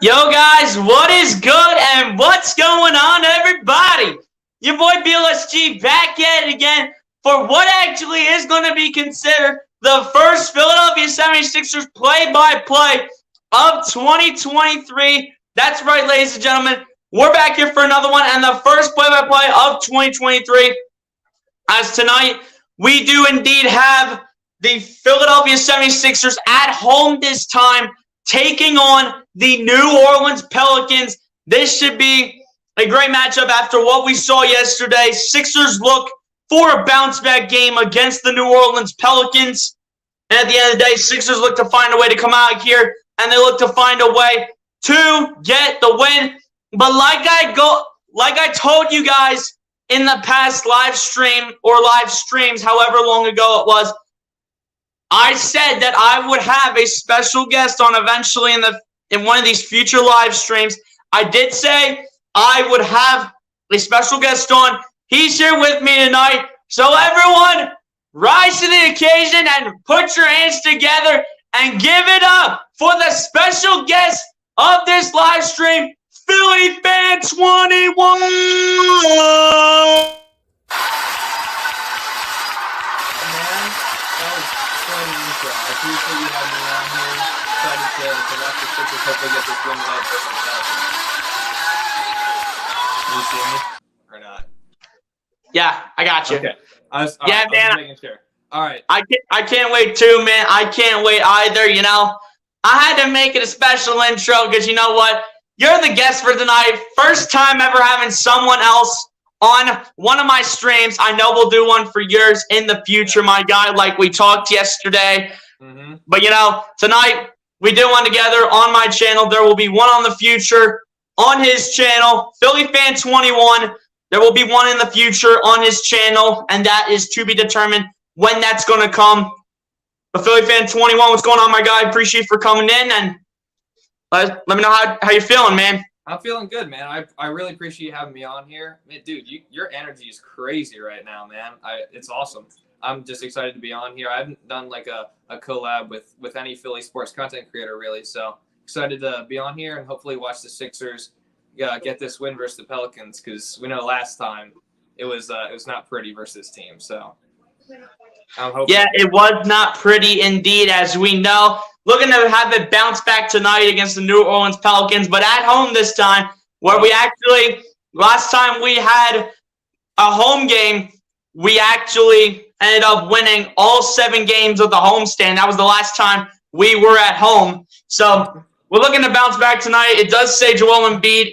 Yo guys, what is good and what's going on, everybody? Your boy BLSG back at it again for what actually is going to be considered the first Philadelphia 76ers play-by-play of 2023. That's right, ladies and gentlemen. We're back here for another one and the first play-by-play of 2023. As tonight, we do indeed have the Philadelphia 76ers at home this time, taking on the New Orleans Pelicans. This should be a great matchup after what we saw yesterday. Sixers look for a bounce-back game against the New Orleans Pelicans. And at the end of the day, Sixers look to find a way to come out here, and they look to find a way to get the win. But like I told you guys in the past live stream or live streams, however long ago it was, I said that I would have a special guest on eventually in one of these future live streams. I did say I would have a special guest on. He's here with me tonight. So everyone, rise to the occasion and put your hands together and give it up for the special guest of this live stream, Philly Fan 21. I appreciate you having me around here. Excited to watch the Sixers hopefully get this win tonight versus the Pelicans. Can you see me or not? Yeah, I got you. Okay. Man. Making sure. All right. I can't wait too, man. I can't wait either, you know. I had to make it a special intro because you know what? You're the guest for tonight. First time ever having someone else on one of my streams. I know we'll do one for yours in the future, my guy, like we talked yesterday. Mm-hmm. But, you know, tonight we did one together on my channel. There will be one on the future on his channel, Philly Fan 21. There will be one in the future on his channel, and that is to be determined when that's going to come. But Philly Fan 21, what's going on, my guy? Appreciate you for coming in, and let me know how you're feeling, man. I'm feeling good, man. I really appreciate you having me on here. Man, dude, your energy is crazy right now, man. It's awesome. I'm just excited to be on here. I haven't done like a collab with any Philly sports content creator, really. So excited to be on here and hopefully watch the Sixers get this win versus the Pelicans, because we know last time it was not pretty versus this team. So I'm hoping. Yeah, it was not pretty indeed, as we know. Looking to have it bounce back tonight against the New Orleans Pelicans, but at home this time, where we actually, last time we had a home game, we actually ended up winning all 7 games of the homestand. That was the last time we were at home. So we're looking to bounce back tonight. It does say Joel Embiid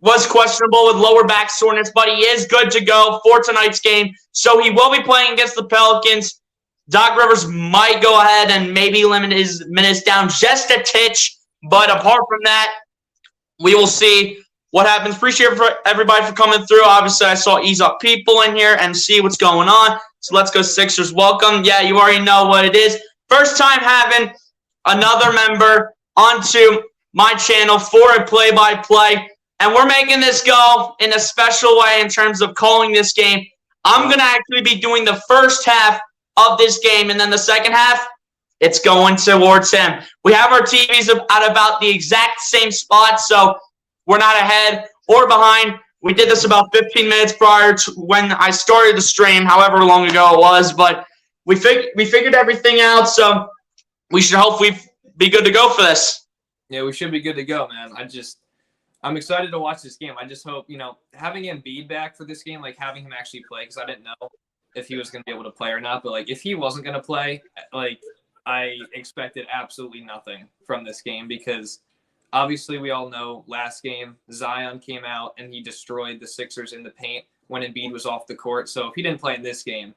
was questionable with lower back soreness, but he is good to go for tonight's game. So he will be playing against the Pelicans. Doc Rivers might go ahead and maybe limit his minutes down just a titch. But apart from that, we will see what happens. Appreciate everybody for coming through. Obviously, I saw Ease Up People in here and see what's going on. So let's go Sixers. Welcome. Yeah, you already know what it is. First time having another member onto my channel for a play-by-play. And we're making this go in a special way in terms of calling this game. I'm going to actually be doing the first half of this game, and then the second half, it's going towards him. We have our TVs at about the exact same spot, so we're not ahead or behind. We did this about 15 minutes prior to when I started the stream, however long ago it was, but we figured everything out, so we should hopefully be good to go for this. Yeah, we should be good to go, man. I'm excited to watch this game. I just hope, having Embiid back for this game, like having him actually play, because I didn't know if he was going to be able to play or not. But, like, if he wasn't going to play, like, I expected absolutely nothing from this game, because obviously we all know last game Zion came out and he destroyed the Sixers in the paint when Embiid was off the court. So if he didn't play in this game,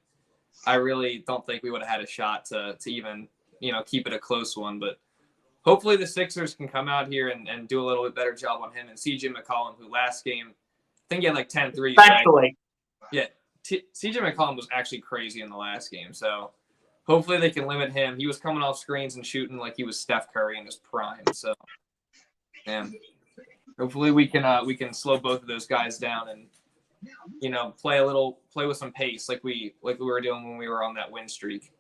I really don't think we would have had a shot to even, keep it a close one. But hopefully the Sixers can come out here and do a little bit better job on him. And CJ McCollum, who last game, I think he had like 10 threes. Actually. Yeah. CJ McCollum was actually crazy in the last game. So hopefully they can limit him. He was coming off screens and shooting like he was Steph Curry in his prime. So, man, hopefully we can slow both of those guys down and, play with some pace like we were doing when we were on that win streak.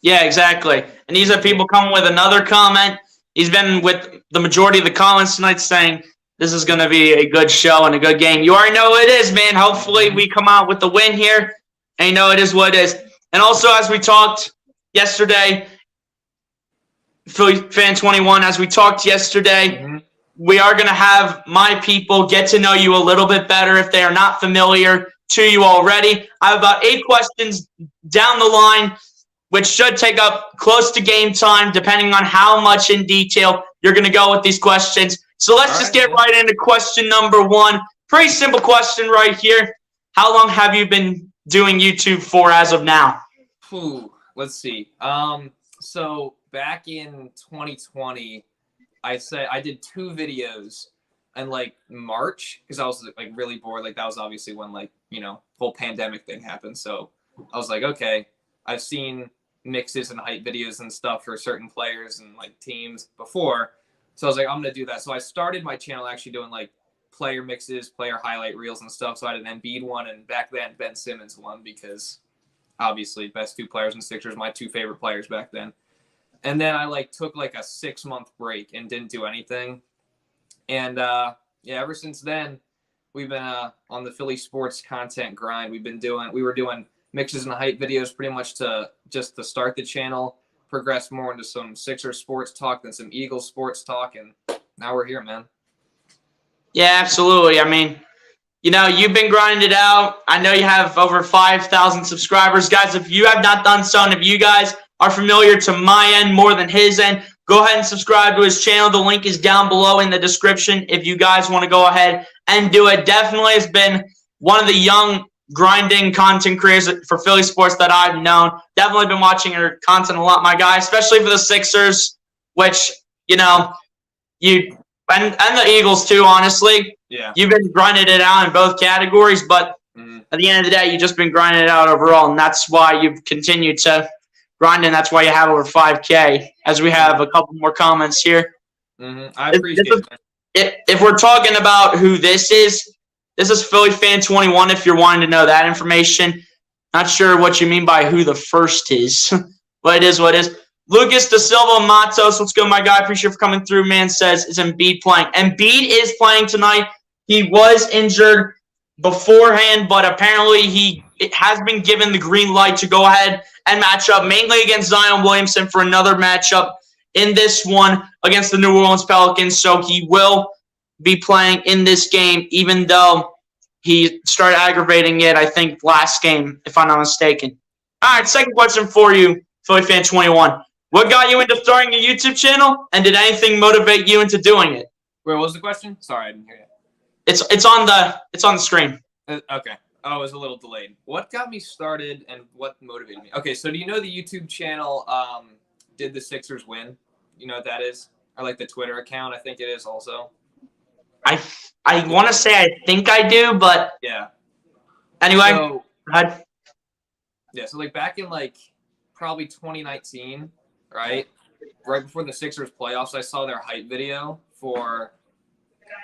Yeah, exactly. And these are people coming with another comment. He's been with the majority of the comments tonight saying this is going to be a good show and a good game. You already know it is, man. Hopefully we come out with the win here. And you know it is what it is. And also, as we talked yesterday, Philly Fan 21, as we talked yesterday, we are going to have my people get to know you a little bit better if they are not familiar to you already. I have about 8 questions down the line, which should take up close to game time, depending on how much in detail you're going to go with these questions. So let's just get right into question number 1. Pretty simple question right here. How long have you been doing YouTube for as of now? Let's see. So back in 2020, I did 2 videos in like March because I was like really bored. Like that was obviously when like, whole pandemic thing happened. So I was like, okay, I've seen mixes and hype videos and stuff for certain players and like teams before. So I was like, I'm going to do that. So I started my channel actually doing like player mixes, player highlight reels and stuff. So I did an Embiid one, and back then Ben Simmons one, because obviously best 2 players in Sixers, my 2 favorite players back then. And then I like took like a 6-month break and didn't do anything. And ever since then, we've been on the Philly sports content grind. We were doing mixes and hype videos pretty much to start the channel, progress more into some Sixers sports talk, then some Eagles sports talk, and now we're here, man. Yeah, absolutely. I mean, you've been grinding it out. I know you have over 5,000 subscribers. Guys, if you have not done so, and if you guys are familiar to my end more than his end, go ahead and subscribe to his channel. The link is down below in the description if you guys want to go ahead and do it. Definitely has been one of the young grinding content creators for Philly sports that I've known. Definitely been watching your content a lot, my guy, especially for the Sixers, which, you and the Eagles too, honestly. Yeah. You've been grinding it out in both categories, but at the end of the day, you've just been grinding it out overall, and that's why you've continued to grind, and that's why you have over 5K, as we have a couple more comments here. I appreciate it. If we're talking about who this is Philly Fan 21, if you're wanting to know that information. Not sure what you mean by who the first is, but it is what it is. Lucas Da Silva Matos, let's go, my guy. Appreciate you for coming through, man. Says, is Embiid playing? Embiid is playing tonight. He was injured beforehand, but apparently he has been given the green light to go ahead and match up mainly against Zion Williamson for another matchup in this one against the New Orleans Pelicans. So he will be playing in this game, even though he started aggravating it, I think, last game, if I'm not mistaken. All right, second question for you, Philly Fan 21. What got you into starting a YouTube channel, and did anything motivate you into doing it? Wait, what was the question? Sorry, I didn't hear you. It's on the screen. Okay. Oh, it was a little delayed. What got me started and what motivated me? Okay, so do you know the YouTube channel Did the Sixers Win? You know what that is? Or like the Twitter account, I think it is also. I want to say I think I do, but yeah. Anyway, so, go ahead. Yeah, so like back in like probably 2019, right before the Sixers playoffs, I saw their hype video for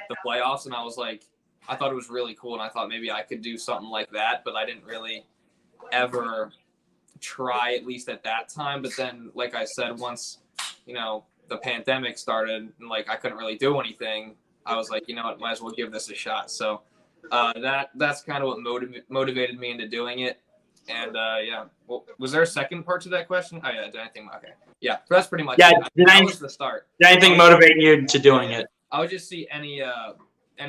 the playoffs, and I was like, I thought it was really cool, and I thought maybe I could do something like that, but I didn't really ever try, at least at that time. But then, like I said, once the pandemic started and like I couldn't really do anything, I was like, you know what, might as well give this a shot. So that's kind of what motivated me into doing it. And yeah, well, was there a second part to that question? Oh yeah, did anything? Okay, yeah, so that's pretty much it. That was the start. Did anything motivate you to doing it? I would just see any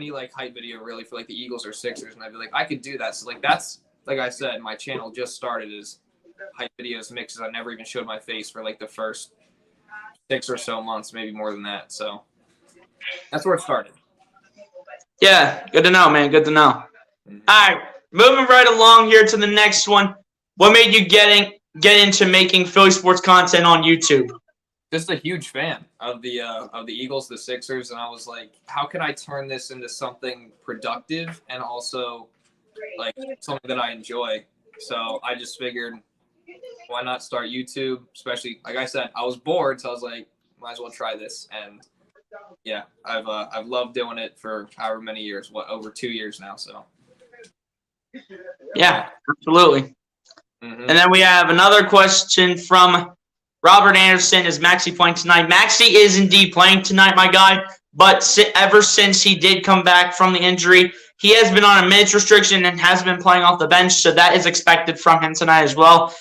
like hype video really for like the Eagles or Sixers, and I'd be like, I could do that. So like that's, like I said, my channel just started as hype videos mixes. I never even showed my face for like the first 6 or so months, maybe more than that. So that's where it started. Yeah, good to know, man. Good to know. All right, moving right along here to the next one. What made you get into making Philly sports content on YouTube? Just a huge fan of the Eagles, the Sixers, and I was like, how can I turn this into something productive and also like something that I enjoy? So I just figured, why not start YouTube? Especially, like I said, I was bored, so I was like, might as well try this. And yeah, I've loved doing it for however many years, over 2 years now. So yeah, absolutely. Mm-hmm. And then we have another question from Robert Anderson, is Maxi playing tonight? Maxi is indeed playing tonight, my guy. But ever since he did come back from the injury, he has been on a minutes restriction and has been playing off the bench, so that is expected from him tonight as well.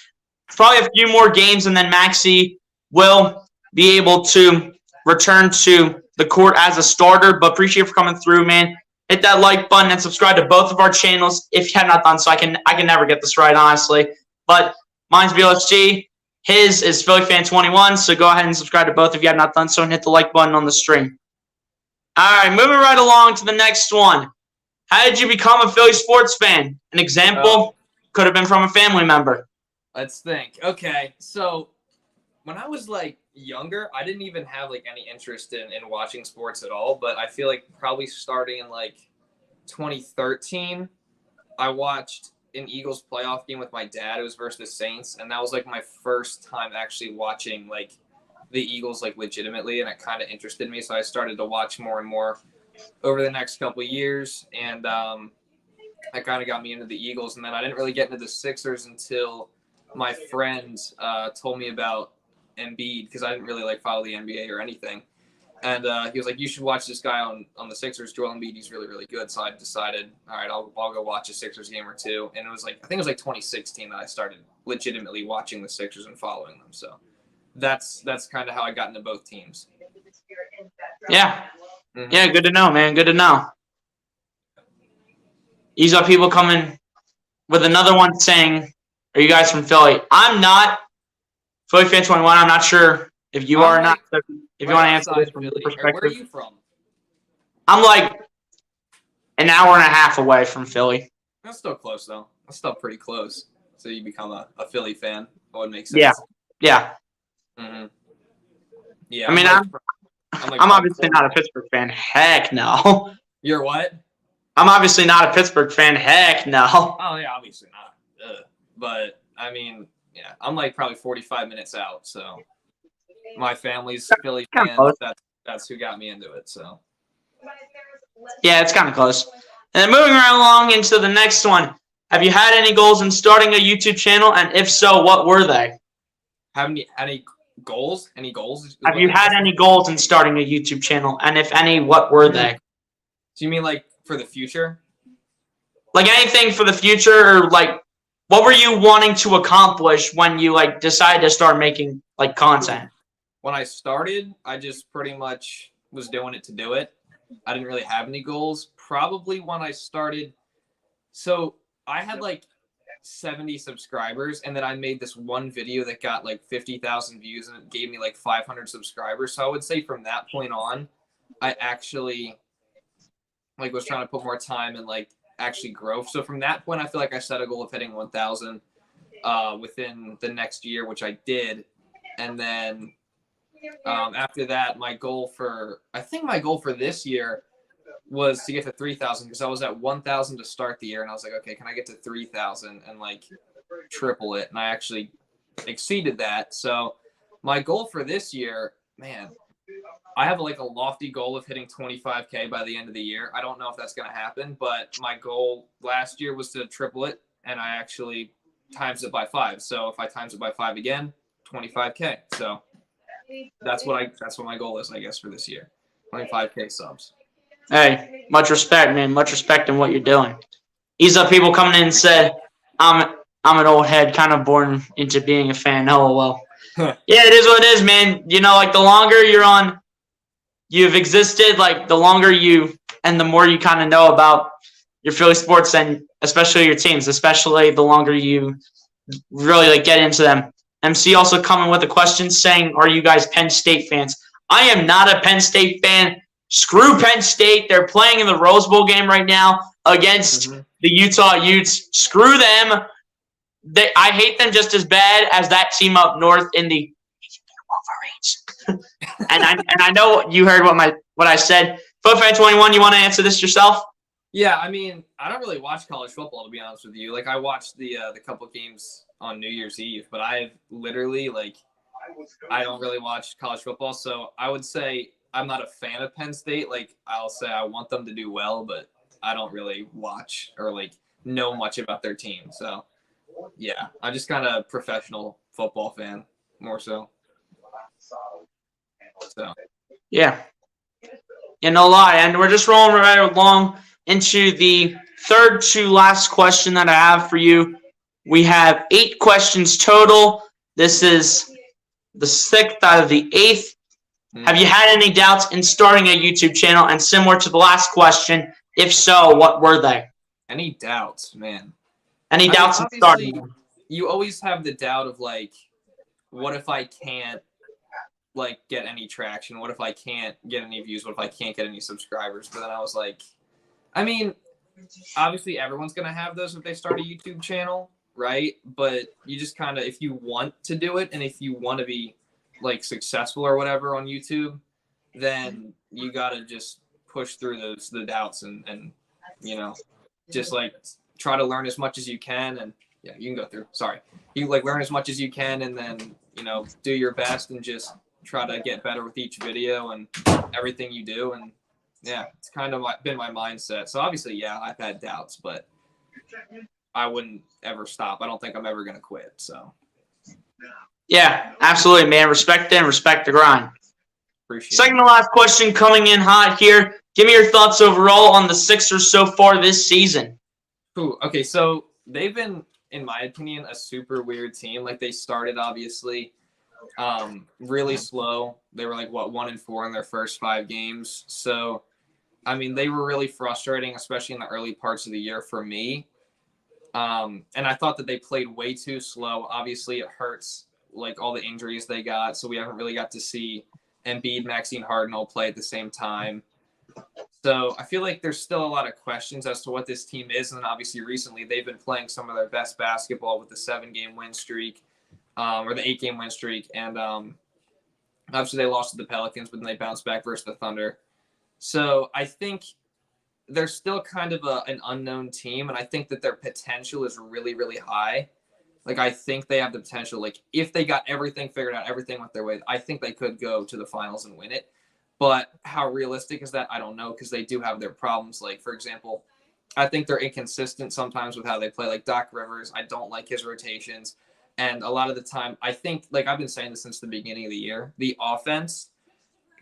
Probably a few more games, and then Maxi will be able to return to the court as a starter. But appreciate you for coming through, man. Hit that like button and subscribe to both of our channels if you have not done so. I can never get this right, honestly. But mine's BLSG. His is PhillyFan21, so go ahead and subscribe to both if you have not done so and hit the like button on the stream. All right, moving right along to the next one. How did you become a Philly sports fan? An example could have been from a family member. Let's think. Okay, so when I was like younger, I didn't even have like any interest in watching sports at all. But I feel like probably starting in like 2013, I watched an Eagles playoff game with my dad. It was versus the Saints, and that was like my first time actually watching like the Eagles like legitimately, and it kind of interested me. So I started to watch more and more over the next couple of years, and that kind of got me into the Eagles. And then I didn't really get into the Sixers until my friend told me about Embiid, because I didn't really like follow the NBA or anything. And he was like, you should watch this guy on the Sixers, Joel Embiid. He's really, really good. So I decided, all right, I'll go watch a Sixers game or two. And it was like, I think it was like 2016 that I started legitimately watching the Sixers and following them. So that's kind of how I got into both teams. Yeah. Mm-hmm. Yeah, good to know, man. Good to know. These are people coming with another one saying, are you guys from Philly? I'm not. PhillyFan21, I'm not sure if you are or not. If you want to answer this from your perspective. Where are you from? I'm like an hour and a half away from Philly. That's still close, though. That's still pretty close. So you become a Philly fan. That would make sense. Yeah. Mm-hmm. Yeah. I mean, I'm obviously not a Pittsburgh fan. Heck no. You're what? I'm obviously not a Pittsburgh fan. Heck no. Oh, yeah, obviously not. But, I mean, yeah, I'm like probably 45 minutes out, so my family's Philly fans. That's who got me into it, so. Yeah, it's kind of close. And then moving right along into the next one. Have you had any goals in starting a YouTube channel? And if so, what were they? Have any goals? Any goals? Have you had any goals in starting a YouTube channel? And if any, what were they? Do you mean like for the future? Like anything for the future, or like what were you wanting to accomplish when you like decided to start making like content? When I started, I just pretty much was doing it to do it. I didn't really have any goals. Probably when I started, so I had like 70 subscribers, and then I made this one video that got like 50,000 views, and it gave me like 500 subscribers. So I would say from that point on, I actually like was trying to put more time and like actually grow. So from that point, I feel like I set a goal of hitting 1,000 within the next year, which I did. And then after that, my goal for this year was to get to 3,000, because I was at 1,000 to start the year, and I was like, okay, can I get to 3,000 and like triple it? And I actually exceeded that. So my goal for this year, man, I have like a lofty goal of hitting 25K by the end of the year. I don't know if that's going to happen, but my goal last year was to triple it, and I actually times it by 5. So if I times it by 5 again, 25K. So that's what my goal is, I guess, for this year. 25K subs. Hey, much respect, man. Much respect in what you're doing. These are people coming in and said, I'm an old head, kind of born into being a fan. LOL. Yeah, it is what it is, man. You know, like the longer you've existed, like the longer and the more you kind of know about your Philly sports and especially your teams, especially the longer you really like get into them. MC also coming with a question saying, are you guys Penn State fans? I am not a Penn State fan. Screw Penn State. They're playing in the Rose Bowl game right now against the Utah Utes. Screw them. I hate them just as bad as that team up north in the Wolverines. and I know you heard what I said. PhillyFan21, you want to answer this yourself? Yeah, I mean, I don't really watch college football, to be honest with you. Like, I watched the couple games on New Year's Eve, but I've literally, like, I don't really watch college football. So I would say I'm not a fan of Penn State. Like, I'll say I want them to do well, but I don't really watch or, like, know much about their team. So, yeah, I'm just kind of a professional football fan, more so. So Yeah. No lie. And we're just rolling right along into the third to last question that I have for you. We have 8 questions total. This is the 6th out of the 8th. Have you had any doubts in starting a YouTube channel? And similar to the last question, if so, what were they? any doubts, man? Any doubts in starting them? You always have the doubt of like, what if I can't like get any traction? What if I can't get any views? What if I can't get any subscribers? But then I was like, I mean, obviously everyone's gonna have those if they start a YouTube channel, right? But you just kind of, if you want to do it and if you want to be like successful or whatever on YouTube, then you gotta just push through the doubts and you know, just like try to learn as much as you can. And yeah, you can go through. Sorry, you like learn as much as you can, and then do your best and just try to get better with each video and everything you do. And yeah, it's kind of been my mindset. So obviously, yeah, I've had doubts, but I wouldn't ever stop. I don't think I'm ever gonna quit. So yeah, absolutely, man. Respect and respect the grind. appreciate Second to last question coming in hot here. Give me your thoughts overall on the Sixers so far this season. Ooh, okay, so they've been, in my opinion, a super weird team. Like, they started obviously really slow. They were like 1-4 in their first 5 games. So I mean, they were really frustrating, especially in the early parts of the year for me. And I thought that they played way too slow. Obviously, it hurts, like all the injuries they got. So we haven't really got to see Embiid, Maxine Harden all play at the same time. So I feel like there's still a lot of questions as to what this team is. And then obviously recently they've been playing some of their best basketball with the 7-game win streak, or the 8-game win streak. And obviously they lost to the Pelicans, but then they bounced back versus the Thunder. So I think they're still kind of an unknown team, and I think that their potential is really, really high. Like, I think they have the potential. Like, if they got everything figured out, everything went their way, I think they could go to the finals and win it. But how realistic is that? I don't know, because they do have their problems. Like, for example, I think they're inconsistent sometimes with how they play. Like, Doc Rivers, I don't like his rotations. And a lot of the time, I think, like I've been saying this since the beginning of the year, the offense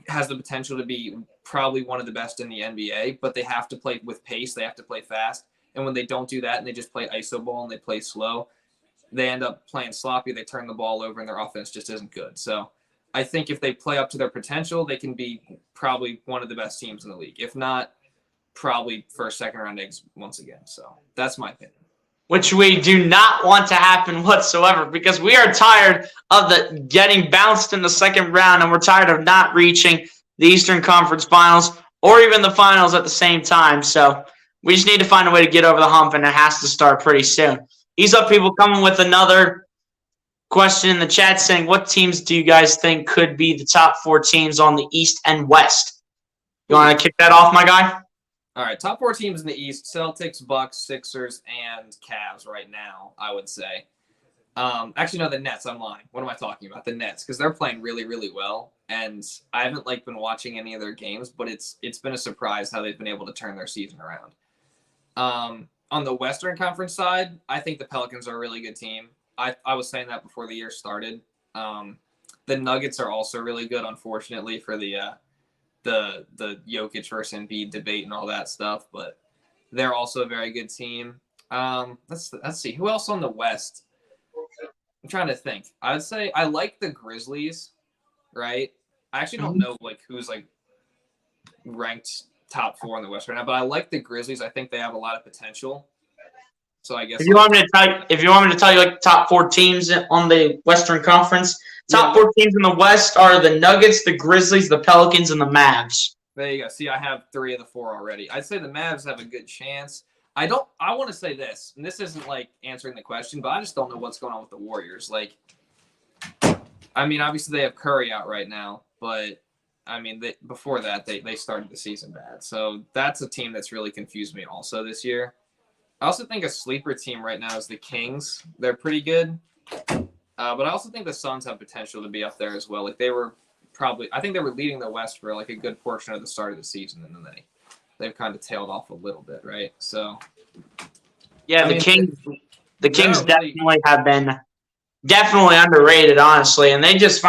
has the potential to be probably one of the best in the NBA, but they have to play with pace. They have to play fast. And when they don't do that and they just play iso ball and they play slow, they end up playing sloppy. They turn the ball over and their offense just isn't good. So I think if they play up to their potential, they can be probably one of the best teams in the league. If not, probably first, second round eggs once again. So that's my opinion. Which we do not want to happen whatsoever, because we are tired of the getting bounced in the second round, and we're tired of not reaching the Eastern Conference Finals or even the finals at the same time. So we just need to find a way to get over the hump, and it has to start pretty soon. Ease up, people, coming with another question in the chat saying, what teams do you guys think could be the top 4 teams on the East and West? You want to kick that off, my guy? All right, top 4 teams in the East: Celtics, Bucks, Sixers, and Cavs right now, I would say. Actually, no, the Nets. I'm lying. What am I talking about? The Nets, because they're playing really, really well. And I haven't been watching any of their games, but it's been a surprise how they've been able to turn their season around. On the Western Conference side, I think the Pelicans are a really good team. I was saying that before the year started. The Nuggets are also really good, unfortunately, for the Jokic versus Embiid debate and all that stuff, but they're also a very good team. Let's see, who else on the West? I'm trying to think. I would say I like the Grizzlies, right? I actually don't know who's ranked top 4 in the West right now, but I like the Grizzlies. I think they have a lot of potential. So I guess if you want me to tell you top 4 teams on the Western Conference, top 4 teams in the West are the Nuggets, the Grizzlies, the Pelicans, and the Mavs. There you go. See, I have 3 of the 4 already. I'd say the Mavs have a good chance. I want to say this, and this isn't answering the question, but I just don't know what's going on with the Warriors. I mean, obviously they have Curry out right now, but I mean, before that, they started the season bad. So that's a team that's really confused me also this year. I also think a sleeper team right now is the Kings. They're pretty good. But I also think the Suns have potential to be up there as well. I think they were leading the West for a good portion of the start of the season, and then they've kind of tailed off a little bit, right? So yeah, the Kings definitely have been definitely underrated, honestly, and they just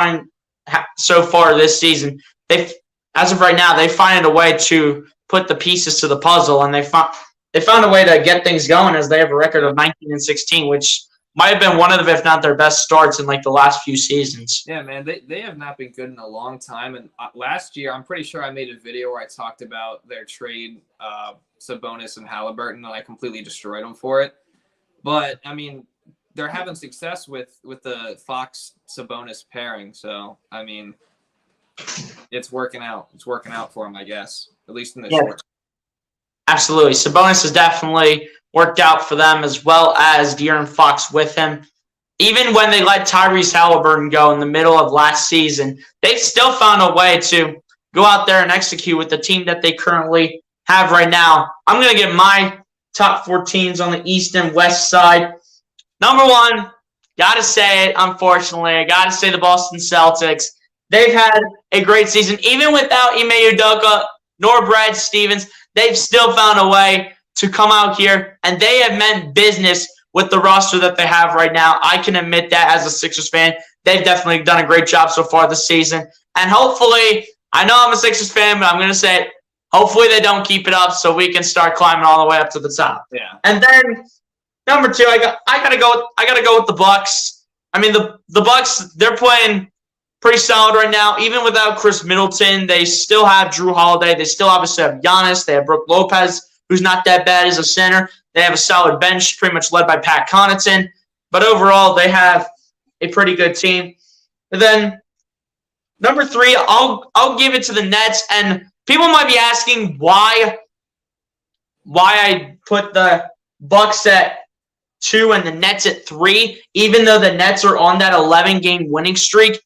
so far this season. As of right now, they find a way to put the pieces to the puzzle, and they found a way to get things going as they have a record of 19-16, which might have been one of the, if not their best starts in like the last few seasons. Yeah, man, they have not been good in a long time. And last year, I'm pretty sure I made a video where I talked about their trade, Sabonis and Halliburton, and I completely destroyed them for it. But I mean, they're having success with the Fox Sabonis pairing. So I mean, it's working out. It's working out for them, I guess, at least in the short. Absolutely, Sabonis has definitely worked out for them, as well as De'Aaron Fox with him. Even when they let Tyrese Halliburton go in the middle of last season, they've still found a way to go out there and execute with the team that they currently have right now. I'm going to get my top 4 teams on the East and West side. Number 1, got to say it, unfortunately. I got to say the Boston Celtics. They've had a great season. Even without Ime Udoka nor Brad Stevens, they've still found a way to come out here, and they have meant business with the roster that they have right now. I can admit that as a Sixers fan. They've definitely done a great job so far this season. And hopefully, I know I'm a Sixers fan, but I'm going to say it, hopefully they don't keep it up so we can start climbing all the way up to the top. Yeah. And then number 2, I gotta go with the Bucks. I mean, the Bucks, they're playing pretty solid right now. Even without Chris Middleton, they still have Drew Holiday. They still obviously have Giannis. They have Brook Lopez, who's not that bad as a center. They have a solid bench, pretty much led by Pat Connaughton. But overall, they have a pretty good team. And then number 3, I'll give it to the Nets. And people might be asking why I put the Bucks at 2 and the Nets at 3, even though the Nets are on that 11-game winning streak.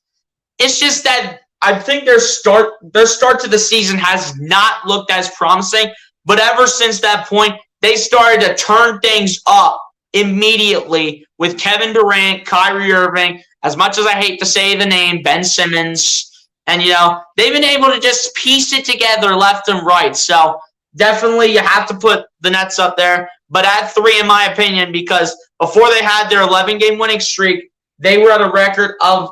It's just that I think their start to the season has not looked as promising. But ever since that point, they started to turn things up immediately with Kevin Durant, Kyrie Irving, as much as I hate to say the name, Ben Simmons. And, they've been able to just piece it together left and right. So definitely you have to put the Nets up there. But at 3, in my opinion, because before they had their 11-game winning streak, they were at a record of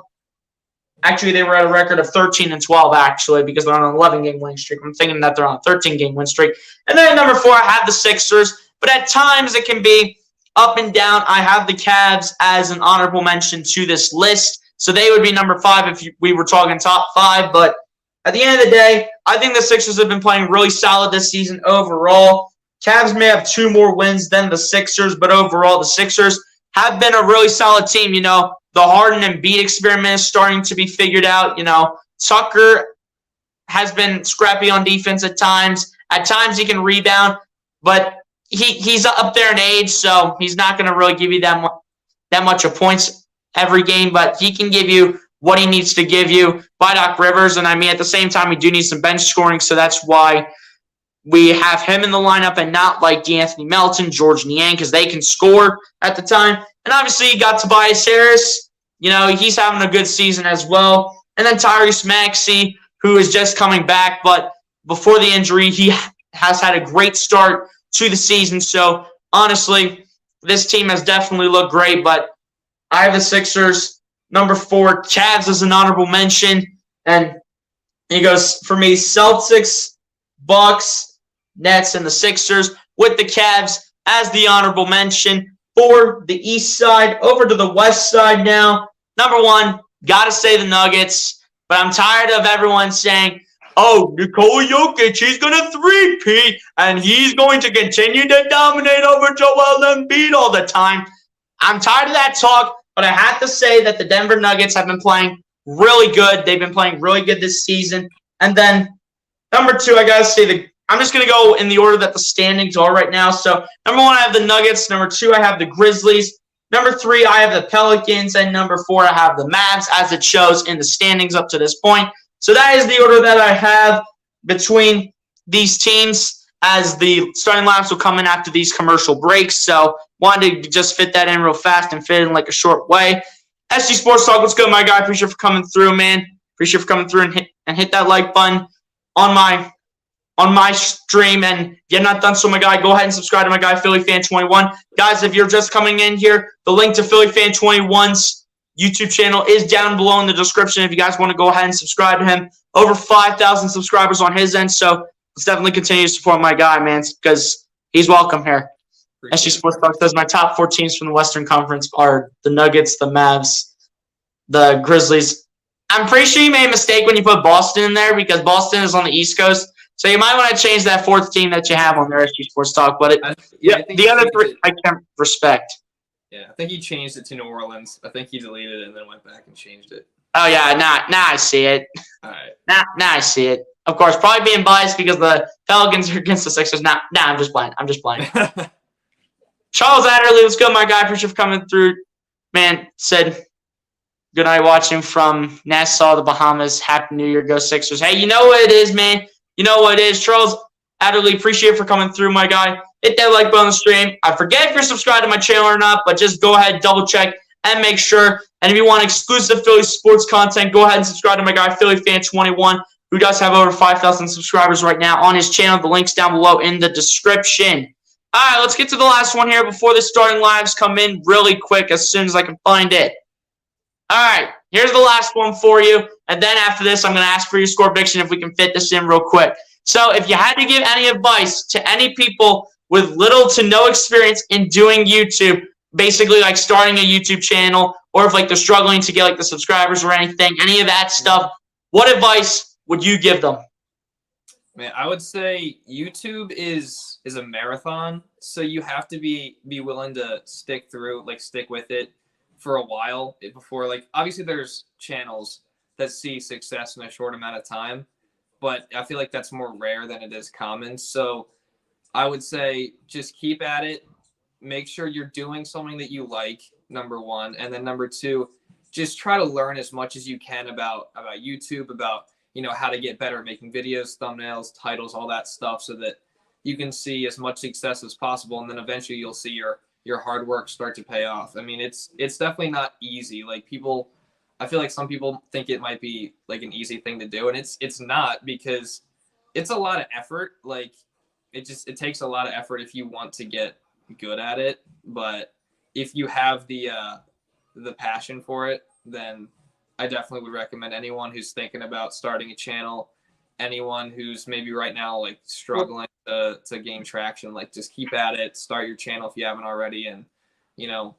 13-12, actually, because they're on an 11-game winning streak. I'm thinking that they're on a 13-game win streak. And then at number 4, I have the Sixers. But at times it can be up and down. I have the Cavs as an honorable mention to this list. So they would be number 5 if we were talking top 5. But at the end of the day, I think the Sixers have been playing really solid this season overall. Cavs may have 2 more wins than the Sixers, but overall the Sixers have been a really solid team. The Harden and Embiid experiment is starting to be figured out. Tucker has been scrappy on defense at times. At times he can rebound, but he's up there in age, so he's not going to really give you that much of points every game, but he can give you what he needs to give you by Doc Rivers. And, at the same time, we do need some bench scoring, so that's why we have him in the lineup and not like DeAnthony Melton, George Niang, because they can score at the time. And obviously you got Tobias Harris. He's having a good season as well. And then Tyrese Maxey, who is just coming back, but before the injury, he has had a great start to the season. So honestly, this team has definitely looked great, but I have the Sixers. Number 4, Cavs as an honorable mention. And he goes for me, Celtics, Bucks, Nets, and the Sixers, with the Cavs as the honorable mention for the East side. Over to the West side now. Number 1, got to say the Nuggets, but I'm tired of everyone saying, oh, Nikola Jokic, he's going to 3-peat, and he's going to continue to dominate over Joel Embiid all the time. I'm tired of that talk, but I have to say that the Denver Nuggets have been playing really good. They've been playing really good this season. And then number 2, I got to say I'm just going to go in the order that the standings are right now. So number 1, I have the Nuggets. Number 2, I have the Grizzlies. Number 3, I have the Pelicans. And number 4, I have the Mavs, as it shows in the standings up to this point. So that is the order that I have between these teams, as the starting lineups will come in after these commercial breaks. So wanted to just fit that in real fast and fit in like a short way. SG Sports Talk, what's good, my guy? Appreciate you for coming through, man. Appreciate you for coming through and hit that like button on my stream. And if you're not done so, my guy, go ahead and subscribe to my guy, Philly Fan 21. Guys, if you're just coming in here, the link to Philly Fan 21's YouTube channel is down below in the description if you guys want to go ahead and subscribe to him. Over 5,000 subscribers on his end, so let's definitely continue to support my guy, man, because he's welcome here. SG Sports Talk says my top 4 teams from the Western Conference are the Nuggets, the Mavs, the Grizzlies. I'm pretty sure you made a mistake when you put Boston in there because Boston is on the East Coast. So you might want to change that 4th team that you have on there, SG Sports Talk. But the other 3 I can't respect. Yeah, I think he changed it to New Orleans. I think he deleted it and then went back and changed it. Oh, yeah, now I see it. All right. Now I see it. Of course, probably being biased because the Pelicans are against the Sixers. Nah, I'm just playing. Charles Adderley, let's go, my guy. Appreciate you for coming through. Man, said good night watching from Nassau, the Bahamas. Happy New Year. Go Sixers. Hey, you know what it is, man. You know what it is. Charles Adderley, appreciate you for coming through, my guy. Hit that like button on the stream. I forget if you're subscribed to my channel or not, but just go ahead, double check, and make sure. And if you want exclusive Philly sports content, go ahead and subscribe to my guy, PhillyFan21, who does have over 5,000 subscribers right now on his channel. The link's down below in the description. All right, let's get to the last one here before the starting lives come in really quick as soon as I can find it. All right, here's the last one for you. And then after this, I'm going to ask for your score prediction if we can fit this in real quick. So if you had to give any advice to any people with little to no experience in doing YouTube, basically like starting a YouTube channel, or if like they're struggling to get like the subscribers or anything, any of that stuff, what advice would you give them? Man, I would say YouTube is a marathon, so you have to be willing to stick with it for a while before, like, obviously there's channels that see success in a short amount of time, but I feel like that's more rare than it is common. So I would say just keep at it. Make sure you're doing something that you like, number one. And then number two, just try to learn as much as you can about YouTube, about, how to get better at making videos, thumbnails, titles, all that stuff, so that you can see as much success as possible. And then eventually you'll see your hard work start to pay off. I mean, it's definitely not easy. Like, I feel like some people think it might be like an easy thing to do, and it's not, because it's a lot of effort. Like, it takes a lot of effort if you want to get good at it. But if you have the passion for it, then I definitely would recommend anyone who's thinking about starting a channel, anyone who's maybe right now like struggling to gain traction, like, just keep at it, start your channel if you haven't already, and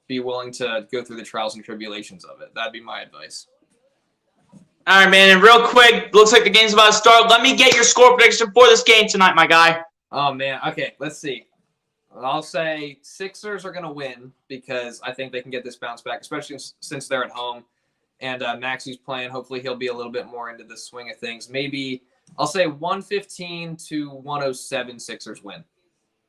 be willing to go through the trials and tribulations of it. That'd be my advice. All right, man, and real quick, looks like the game's about to start. Let me get your score prediction for this game tonight, my guy. Oh, man. Okay, let's see. I'll say Sixers are going to win because I think they can get this bounce back, especially since they're at home. And Maxi's playing. Hopefully he'll be a little bit more into the swing of things. Maybe I'll say 115-107 Sixers win.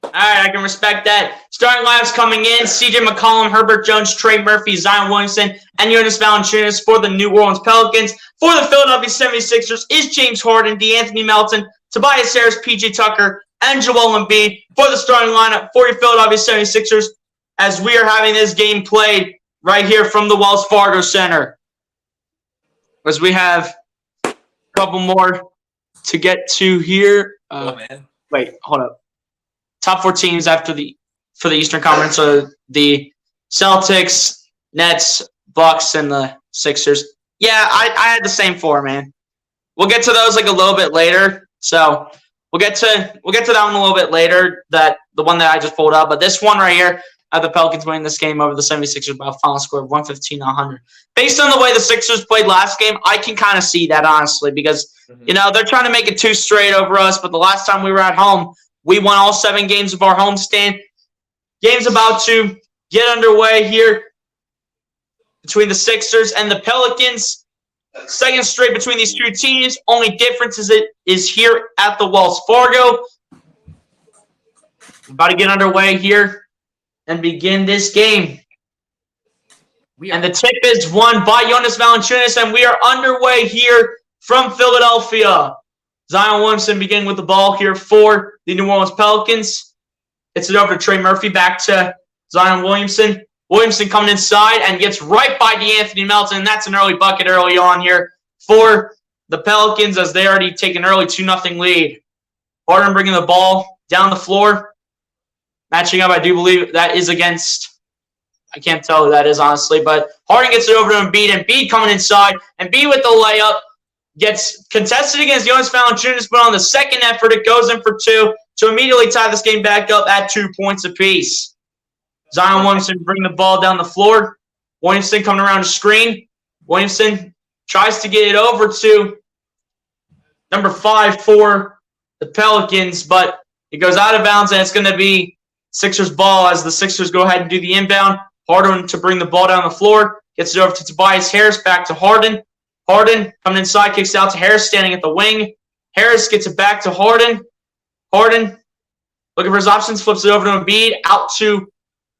All right, I can respect that. Starting lives coming in: CJ McCollum, Herbert Jones, Trey Murphy, Zion Williamson, and Jonas Valanciunas for the New Orleans Pelicans. For the Philadelphia 76ers is James Harden, DeAnthony Melton, Tobias Harris, PJ Tucker, and Joel Embiid for the starting lineup for your Philadelphia 76ers, as we are having this game played right here from the Wells Fargo Center. As we have a couple more to get to here. Wait, hold up. Top 4 teams for the Eastern Conference are the Celtics, Nets, Bucks, and the Sixers. Yeah, I had the same 4, man. We'll get to those like a little bit later. So we'll get to that one a little bit later. The one that I just pulled up, but this one right here, I have the Pelicans winning this game over the 76ers by a final score of 115-100. Based on the way the Sixers played last game, I can kind of see that, honestly, because they're trying to make it 2 straight over us. But the last time we were at home, we won all 7 games of our homestand. Game's about to get underway here between the Sixers and the Pelicans. Second straight between these 2 teams. Only difference is here at the Wells Fargo. About to get underway here and begin this game. And the tip is won by Jonas Valanciunas, and we are underway here from Philadelphia. Zion Williamson beginning with the ball here for the New Orleans Pelicans. It's it over to Trey Murphy, back to Zion Williamson. Williamson coming inside and gets right by DeAnthony Melton, and that's an early bucket early on here for the Pelicans as they already take an early 2-0 lead. Harden bringing the ball down the floor. Matching up, I do believe that is against I can't tell who that is, honestly. But Harden gets it over to Embiid. Embiid coming inside. Embiid with the layup. Gets contested against Jonas Valanciunas, but on the second effort, it goes in for 2 to immediately tie this game back up at 2 points apiece. Zion Williamson bring the ball down the floor. Williamson coming around the screen. Williamson tries to get it over to number 5 for the Pelicans, but it goes out of bounds, and it's going to be Sixers ball as the Sixers go ahead and do the inbound. Harden to bring the ball down the floor. Gets it over to Tobias Harris, back to Harden. Harden coming inside, kicks out to Harris, standing at the wing. Harris gets it back to Harden. Harden looking for his options, flips it over to Embiid, out to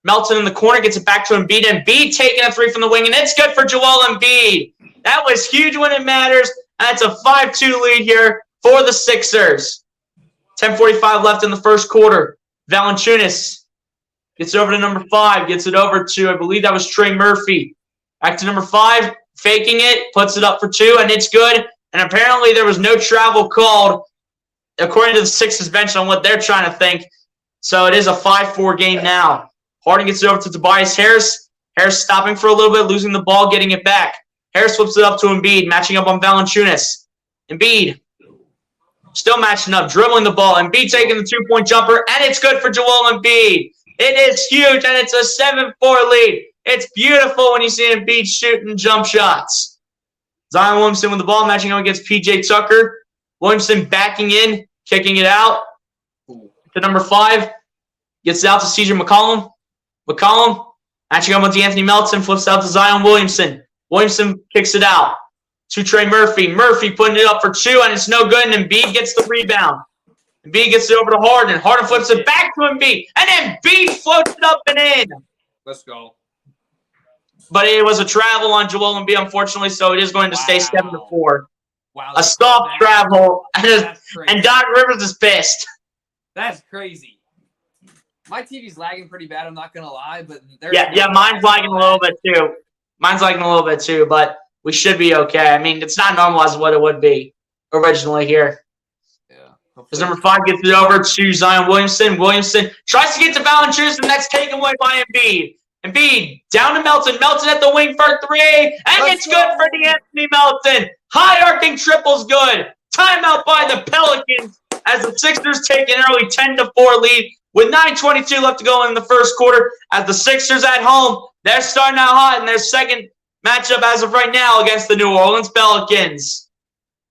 Melton in the corner, gets it back to Embiid. Embiid taking a 3 from the wing, and it's good for Joel Embiid. That was huge when it matters, and it's a 5-2 lead here for the Sixers. 10:45 left in the first quarter. Valanciunas gets it over to number 5, gets it over to, I believe that was Trey Murphy. Back to number 5. Faking it, puts it up for 2, and it's good. And apparently there was no travel called, according to the Sixers bench, on what they're trying to think. So it is a 5-4 game now. Harden gets it over to Tobias Harris. Harris stopping for a little bit, losing the ball, getting it back. Harris flips it up to Embiid, matching up on Valanciunas. Embiid still matching up, dribbling the ball. Embiid taking the 2-point jumper, and it's good for Joel Embiid. It is huge, and it's a 7-4 lead. It's beautiful when you see Embiid shooting jump shots. Zion Williamson with the ball, matching up against P.J. Tucker. Williamson backing in, kicking it out to number 5. Gets it out to C.J. McCollum. McCollum matching up with Anthony Melton, flips out to Zion Williamson. Williamson kicks it out to Trey Murphy. Murphy putting it up for 2, and it's no good, and Embiid gets the rebound. Embiid gets it over to Harden. Harden flips it back to Embiid, and Embiid floats it up and in. Let's go. But it was a travel on Joel Embiid, unfortunately, so it is going to stay 7-4. Wow. A soft travel, and Doc Rivers is pissed. That's crazy. My TV's lagging pretty bad, I'm not going to lie. But yeah, mine's lagging a little bit too. But we should be okay. I mean, it's not normal as what it would be originally here. Yeah. Because number 5 gets it over to Zion Williamson. Williamson tries to get to Valanciunas, and that's taken away by Embiid. Embiid down to Melton. Melton at the wing for 3, and it's good for Anthony Melton. High arcing triple's good. Timeout by the Pelicans as the Sixers take an early 10-4 lead with 9:22 left to go in the first quarter. As the Sixers at home, they're starting out hot in their second matchup as of right now against the New Orleans Pelicans.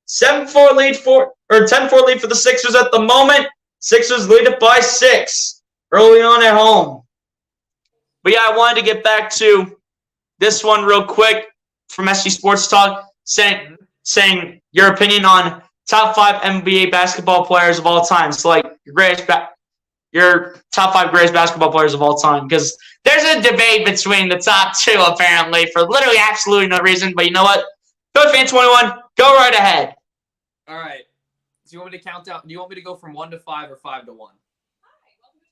10-4 lead for the Sixers at the moment. Sixers lead it by 6 early on at home. But yeah, I wanted to get back to this one real quick from SG Sports Talk, saying your opinion on top 5 NBA basketball players of all time. So like your top 5 greatest basketball players of all time, because there's a debate between the top 2 apparently for literally absolutely no reason. But you know what? CodeFan21, go right ahead. All right. Do you want me to count down? Do you want me to go from 1 to 5 or 5 to 1?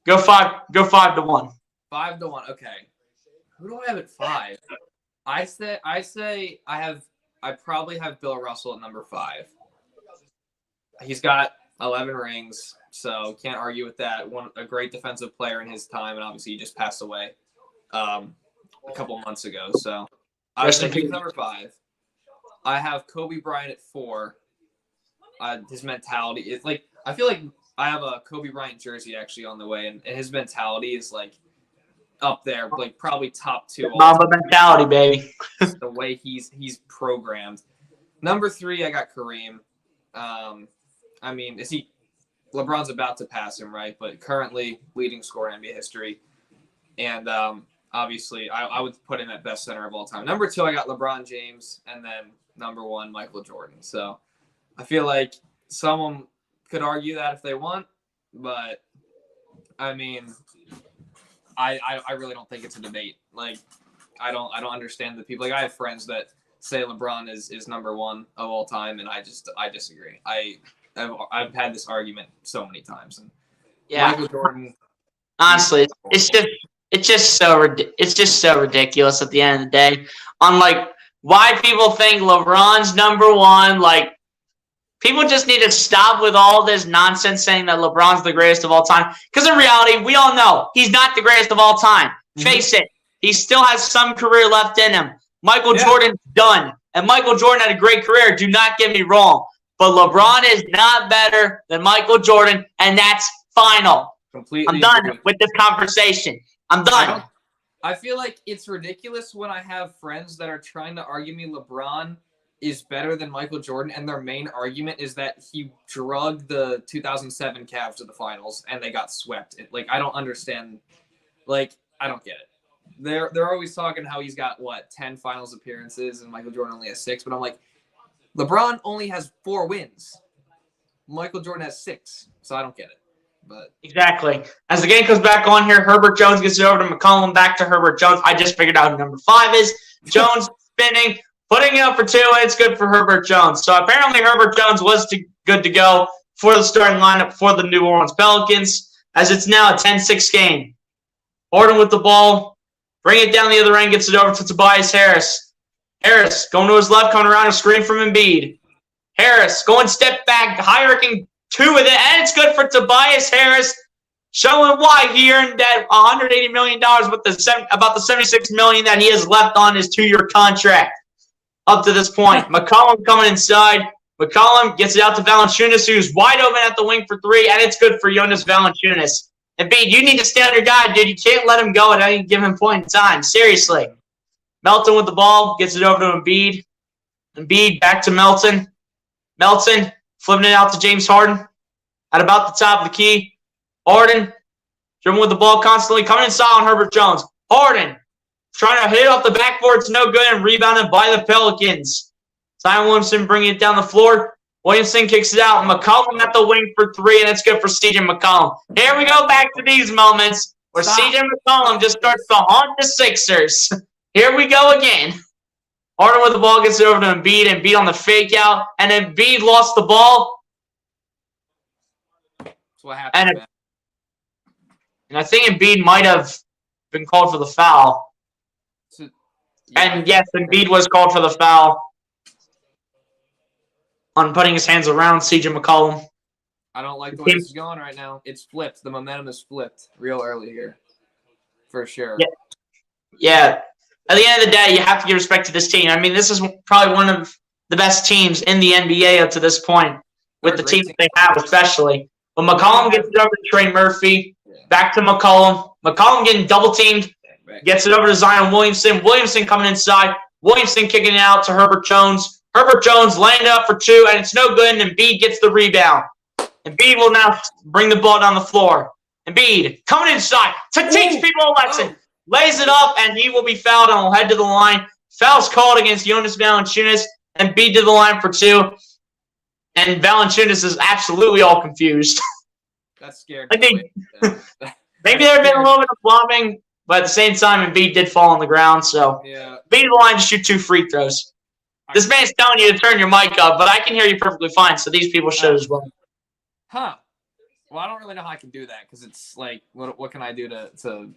Go 5 to 1. 5 to 1. Okay. Who do I have at 5? I probably have Bill Russell at number 5. He's got 11 rings, so can't argue with that. A great defensive player in his time, and obviously he just passed away a couple months ago. So I think he's number 5. I have Kobe Bryant at 4. His mentality is like, I feel like I have a Kobe Bryant jersey actually on the way, and his mentality is like up there, like probably top 2. Mamba mentality, baby. The way he's programmed. Number 3, I got Kareem. I mean, LeBron's about to pass him, right? But currently leading scorer in NBA history. And obviously, I would put him at best center of all time. Number 2, I got LeBron James. And then number 1, Michael Jordan. So I feel like someone could argue that if they want. But, I mean, I really don't think it's a debate. Like, I don't understand the people. Like, I have friends that say LeBron is number 1 of all time, and I disagree. I've had this argument so many times. And yeah, Michael Jordan. Honestly, it's just so ridiculous at the end of the day. On like why people think LeBron's number 1. Like, people just need to stop with all this nonsense saying that LeBron's the greatest of all time. Because in reality, we all know he's not the greatest of all time. Mm-hmm. Face it. He still has some career left in him. Michael Jordan's done. And Michael Jordan had a great career. Do not get me wrong. But LeBron is not better than Michael Jordan, and that's final. Completely I'm done agree. with this conversation. I'm done. I feel like it's ridiculous when I have friends that are trying to argue me LeBron is better than Michael Jordan, and their main argument is that he drugged the 2007 Cavs to the finals and they got swept. Like, I don't understand. Like, I don't get it. They're always talking how he's got 10 finals appearances and Michael Jordan only has 6, but I'm like, LeBron only has 4 wins. Michael Jordan has 6, so I don't get it. But exactly. As the game comes back on here, Herbert Jones gets it over to McCollum, back to Herbert Jones. I just figured out who number 5 is. Jones spinning, putting it up for 2, and it's good for Herbert Jones. So apparently Herbert Jones was good to go for the starting lineup for the New Orleans Pelicans, as it's now a 10-6 game. Harden with the ball, bring it down the other end, gets it over to Tobias Harris. Harris going to his left, coming around a screen from Embiid. Harris going step back, high-arcing 2 with it, and it's good for Tobias Harris, showing why he earned that $180 million with about the $76 million that he has left on his 2-year contract up to this point. McCollum coming inside. McCollum gets it out to Valanciunas, who's wide open at the wing for 3, and it's good for Jonas Valanciunas. Embiid, you need to stay on your guy, dude. You can't let him go at any given point in time. Seriously. Melton with the ball, gets it over to Embiid. Embiid back to Melton. Melton flipping it out to James Harden at about the top of the key. Harden dribbling with the ball constantly, coming inside on Herbert Jones. Harden trying to hit it off the backboard. It's no good, and rebounded by the Pelicans. Zion Williamson bringing it down the floor. Williamson kicks it out. McCollum at the wing for 3, and it's good for C.J. McCollum. Here we go back to these moments where C.J. McCollum just starts to haunt the Sixers. Here we go again. Harden with the ball gets it over to Embiid. Embiid on the fake out, and Embiid lost the ball. that's what happened. And I think Embiid might have been called for the foul. So, And yes, Embiid was called for the foul on putting his hands around C.J. McCollum. I don't like the way this is going right now. It's flipped. The momentum is flipped real early here. For sure. Yeah. At the end of the day, you have to give respect to this team. I mean, this is probably one of the best teams in the NBA up to this point, with the team that they have especially. But McCollum gets it over to Trey Murphy. Back to McCollum. McCollum getting double-teamed. Gets it over to Zion Williamson. Williamson coming inside. Williamson kicking it out to Herbert Jones. Herbert Jones laying it up for 2, and it's no good, and Embiid gets the rebound. Embiid will now bring the ball down the floor. Embiid coming inside to teach people a lesson. Lays it up, and he will be fouled and will head to the line. Foul's called against Jonas Valanciunas. Embiid to the line for 2. And Valanciunas is absolutely all confused. That scared I me. think maybe there had been a little bit of bombing, but at the same time, Embiid did fall on the ground. So Yeah. Embiid to the line to shoot 2 free throws. This man's telling you to turn your mic up, but I can hear you perfectly fine, so these people should as well. Huh. Well, I don't really know how I can do that because it's like, what can I do to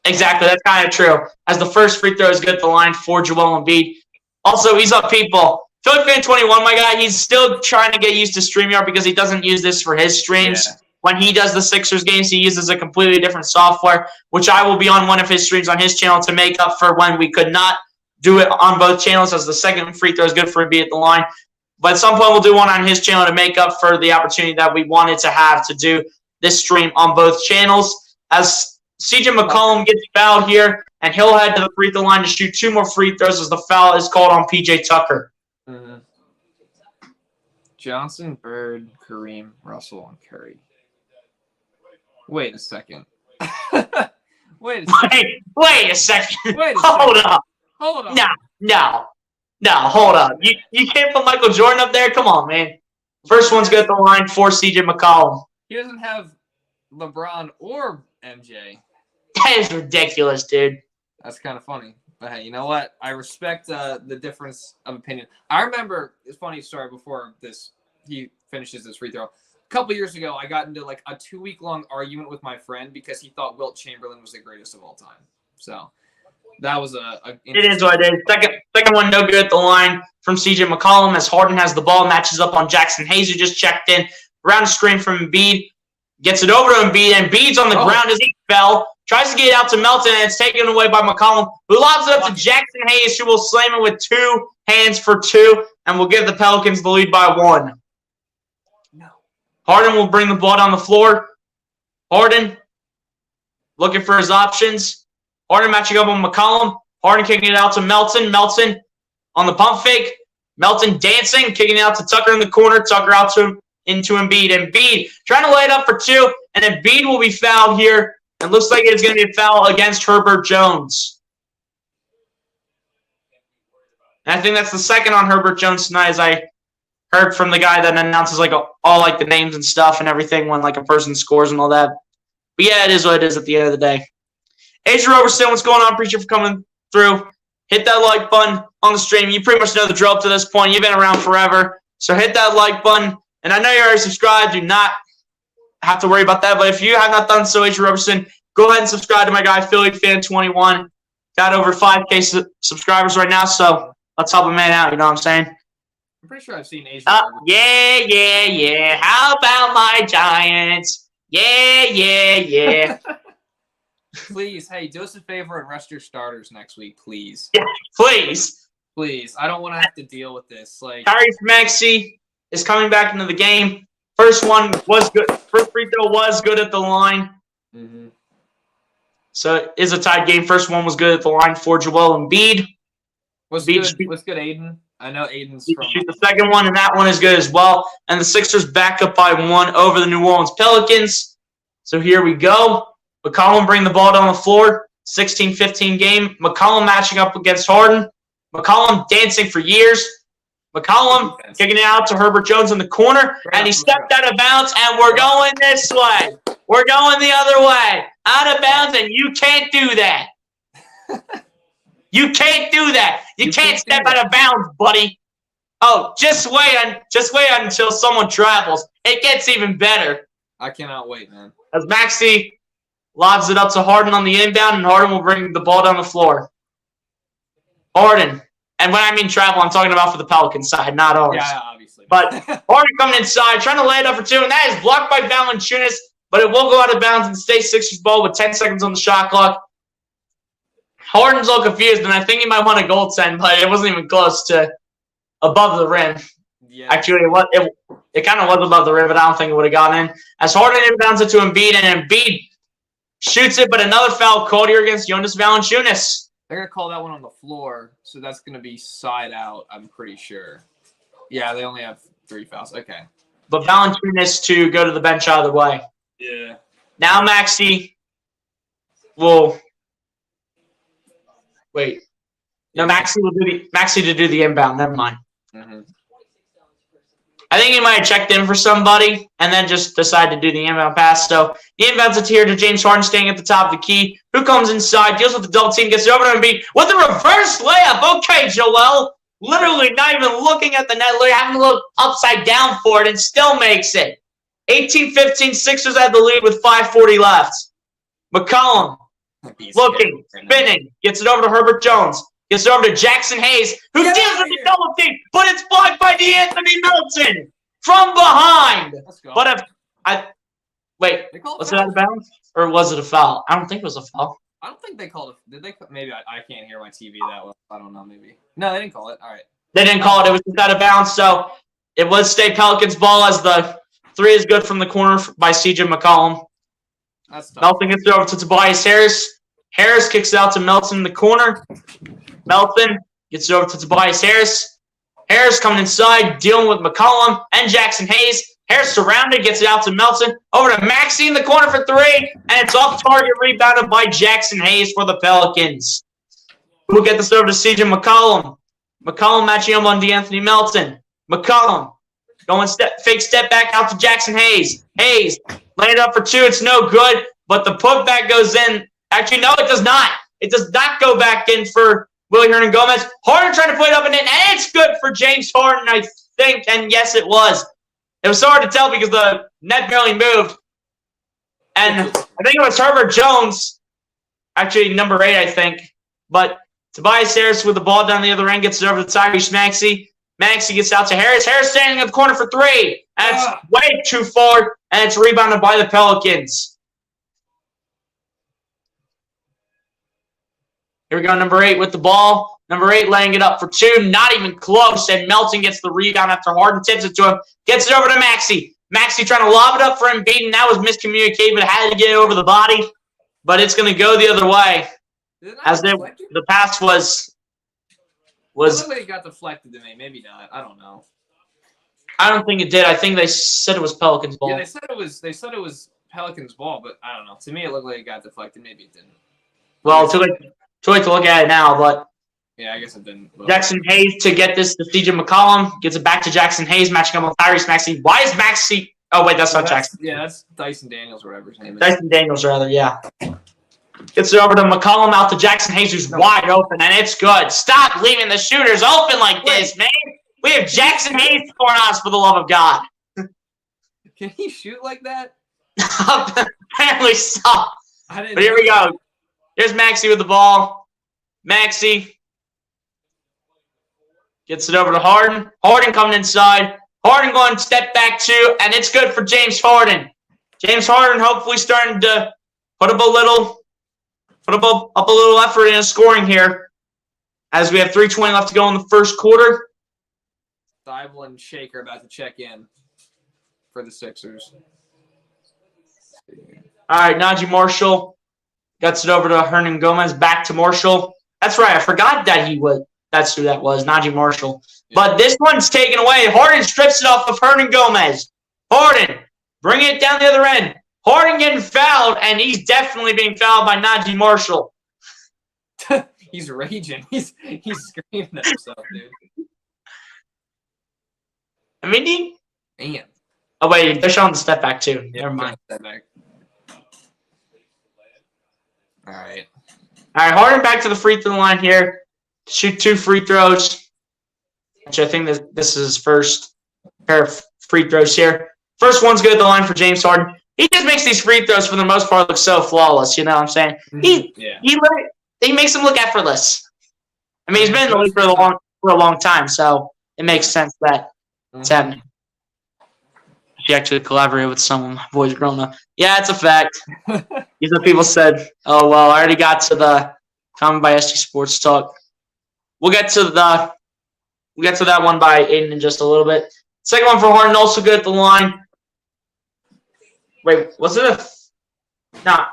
Exactly, that's kind of true. As the first free throw is good at the line for Joel Embiid. Also, he's up, people. Philly Fan 21, my guy, he's still trying to get used to StreamYard because he doesn't use this for his streams. Yeah. When he does the Sixers games, he uses a completely different software, which I will be on one of his streams on his channel to make up for when we could not do it on both channels, as the second free throw is good for Embiid at the line. But at some point, we'll do one on his channel to make up for the opportunity that we wanted to have to do this stream on both channels. As C.J. McCollum gets fouled here, and he'll head to the free throw line to shoot 2 more free throws as the foul is called on P.J. Tucker. Mm-hmm. Johnson, Bird, Kareem, Russell, and Curry. Wait a second. Wait a second. Wait a second. Wait a Hold second. up. Hold on. No, hold up. You can't put Michael Jordan up there? Come on, man. First one's good at the line for C.J. McCollum. He doesn't have LeBron or MJ. That is ridiculous, dude. That's kind of funny. But hey, you know what? I respect the difference of opinion. I remember, it's a funny story before he finishes this free throw. A couple years ago, I got into like a 2-week-long argument with my friend because he thought Wilt Chamberlain was the greatest of all time. So that was It is what it is. Second one, no good at the line from C.J. McCollum as Harden has the ball, matches up on Jackson Hayes, who just checked in. Around the screen from Embiid. Gets it over to Embiid. Embiid's on the ground as he fell. Tries to get it out to Melton, and it's taken away by McCollum, who lobs it up to Jackson Hayes, who will slam it with 2 hands for 2, and will give the Pelicans the lead by 1. No. Harden will bring the ball down the floor. Harden looking for his options. Harden matching up on McCollum. Harden kicking it out to Melton. Melton on the pump fake. Melton dancing, kicking it out to Tucker in the corner. Tucker out into Embiid. Embiid trying to lay it up for 2, and Embiid will be fouled here. And looks like it's going to be a foul against Herbert Jones. And I think that's the second on Herbert Jones tonight, as I heard from the guy that announces all the names and stuff and everything when a person scores and all that. But yeah, it is what it is at the end of the day. Adrian Roberson, what's going on? Appreciate you for coming through. Hit that like button on the stream. You pretty much know the drill up to this point. You've been around forever. So hit that like button. And I know you're already subscribed. Do not have to worry about that. But if you have not done so, Adrian Roberson, go ahead and subscribe to my guy, Philly Fan 21. Got over 5K subscribers right now. So let's help a man out. You know what I'm saying? I'm pretty sure I've seen Adrian. Yeah. How about my Giants? Yeah. Please, hey, do us a favor and rest your starters next week, please. Yeah, please. Please. I don't want to have to deal with this. Tyrese Maxey is coming back into the game. First one was good. First free throw was good at the line. Mm-hmm. So it is a tied game. First one was good at the line for Joel Embiid. What's good, Aiden? I know Aiden's from. Shoot the second one, and that one is good as well. And the Sixers back up by 1 over the New Orleans Pelicans. So here we go. McCollum bringing the ball down the floor. 16-15 game. McCollum matching up against Harden. McCollum dancing for years. McCollum kicking it out to Herbert Jones in the corner. And he stepped out of bounds, and we're going this way. We're going the other way. Out of bounds, and you can't do that. You can't do that. You can't step out of bounds, buddy. Oh, just wait until someone travels. It gets even better. I cannot wait, man. As Maxey lobs it up to Harden on the inbound, and Harden will bring the ball down the floor. Harden. And when I mean travel, I'm talking about for the Pelicans side, not ours. Yeah, obviously. But Harden coming inside, trying to lay it up for 2, and that is blocked by Valanciunas, but it will go out of bounds and stay Sixers ball with 10 seconds on the shot clock. Harden's a little confused, and I think he might want a goaltend, but it wasn't even close to above the rim. Yeah. Actually, it kind of was above the rim, but I don't think it would have gotten in. As Harden inbounds it to Embiid, and Embiid shoots it, but another foul called here against Jonas Valanciunas. They're going to call that one on the floor, so that's going to be side out, I'm pretty sure. Yeah, they only have 3 fouls. Okay. But Valanciunas to go to the bench either way. Yeah. Now Maxey will wait. No, Maxey will do Maxey to do the inbound. Never mind. Mm-hmm. I think he might have checked in for somebody and then just decided to do the inbound pass. So he inbounds it here to James Harden staying at the top of the key. Who comes inside, deals with the double team, gets it over to Embiid with a reverse layup. Okay, Joel. Literally not even looking at the net, literally having to look upside down for it and still makes it. 18-15, Sixers had the lead with 5:40 left. McCollum looking, spinning, gets it over to Herbert Jones. Gets it over to Jackson Hayes, who deals with the double team, but it's blocked by DeAnthony Melton from behind. Let's go. But was it out of bounds or was it a foul? I don't think it was a foul. I don't think they called it. Did they? Maybe I can't hear my TV that well. I don't know. Maybe. No, they didn't call it. All right. They didn't call it. It was just out of bounds. So it was stay Pelicans ball as the 3 is good from the corner by CJ McCollum. That's tough. Melton gets it over to Tobias Harris. Harris kicks it out to Melton in the corner. Melton gets it over to Tobias Harris. Harris coming inside, dealing with McCollum and Jackson Hayes. Harris surrounded, gets it out to Melton. Over to Maxey in the corner for 3, and it's off target, rebounded by Jackson Hayes for the Pelicans. We'll get this over to CJ McCollum. McCollum matching up on DeAnthony Melton. McCollum going fake step back out to Jackson Hayes. Hayes laying it up for 2. It's no good, but the putback goes in. Actually, no, it does not. It does not go back in for Willie Hernan-Gomez. Harden trying to put it up and in, and it's good for James Harden, I think. And yes, it was. It was so hard to tell because the net barely moved. And I think it was Herbert Jones, actually number 8, I think. But Tobias Harris with the ball down the other end gets it over to Tyrese Maxey. Maxey gets out to Harris. Harris standing in the corner for 3. And it's way too far, and it's rebounded by the Pelicans. Here we go, number 8 with the ball. Number 8 laying it up for 2. Not even close. And Melton gets the rebound after Harden tips it to him. Gets it over to Maxey. Maxey trying to lob it up for Embiid, and that was miscommunicated, but had to get it over the body. But it's going to go the other way. As the pass was. It looked like it got deflected to me. Maybe not. I don't know. I don't think it did. I think they said it was Pelicans ball. Yeah, they said it was Pelicans ball, but I don't know. To me, it looked like it got deflected. Maybe it didn't. Well, too late to look at it now, but yeah, I guess it didn't. Jackson Hayes to get this to CJ McCollum. Gets it back to Jackson Hayes, matching up with Tyrese Maxey. Why is Maxey? Oh, wait, that's not Jackson. Yeah, that's Dyson Daniels or whatever his name is. Dyson Daniels, rather, yeah. Gets it over to McCollum, out to Jackson Hayes, who's wide open, and it's good. Stop leaving the shooters open like this, man. We have Jackson Hayes scoring on us, for the love of God. Can he shoot like that? Apparently so. But here we go. Here's Maxey with the ball. Maxey gets it over to Harden. Harden coming inside. Harden going step back 2, and it's good for James Harden. James Harden hopefully starting to put up a little effort in his scoring here, as we have 3:20 left to go in the first quarter. Thibault and Shaker about to check in for the Sixers. All right, Najee Marshall gets it over to Hernan Gomez. Back to Marshall. That's right. I forgot that that's who that was, Najee Marshall. Yeah. But this one's taken away. Harden strips it off of Hernan Gomez. Harden bringing it down the other end. Harden getting fouled, and he's definitely being fouled by Najee Marshall. He's raging. He's screaming at himself, dude. I mean, man. Oh wait, they're showing the step back too. Yeah, never mind. Step back. All right. Harden back to the free throw line here. Shoot 2 free throws, which I think this is his first pair of free throws here. First one's good at the line for James Harden. He just makes these free throws for the most part look so flawless. You know what I'm saying? He makes them look effortless. I mean, he's been in the league for a long time, so it makes sense that it's happening. She actually collaborated with some of my boys growing up. Yeah, it's a fact. These are people said, "Oh well, I already got to the comment by SG Sports Talk." We'll get to that one by Aiden in just a little bit. Second one for Harden, also good at the line. Wait, was it no?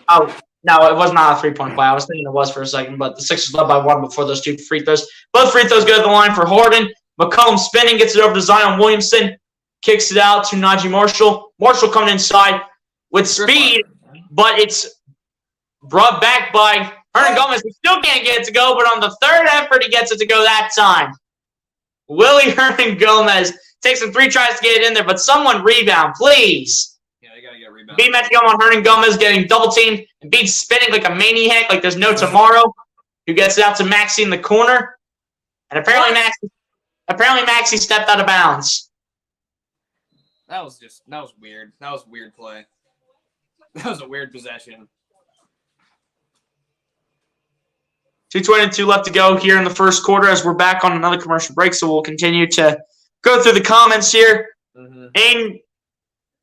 Oh no, it was not a 3-point play. I was thinking it was for a second, but the Sixers led by 1 before those 2 free throws. Both free throws good at the line for Harden. McCollum spinning, gets it over to Zion Williamson. Kicks it out to Najee Marshall. Marshall coming inside with speed, but it's brought back by Hernan Gomez. He still can't get it to go, but on the third effort, he gets it to go that time. Willie Hernan Gomez takes him 3 tries to get it in there, but someone rebound, please. Yeah, they got to get a rebound. Beat matching up on Hernan Gomez, getting double teamed, and Beat spinning like a maniac, like there's no tomorrow, who gets it out to Maxey in the corner. And apparently Maxey stepped out of bounds. That was weird. That was a weird play. That was a weird possession. 2:22 left to go here in the first quarter as we're back on another commercial break, so we'll continue to go through the comments here. Mm-hmm.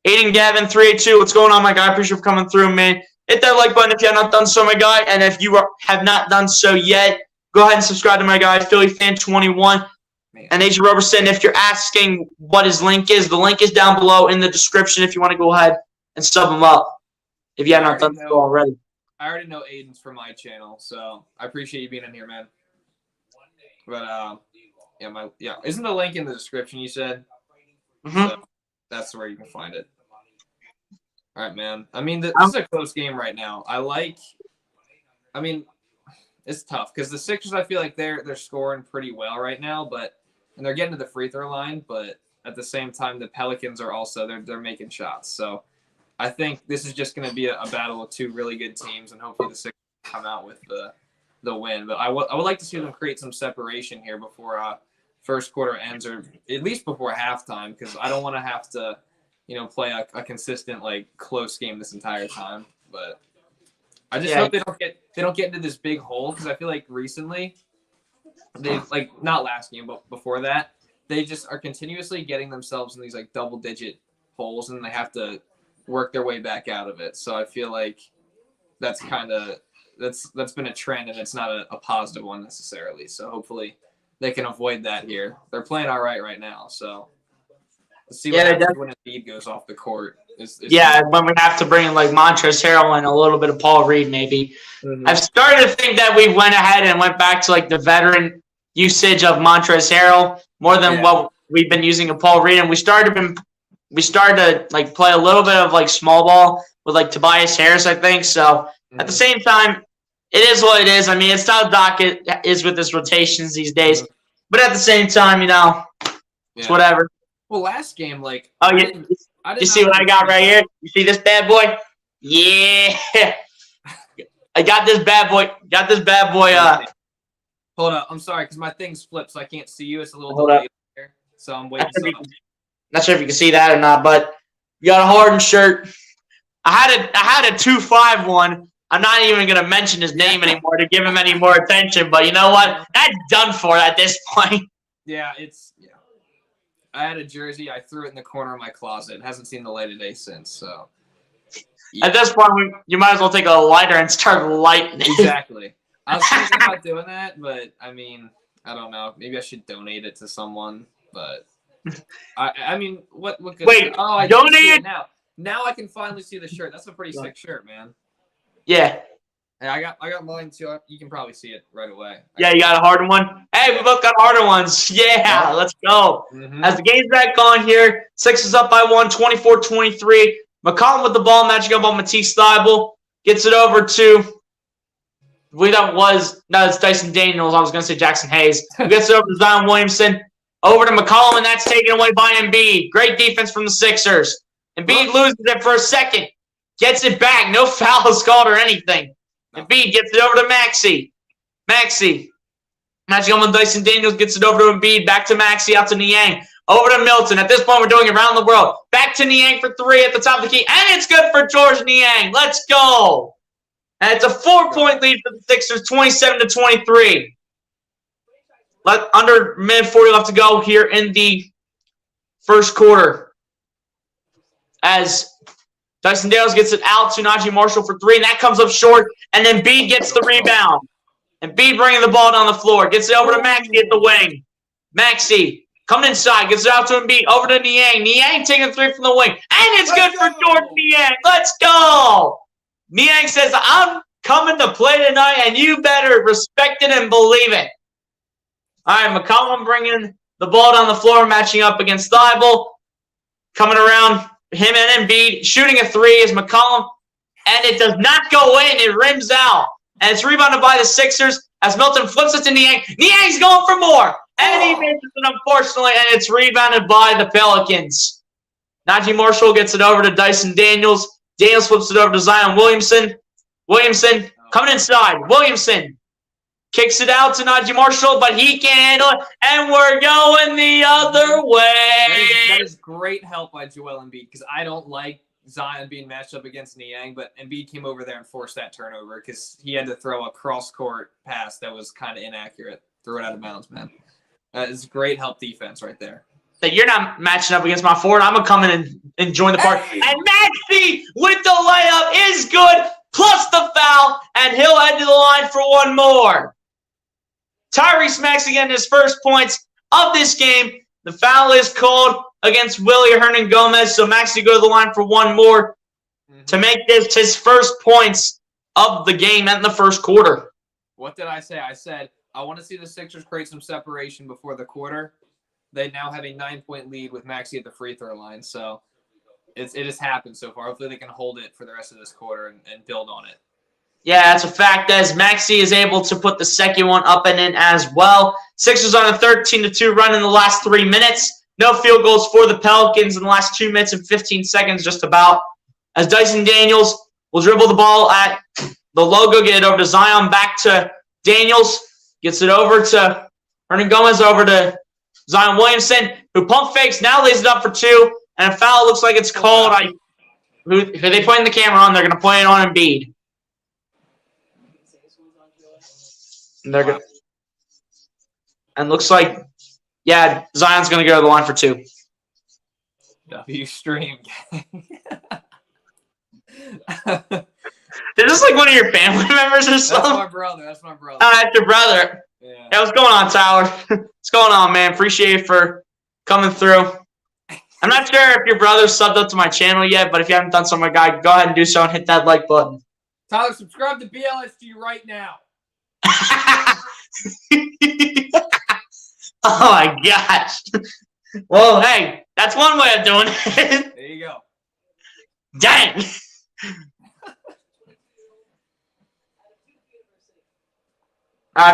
Aiden Gavin, 382, what's going on, my guy? Appreciate you for coming through, man. Hit that like button if you have not done so, my guy. And if you have not done so yet, go ahead and subscribe to my guy, Philly Fan 21. And AJ Robertson, if you're asking what his link is, the link is down below in the description if you want to go ahead and sub him up if you have not done so already. I already know Aiden's from my channel, so I appreciate you being in here, man. But isn't the link in the description you said? Mm-hmm. So that's where you can find it. All right, man. I mean, this is a close game right now. It's tough because the Sixers, I feel like they're scoring pretty well right now, and they're getting to the free throw line, but at the same time, the Pelicans are also they're making shots. So I think this is just going to be a battle of 2 really good teams, and hopefully the Sixers come out with the win. But I would like to see them create some separation here before first quarter ends, or at least before halftime, because I don't want to have to, play a consistent close game this entire time. But I just hope they don't get into this big hole, because I feel like recently they not last game but before that they just are continuously getting themselves in these double-digit holes, and they have to work their way back out of it. So I feel like that's kind of that's been a trend, and it's not a positive one necessarily. So hopefully they can avoid that here. They're playing all right now, so let's see what happens when Embiid goes off the court. When we have to bring in like Montrezl Harrell and a little bit of Paul Reed, maybe. Mm-hmm. I've started to think that we went ahead and went back to like the veteran usage of Montrezl Harrell more than what we've been using of Paul Reed, and we started to like play a little bit of like small ball with like Tobias Harris, I think. So at the same time, it is what it is. I mean, it's how Doc is with his rotations these days. Mm-hmm. But at the same time, it's whatever. Well, last game, like you see what I got right here? You see this bad boy? Yeah. I got this bad boy. Hold up. I'm sorry because my thing's flipped, so I can't see you. It's a little delayed here, so I'm waiting. Not sure if you can see that or not, but you got a Harden shirt. I had a 2-5 one. I'm not even going to mention his name anymore to give him any more attention, but you know what? That's done for at this point. Yeah, I had a jersey. I threw it in the corner of my closet. It hasn't seen the light of day since. So at this point, you might as well take a lighter and start lighting it. Exactly. I was thinking about doing that, but I mean, I don't know. Maybe I should donate it to someone. But I mean, what good? Wait, I donate it now. Now I can finally see the shirt. That's a pretty sick shirt, man. Yeah. And I got mine too. You can probably see it right away. Yeah, you got a Harden one? Hey, we both got harder ones. Yeah, let's go. Mm-hmm. As the game's back on here, Sixers up by 1, 24-23. McCollum with the ball, matching up on Matisse Thybulle. Gets it over to, I believe it's Dyson Daniels. I was going to say Jackson Hayes. Gets it over to Zion Williamson. Over to McCollum, and that's taken away by Embiid. Great defense from the Sixers. Embiid loses it for a second. Gets it back. No fouls called or anything. Embiid gets it over to Maxey. Matching on Dyson Daniels, gets it over to Embiid. Back to Maxey, out to Niang. Over to Milton. At this point, we're doing it around the world. Back to Niang for 3 at the top of the key. And it's good for George Niang. Let's go. And it's a 4-point lead for the Sixers, 27-23. Under minute 40 left to go here in the first quarter. As Dyson Daniels gets it out to Najee Marshall for 3, and that comes up short. And then Embiid gets the rebound. Embiid bringing the ball down the floor. Gets it over to Maxey at the wing. Maxey coming inside. Gets it out to Embiid. Over to Niang. Niang taking 3 from the wing. And it's good for George Niang. Let's go. Niang says, I'm coming to play tonight, and you better respect it and believe it. All right, McCollum bringing the ball down the floor, matching up against Thybulle. Coming around. Him and Embiid shooting a 3 is McCollum, and it does not go in. It rims out, and it's rebounded by the Sixers as Milton flips it to Niang. Niang's going for more, and he misses it, unfortunately, and it's rebounded by the Pelicans. Najee Marshall gets it over to Dyson Daniels. Daniels flips it over to Zion Williamson. Williamson coming inside. Williamson kicks it out to Najee Marshall, but he can't handle it, and we're going the other way. That is great help by Joel Embiid because I don't like Zion being matched up against Niang, but Embiid came over there and forced that turnover because he had to throw a cross-court pass that was kind of inaccurate. Threw it out of bounds, man. It's great help defense right there. That you're not matching up against my forward. I'm going to come in and join the party. Hey. And Maxey with the layup is good, plus the foul, and he'll head to the line for one more. Tyrese Maxey getting his first points of this game. The foul is called against Willie Hernan-Gomez, so Maxey go to the line for one more to make this his first points of the game and the first quarter. What did I say? I said I want to see the Sixers create some separation before the quarter. They now have a 9-point lead with Maxey at the free throw line, so it has happened so far. Hopefully they can hold it for the rest of this quarter and build on it. Yeah, that's a fact, as Maxey is able to put the second one up and in as well. Sixers on a 13-2 run in the last 3 minutes. No field goals for the Pelicans in the last 2 minutes and 15 seconds just about. As Dyson Daniels will dribble the ball at the logo, get it over to Zion, back to Daniels. Gets it over to Hernan-Gomez, over to Zion Williamson, who pump fakes, now lays it up for 2. And a foul looks like it's called. Who they putting the camera on? They're going to play it on Embiid. And they're good. And looks like, yeah, Zion's going to go to the line for 2. W stream. Is this like one of your family members or something? That's my brother. That's my brother. Oh, that's your brother. Yeah. Hey, what's going on, Tyler? What's going on, man? Appreciate you for coming through. I'm not sure if your brother's subbed up to my channel yet, but if you haven't done so, my guy, go ahead and do so and hit that like button. Tyler, subscribe to BLSG right now. Oh my gosh. Well, hey, that's one way of doing it. There you go. Dang.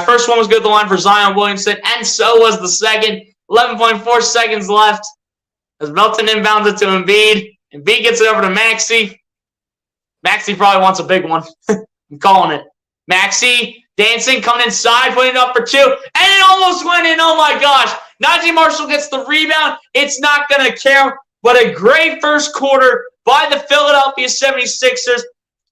First one was good at the line for Zion Williamson, and so was the second. 11.4 seconds left as Melton inbounds it to Embiid. Embiid gets it over to Maxey. Maxey probably wants a big one. I'm calling it. Maxey dancing, coming inside, putting it up for 2, and it almost went in. Oh my gosh. Najee Marshall gets the rebound. It's not going to count, but a great first quarter by the Philadelphia 76ers,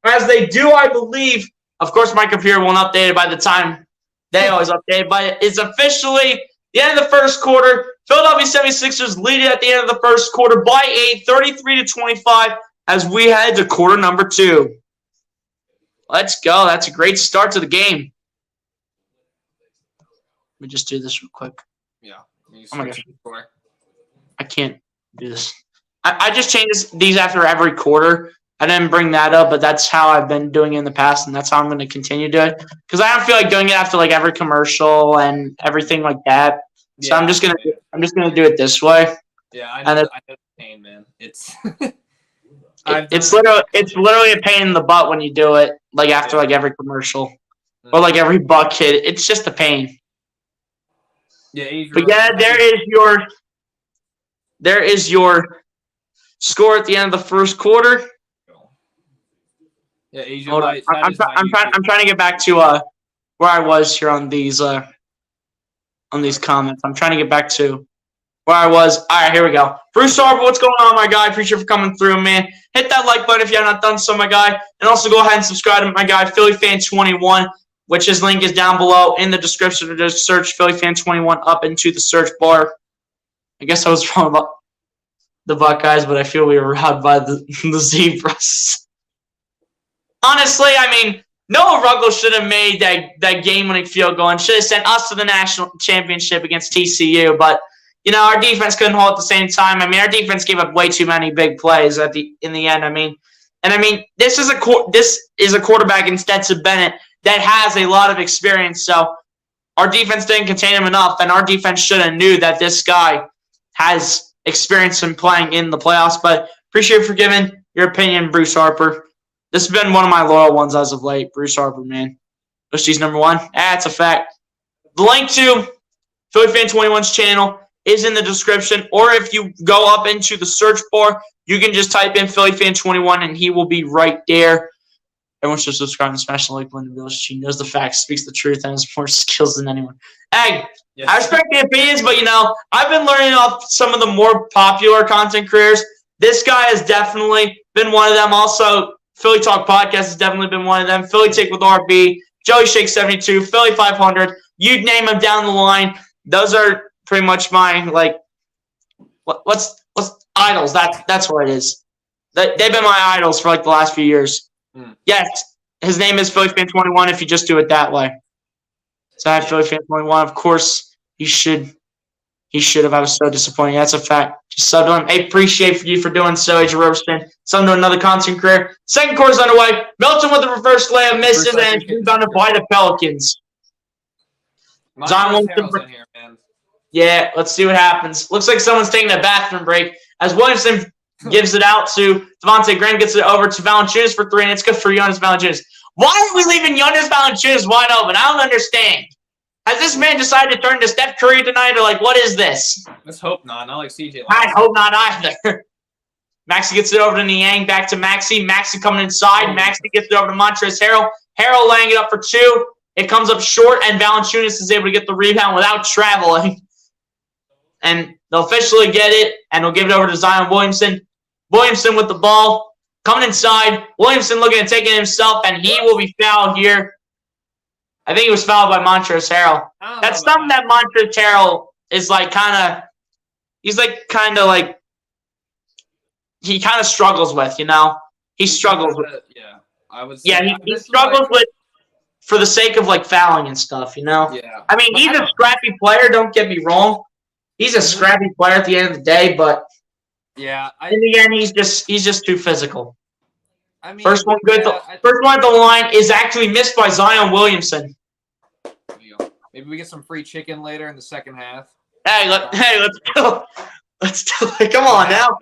as they do, I believe. Of course, my computer won't update it by the time they always update, but it's officially the end of the first quarter. Philadelphia 76ers lead it at the end of the first quarter by 8, 33-25, as we head to quarter number 2. Let's go. That's a great start to the game. Let me just do this real quick. Yeah. Oh my gosh. I can't do this. I just change these after every quarter. I didn't bring that up, but that's how I've been doing it in the past, and that's how I'm going to continue to do it. Because I don't feel like doing it after like every commercial and everything like that. So I'm just gonna do it this way. Yeah, I know the pain, man. It's it's literally a pain in the butt when you do it like after like every commercial or like every bucket. It's just a pain. Yeah, but yeah, there is your score at the end of the first quarter. Yeah, Asia. Hold on. I'm trying to get back to where I was here on these comments. I'm trying to get back to where I was. All right, here we go. Bruce Harper, what's going on, my guy? Appreciate you for coming through, man. Hit that like button if you have not done so, my guy. And also go ahead and subscribe to my guy, PhillyFan21, which his link is down below in the description. Just search PhillyFan21 up into the search bar. I guess I was wrong about the Buckeyes, but I feel we were robbed by the Zebras. Honestly, I mean, Noah Ruggles should have made that game-winning field goal and should have sent us to the national championship against TCU. But, you know, our defense couldn't hold at the same time. I mean, our defense gave up way too many big plays in the end. I mean, this is a quarterback in Stetson Bennett that has a lot of experience. So our defense didn't contain him enough, and our defense should have knew that this guy has experience in playing in the playoffs. But appreciate you for giving your opinion, Bruce Harper. This has been one of my loyal ones as of late. Bruce Harper, man. OSG's number 1. That's a fact. The link to PhillyFan21's channel is in the description. Or if you go up into the search bar, you can just type in PhillyFan21 and he will be right there. Everyone should subscribe and smash the like button. She knows the facts, speaks the truth, and has more skills than anyone. Hey, yes. I respect the opinions, but, you know, I've been learning off some of the more popular content creators. This guy has definitely been one of them. Also, Philly Talk Podcast has definitely been one of them. Philly Take with RB, Joey Shake 72, Philly 500. You'd name them down the line. Those are pretty much my what's idols. That's what it is. They've been my idols for like the last few years. Yes, his name is PhillyFan21. If you just do it that way. So I have PhillyFan21. Of course, he should have. I was so disappointed. That's a fact. Just sub to him. Hey, appreciate you for doing so, Adrian Robertson. Sub to another content career. Second quarter's underway. Melton with the reverse layup, misses, and rebounded by the Pelicans. Zion Williamson. In here, man. Yeah, let's see what happens. Looks like someone's taking a bathroom break. As Williamson gives it out to Devontae Graham, gets it over to Valanciunas for 3, and it's good for Jonas Valanciunas. Why are we leaving Jonas Valanciunas wide open? I don't understand. Has this man decided to turn into Steph Curry tonight, or like, what is this? Let's hope not. Not like CJ. I hope not either. Maxey gets it over to Niang, back to Maxey. Maxey coming inside. Maxey gets it over to Montrezl Harrell. Harrell laying it up for 2. It comes up short, and Valanciunas is able to get the rebound without traveling. And they'll officially get it, and they'll give it over to Zion Williamson. Williamson with the ball, coming inside. Williamson looking to take it himself, and he will be fouled here. I think he was fouled by Montrezl Harrell. That's something that Montrezl Harrell is like he kind of struggles with, you know? He struggles with it. Yeah. I would say. Yeah, he This is struggles with for the sake of like fouling and stuff, you know. Yeah. I mean, he's a scrappy player. Don't get me wrong. He's a scrappy player at the end of the day, but yeah, in the end, he's just too physical. I mean, First one good. yeah, First one at the line is actually missed by Zion Williamson. There you go. Maybe we get some free chicken later in the second half. Hey, let's go. Let's do it. Come on now.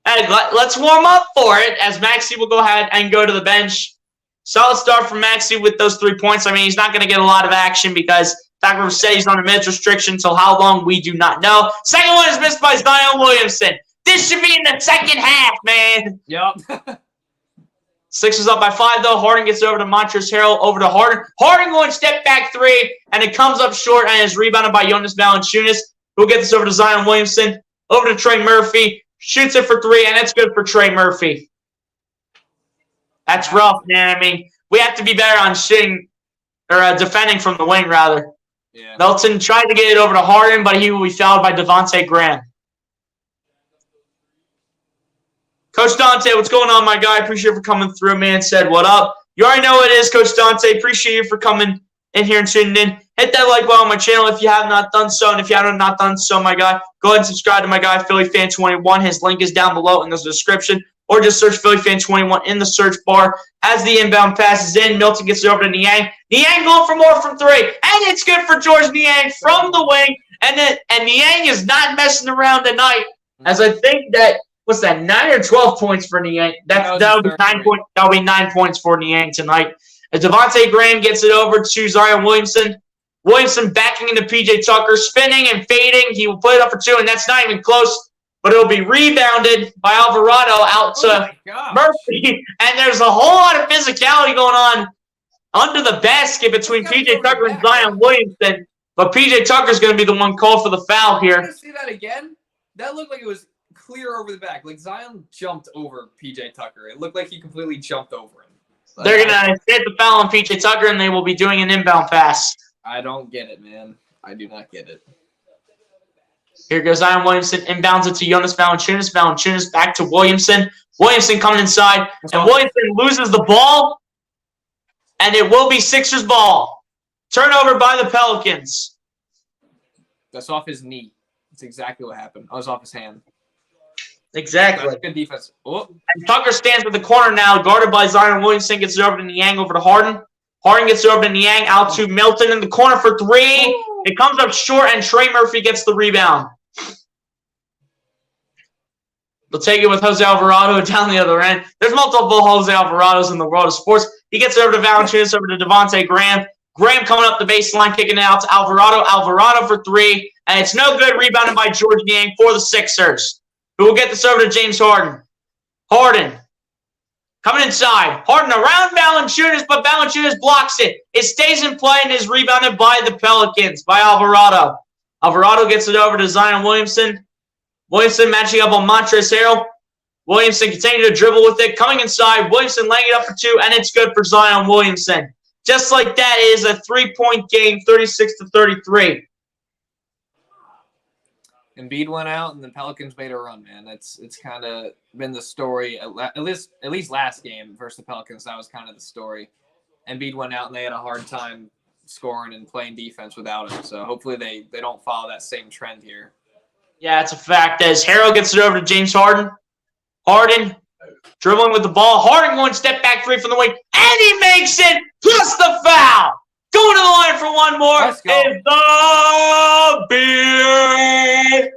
Hey, let's warm up for it as Maxey will go ahead and go to the bench. Solid start from Maxey with those 3 points. I mean, he's not going to get a lot of action because Dr. said he's on a minutes restriction until how long we do not know. Second one is missed by Zion Williamson. This should be in the second half, man. Yep. Sixers up by 5, though. Harden gets over to Montrezl Harrell, over to Harden. Harden going step back 3, and it comes up short and is rebounded by Jonas Valanciunas, who will get this over to Zion Williamson, over to Trey Murphy. Shoots it for 3, and it's good for Trey Murphy. That's rough, man. I mean, we have to be better on shooting or defending from the wing, rather. Yeah. Melton tried to get it over to Harden, but he will be fouled by Devontae Graham. Coach Dante, what's going on, my guy? Appreciate you for coming through, man. Said, what up? You already know what it is, Coach Dante. Appreciate you for coming in here and tuning in. Hit that like button on my channel if you have not done so. And if you have not done so, my guy, go ahead and subscribe to my guy, PhillyFan21. His link is down below in the description. Or just search PhillyFan21 in the search bar. As the inbound passes in, Milton gets it over to Niang. Niang going for more from 3. And it's good for George Niang from the wing. And Niang is not messing around tonight. As I think that, what's that, 9 or 12 points for Niang? That'll be 9 points. That'll be 9 points for Niang tonight. As Devontae Graham gets it over to Zion Williamson. Williamson backing into P.J. Tucker, spinning and fading. He will put it up for 2, and that's not even close. But it'll be rebounded by Alvarado out to Murphy. And there's a whole lot of physicality going on under the basket between P.J. Tucker and Zion Williamson. But P.J. Tucker's going to be the one called for the foul here. Did you see that again? That looked like it was clear over the back. Like Zion jumped over P.J. Tucker. It looked like he completely jumped over him. Like, they're going to get the foul on P.J. Tucker, and they will be doing an inbound pass. I don't get it, man. I do not get it. Here goes Zion Williamson, inbounds it to Jonas Valanciunas. Valanciunas back to Williamson. Williamson coming inside, and Williamson loses the ball, and it will be Sixers ball. Turnover by the Pelicans. That's off his knee. That's exactly what happened. I was off his hand. Exactly. That's good defense. Oh. And Tucker stands at the corner now, guarded by Zion Williamson. Gets it over to Niang, over to Harden. Harden gets it over to Niang, out to Milton in the corner for 3. It comes up short, and Trey Murphy gets the rebound. They'll take it with Jose Alvarado down the other end. There's multiple Jose Alvarados in the world of sports. He gets it over to Valanciunas, over to Devontae Graham. Graham coming up the baseline, kicking it out to Alvarado. Alvarado for 3, and it's no good. Rebounded by George Niang for the Sixers, who will get this over to James Harden. Harden coming inside. Harden around Valanciunas, but Valanciunas blocks it. It stays in play and is rebounded by the Pelicans, by Alvarado. Alvarado gets it over to Zion Williamson. Williamson matching up on Montrezl Harrell. Williamson continuing to dribble with it. Coming inside. Williamson laying it up for 2, and it's good for Zion Williamson. Just like that is a 3-point game, 36-33. Embiid went out, and the Pelicans made a run, man. It's kind of been the story, at least last game versus the Pelicans. That was kind of the story. Embiid went out, and they had a hard time scoring and playing defense without him. So hopefully they don't follow that same trend here. Yeah, it's a fact. As Harrell gets it over to James Harden. Harden dribbling with the ball. Harden going step back 3 from the wing. And he makes it, plus the foul. Going to the line for one more is the Beard.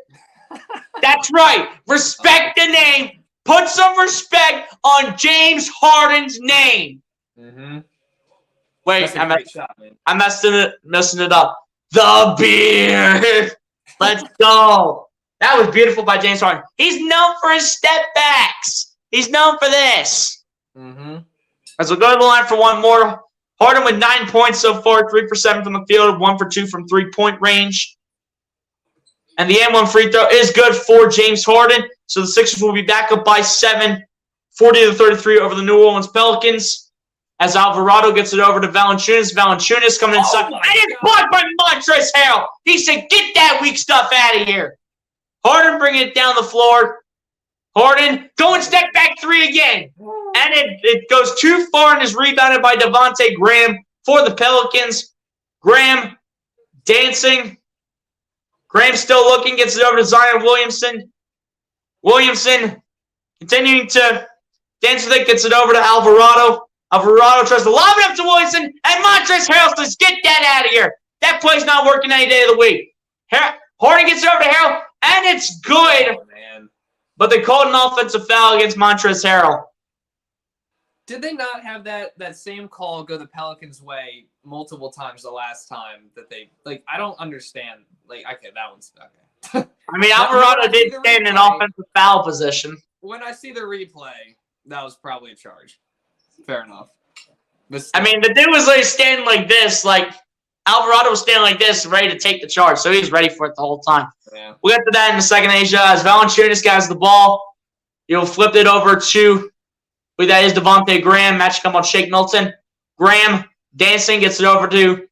That's right. Respect the name. Put some respect on James Harden's name. Mm-hmm. Wait, I'm messing it up. The Beard. Let's go. That was beautiful by James Harden. He's known for his step backs. He's known for this. Mm-hmm. As we'll go to the line for one more. Harden with 9 points so far, 3 for 7 from the field, 1 for 2 from 3-point range. And the M1 free throw is good for James Harden. So the Sixers will be back up by 7, 40-33 over the New Orleans Pelicans. As Alvarado gets it over to Valanciunas. Valanciunas coming inside. And it's blocked by Montrezl Harrell. He said, get that weak stuff out of here. Harden bringing it down the floor. Harden going step back 3 again. And and it goes too far and is rebounded by Devontae Graham for the Pelicans. Graham dancing. Graham still looking, gets it over to Zion Williamson. Williamson continuing to dance with it, gets it over to Alvarado. Alvarado tries to lob it up to Williamson, and Montrezl Harrell says, get that out of here. That play's not working any day of the week. Harden gets it over to Harrell, and it's good. Oh, man. But they called an offensive foul against Montrezl Harrell. Did they not have that same call go the Pelicans' way multiple times the last time that they like? I don't understand. Like, okay, that one's okay. I mean, Alvarado did stand in an offensive foul position. When I see the replay, that was probably a charge. Fair enough. I mean, the dude was like standing like this, like Alvarado was standing like this, ready to take the charge, so he was ready for it the whole time. Yeah. We'll get to that in a second, Asia. As Valanciunas has the ball, he'll flip it over to who that is, Devontae Graham. Match come on Shake Milton. Graham dancing, gets it over to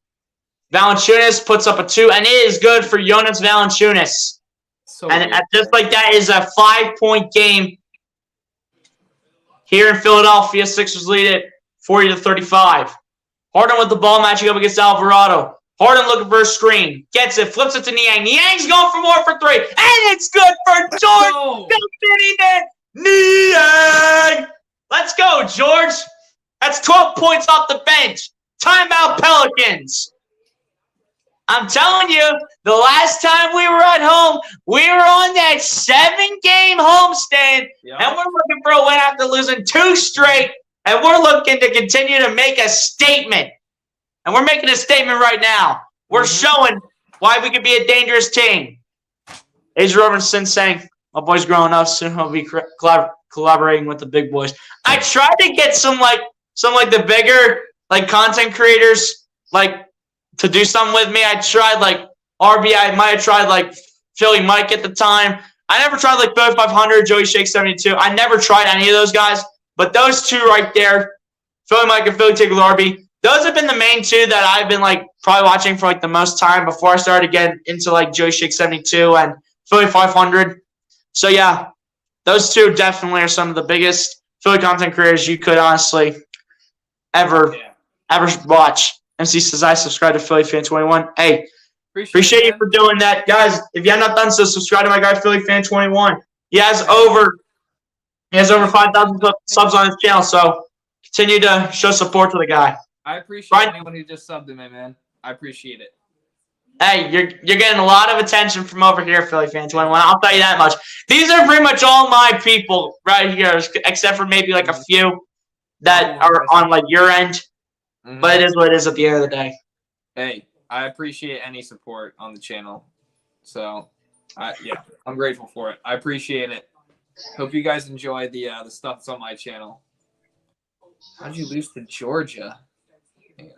Valanciunas, puts up a 2, and it is good for Jonas Valanciunas. And just like that is a 5-point game here in Philadelphia. Sixers lead it 40-35. Harden with the ball, matching up against Alvarado. Harden looking for a screen. Gets it, flips it to Niang. Niang's going for more for 3. And it's good for George. Niang. Let's go, George. That's 12 points off the bench. Timeout, Pelicans. I'm telling you, the last time we were at home, we were on that 7-game homestand, and we're looking for a win after losing 2 straight, and we're looking to continue to make a statement. And we're making a statement right now. We're showing why we could be a dangerous team. Asia Robertson saying, my boy's growing up, soon he'll be collaborating with the big boys. I tried to get some the bigger content creators to do something with me. I tried RB. I might have tried Philly Mike at the time. I never tried Philly 500, Joey Shake 72. I never tried any of those guys. But those two right there, Philly Mike and Philly Tickle RB, those have been the main two that I've been probably watching for the most time before I started getting into Joey Shake 72 and Philly 500. So yeah, those two definitely are some of the biggest Philly content creators you could honestly ever watch. MC says, I subscribe to Philly Fan 21. Hey, appreciate you for doing that. Guys, if you have not done so, subscribe to my guy, Philly Fan 21. He has over 5,000 subs on his channel, so continue to show support to the guy. I appreciate anyone who just subbed to me, man. I appreciate it. Hey, you're getting a lot of attention from over here, Philly Fan 21. I'll tell you that much. These are pretty much all my people right here, except for maybe a few that are on your end. Mm-hmm. But it is what it is at the end of the day. Hey, I appreciate any support on the channel. So, I'm grateful for it. I appreciate it. Hope you guys enjoy the stuff that's on my channel. How'd you lose to Georgia? Man,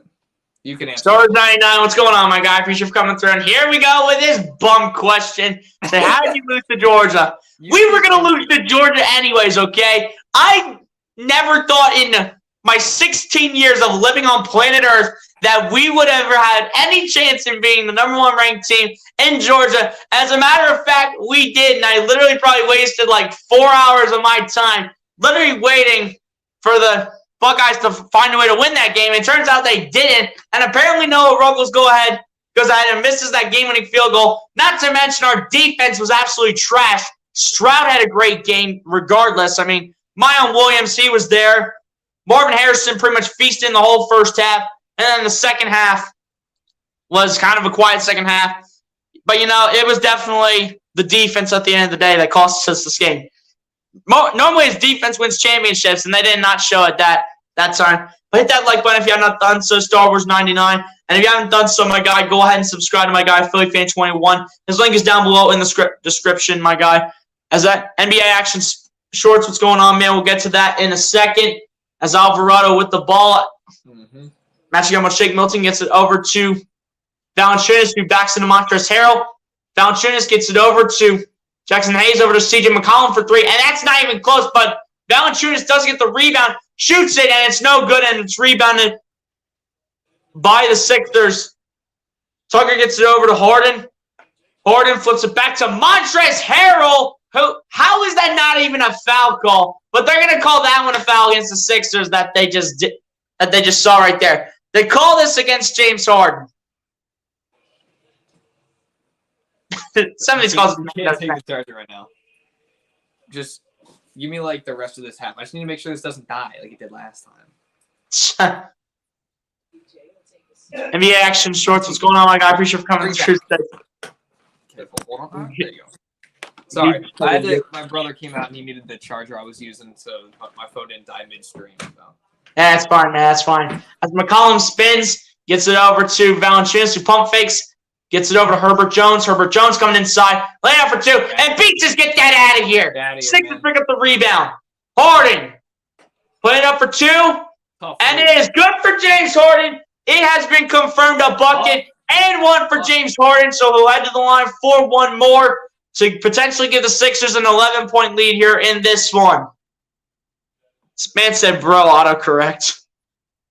you can answer. Stars 99, what's going on, my guy? Appreciate you for coming through. And here we go with this bum question. Say, how did you lose to Georgia? We were going to lose to Georgia anyways, okay? I never thought in my 16 years of living on planet Earth that we would ever had any chance in being the number 1 ranked team in Georgia. As a matter of fact, we did, and I literally probably wasted 4 hours of my time literally waiting for the Buckeyes to find a way to win that game. It turns out they didn't, and apparently Noah Ruggles goes ahead and misses that game-winning field goal. Not to mention our defense was absolutely trash. Stroud had a great game regardless. I mean, Mayon Williams, he was there. Marvin Harrison pretty much feasted the whole first half. And then the second half was kind of a quiet second half. But, it was definitely the defense at the end of the day that cost us this game. Normally, his defense wins championships, and they did not show it that time. But hit that like button if you have not done so, Star Wars 99. And if you haven't done so, my guy, go ahead and subscribe to my guy, Philly Fan 21. His link is down below in the description, my guy. As that NBA Action Shorts, what's going on, man? We'll get to that in a second. As Alvarado with the ball. Matching up with Shake Milton, gets it over to Valanciunas, who backs into Montrezl Harrell. Valanciunas gets it over to Jackson Hayes, over to CJ McCollum for 3, and that's not even close, but Valanciunas does get the rebound, shoots it, and it's no good, and it's rebounded by the Sixers. Tucker gets it over to Harden. Harden flips it back to Montrezl Harrell, How is that not even a foul call? But they're gonna call that one a foul against the Sixers that they just saw right there. They call this against James Harden. Some of these calls. You can't take the charger right now. Just give me like the rest of this half. I just need to make sure this doesn't die like it did last time. NBA action shorts. What's going on, my guy? I appreciate you for coming through today. Careful, hold on. There you go. Sorry, my brother came out and he needed the charger I was using, so my phone didn't die midstream. So. Yeah, that's fine, man. That's fine. As McCollum spins, gets it over to Valanciunas, who pump fakes, gets it over to Herbert Jones. Herbert Jones coming inside, laying out for two, and Beat just get that out of here. Sixers pick up the rebound. Harden put it up for two, and it is good for James Harden. It has been confirmed a bucket and one for James Harden, so he'll head to the line for one more to potentially give the Sixers an 11-point lead here in this one. This man said, bro, autocorrect.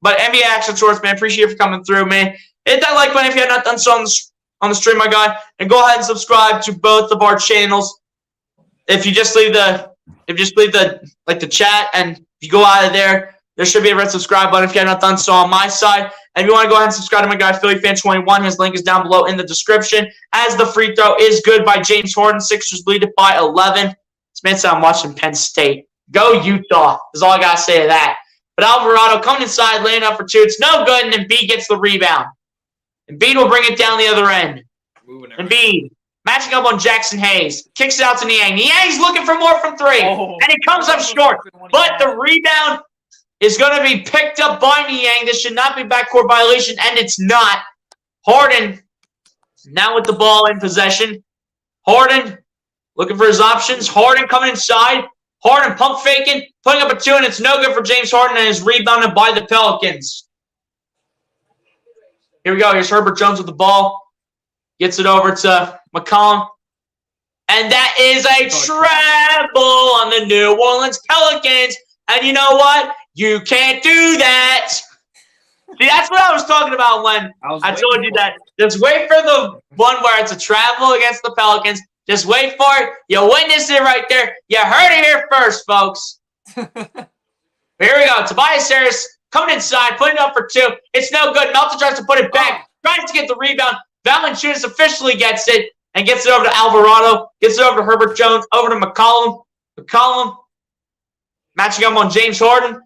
But NBA Action Shorts, man, appreciate you for coming through, man. Hit that like button if you have not done so on the stream, my guy. And go ahead and subscribe to both of our channels. If you just leave the chat and you go out of there, there should be a red subscribe button if you have not done so on my side. And if you want to go ahead and subscribe to my guy, PhillyFan21, his link is down below in the description. As the free throw is good by James Harden. Sixers lead it by 11. This man said I'm watching Penn State. Go Utah is all I got to say to that. But Alvarado coming inside, laying up for two. It's no good, and Embiid gets the rebound. Embiid will bring it down the other end. Embiid matching up on Jackson Hayes. Kicks it out to Niang. Niang's looking for more from three. And he comes up short. But the rebound is going to be picked up by Niang. This should not be backcourt violation, and it's not. Harden now with the ball in possession. Harden looking for his options. Harden coming inside. Harden pump faking, putting up a two, and it's no good for James Harden, and is rebounded by the Pelicans. Here we go. Here's Herbert Jones with the ball. Gets it over to McCollum. And that is a treble on the New Orleans Pelicans. And you know what? You can't do that. See, that's what I was talking about when I told you that. Just wait for the one where it's a travel against the Pelicans. Just wait for it. You witnessed it right there. You heard it here first, folks. Here we go. Tobias Harris coming inside, putting it up for two. It's no good. Melton tries to put it back. Tries to get the rebound. Valanciunas officially gets it and gets it over to Alvarado. Gets it over to Herbert Jones. Over to McCollum. McCollum matching up on James Harden.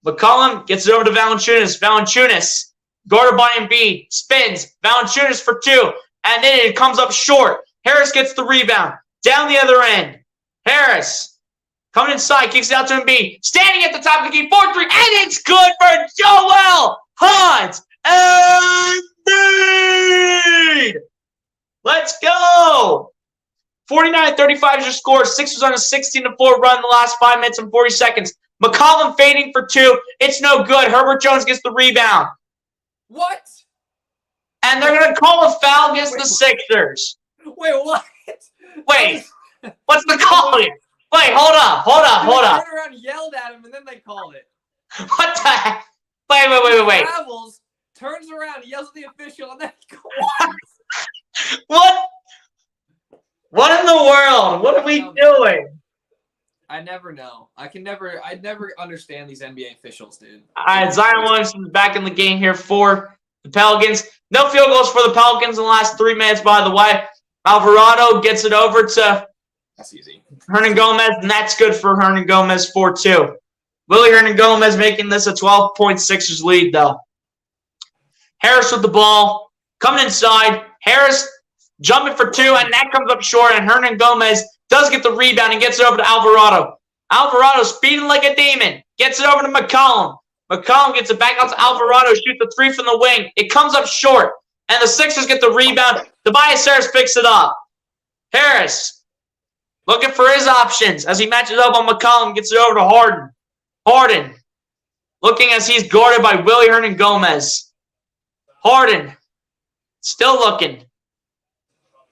McCollum gets it over to Valanciunas. Valanciunas guarded by Embiid. Spins. Valanciunas for two. And then it comes up short. Harris gets the rebound. Down the other end. Harris coming inside. Kicks it out to Embiid. Standing at the top of the key. 4-3. And it's good for Joel Hans Embiid. Let's go. 49-35 is your score. Sixers on a 16-4 run in the last 5 minutes and 40 seconds. McCollum fading for two. It's no good. Herbert Jones gets the rebound. What? And they're going to call a foul against the Sixers. Wait, what? Wait. What's the call here? Wait, hold up. Turned around and yelled at him, and then they called it. What the heck? Wait. Travels, turns around, yells at the official, and then What? What in the world? What are we doing? I never know. I never understand these NBA officials, dude. All right, Zion Williamson's back in the game here for the Pelicans. No field goals for the Pelicans in the last 3 minutes, by the way. Alvarado gets it over to that's easy. Hernan Gomez, and that's good for Hernan Gomez 4-2. Willie Hernan Gomez making this a 12-point Sixers lead, though. Harris with the ball, coming inside. Harris jumping for two, and that comes up short, and Hernan Gomez does get the rebound and gets it over to Alvarado. Alvarado speeding like a demon. Gets it over to McCollum. McCollum gets it back out to Alvarado. Shoots a three from the wing. It comes up short, and the Sixers get the rebound. Tobias Harris picks it up. Harris looking for his options as he matches up on McCollum. Gets it over to Harden. Harden looking as he's guarded by Willie Hernan Gomez. Harden still looking.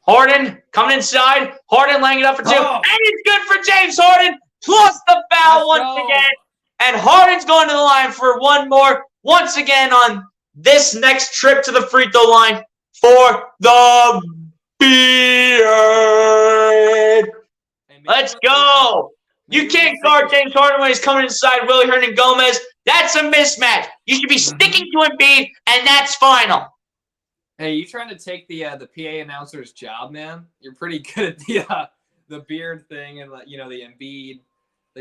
Harden coming inside. Harden laying it up for two. And it's good for James Harden. Plus the foul once again. And Harden's going to the line for one more. Once again on this next trip to the free throw line for the Beard. Let's go. You can't guard James Harden when he's coming inside Willie Hernangomez. That's a mismatch. You should be sticking to Embiid, and that's final. Hey, you trying to take the PA announcer's job, man? You're pretty good at the beard thing and the Embiid.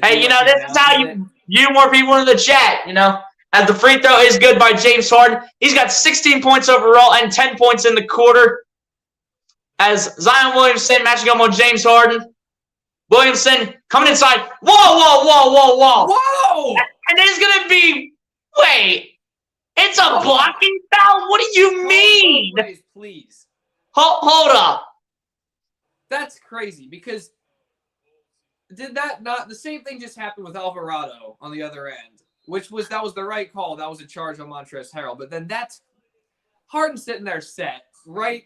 Hey, this is how you more people in the chat. As the free throw is good by James Harden. He's got 16 points overall and 10 points in the quarter. As Zion Williamson matching up on James Harden. Williamson coming inside. Whoa. And it's going to be – wait. It's a blocking foul? What do you mean? Please. Hold up. That's crazy because did that not – the same thing just happened with Alvarado on the other end, that was the right call. That was a charge on Montrezl Harrell. But then that's Harden sitting there set right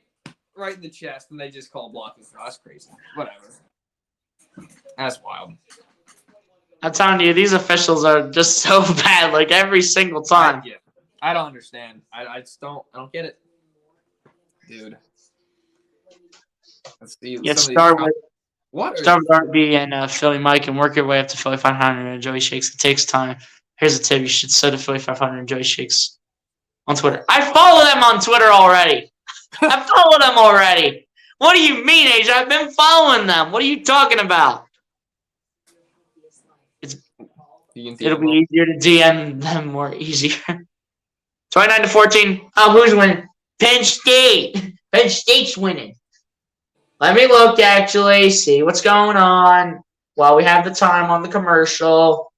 in the chest, and they just call blocking foul. That's crazy. Whatever. That's wild. I'm telling you, these officials are just so bad, like every single time. I don't understand. I just don't. I don't get it, dude. Let's see. Start with R&B and Philly Mike and work your way up to Philly 500 and Joey Shakes. It takes time. Here's a tip: you should set a Philly 500 and Joey Shakes on Twitter. I follow them on Twitter already. I follow them already. What do you mean, Asia? I've been following them. What are you talking about? It'll be easier to DM them more easier. 29-14. Oh, who's winning? Penn State. Penn State's winning. Let me look, actually, see what's going on while we have the time on the commercial. All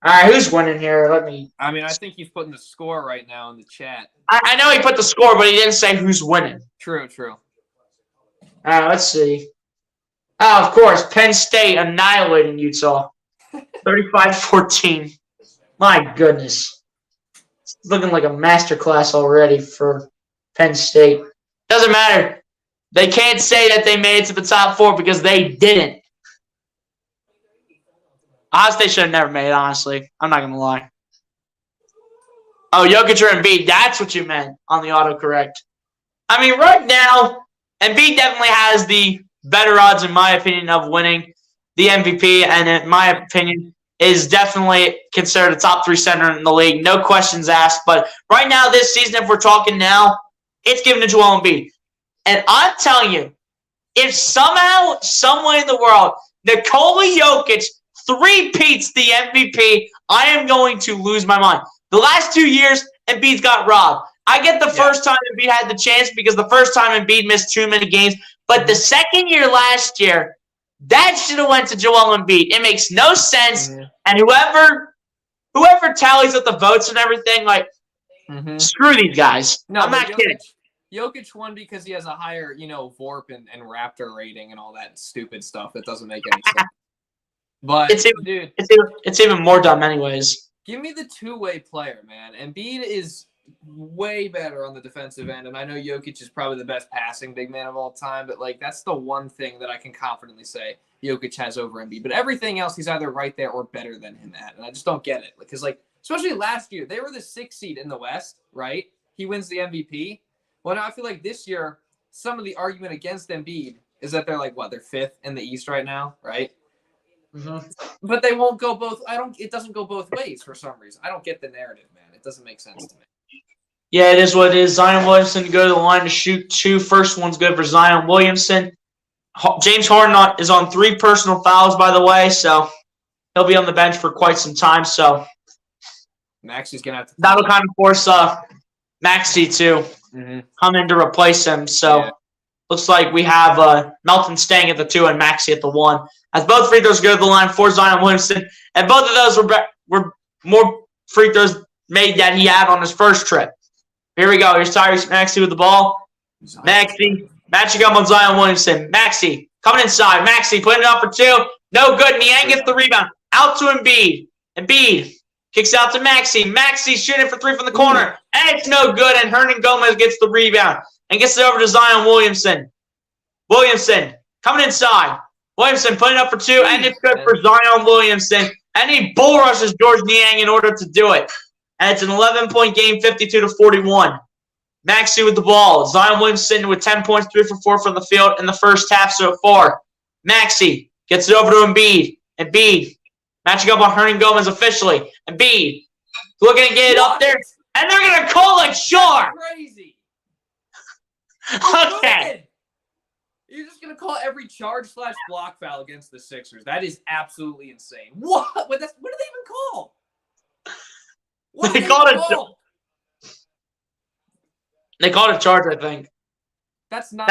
right, who's winning here? I think he's putting the score right now in the chat. I know he put the score, but he didn't say who's winning. True. All right, let's see. Oh, of course, Penn State annihilating Utah. 35-14. My goodness. It's looking like a masterclass already for Penn State. Doesn't matter. They can't say that they made it to the top 4 because they didn't. Ohio State should have never made it, honestly. I'm not going to lie. Oh, Jokic or Embiid. That's what you meant on the autocorrect. Right now, Embiid definitely has the better odds, in my opinion, of winning the MVP, and in my opinion, is definitely considered a top 3 center in the league. No questions asked. But right now, this season, if we're talking now, it's given to Joel Embiid. And I'm telling you, if somehow, some way in the world, Nikola Jokic three-peats the MVP, I am going to lose my mind. The last 2 years, Embiid's got robbed. I get the first time Embiid had the chance because the first time Embiid missed too many games. But the second year last year, that should have went to Joel Embiid. It makes no sense. Mm-hmm. And whoever tallies up the votes and everything, screw these guys. No, I'm not kidding. Jokic won because he has a higher, VORP and Raptor rating and all that stupid stuff that doesn't make any sense. But it's even more dumb anyways. Give me the two-way player, man. Embiid is way better on the defensive end, and I know Jokic is probably the best passing big man of all time, but that's the one thing that I can confidently say Jokic has over Embiid. But everything else, he's either right there or better than him at, and I just don't get it. Because especially last year, they were the 6th seed in the West, right? He wins the MVP. Well, now I feel like this year, some of the argument against Embiid is that they're they're 5th in the East right now, right? Mm-hmm. But they won't go both. It doesn't go both ways for some reason. I don't get the narrative, man. It doesn't make sense to me. Yeah, it is what it is. Zion Williamson to go to the line to shoot 2. First one's good for Zion Williamson. James Harden is on 3 personal fouls, by the way, so he'll be on the bench for quite some time. So Maxi's gonna have to. That'll kind of force Maxi to come in to replace him. So looks like we have Melton staying at the 2 and Maxi at the 1. As both free throws go to the line for Zion Williamson, and both of those were more free throws made than he had on his first trip. Here we go. Here's Tyrese Maxey with the ball. Maxey matching up on Zion Williamson. Maxey coming inside. Maxey putting it up for 2. No good. Niang gets the rebound. Out to Embiid. Embiid kicks out to Maxey. Maxey shooting for 3 from the corner. And it's no good. And Hernangomez gets the rebound and gets it over to Zion Williamson. Williamson coming inside. Williamson putting it up for 2. And it's good for Zion Williamson. And he bull rushes George Niang in order to do it. And it's an 11-point game, 52-41. Maxey with the ball. Zion Williamson with 10 points, 3 for 4 from the field in the first half so far. Maxey Gets it over to Embiid. Embiid matching up on Hernan Gomez officially. Embiid looking to get it up there. And they're going to call it short. Crazy. Okay. You're just going to call every charge/block foul against the Sixers. That is absolutely insane. What? What do they even call? What They called it. They called it charge, I think. That's not.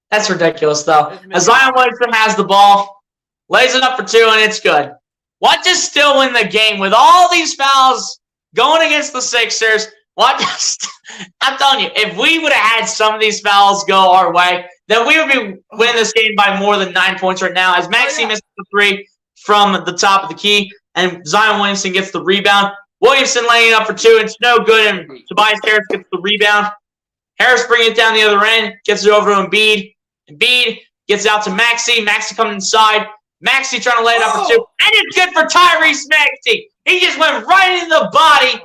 That's ridiculous, though. As Zion Williamson has the ball, lays it up for 2, and it's good. Watch us still win the game with all these fouls going against the Sixers. I'm telling you, if we would have had some of these fouls go our way, then we would be winning this game by more than 9 points right now. As Maxey misses the 3 from the top of the key, and Zion Williamson gets the rebound. Williamson laying it up for 2, it's no good, and Tobias Harris gets the rebound. Harris bringing it down the other end, gets it over to Embiid. Embiid gets it out to Maxey. Maxey coming inside. Maxey trying to lay it up for 2, and it's good for Tyrese Maxey. He just went right in the body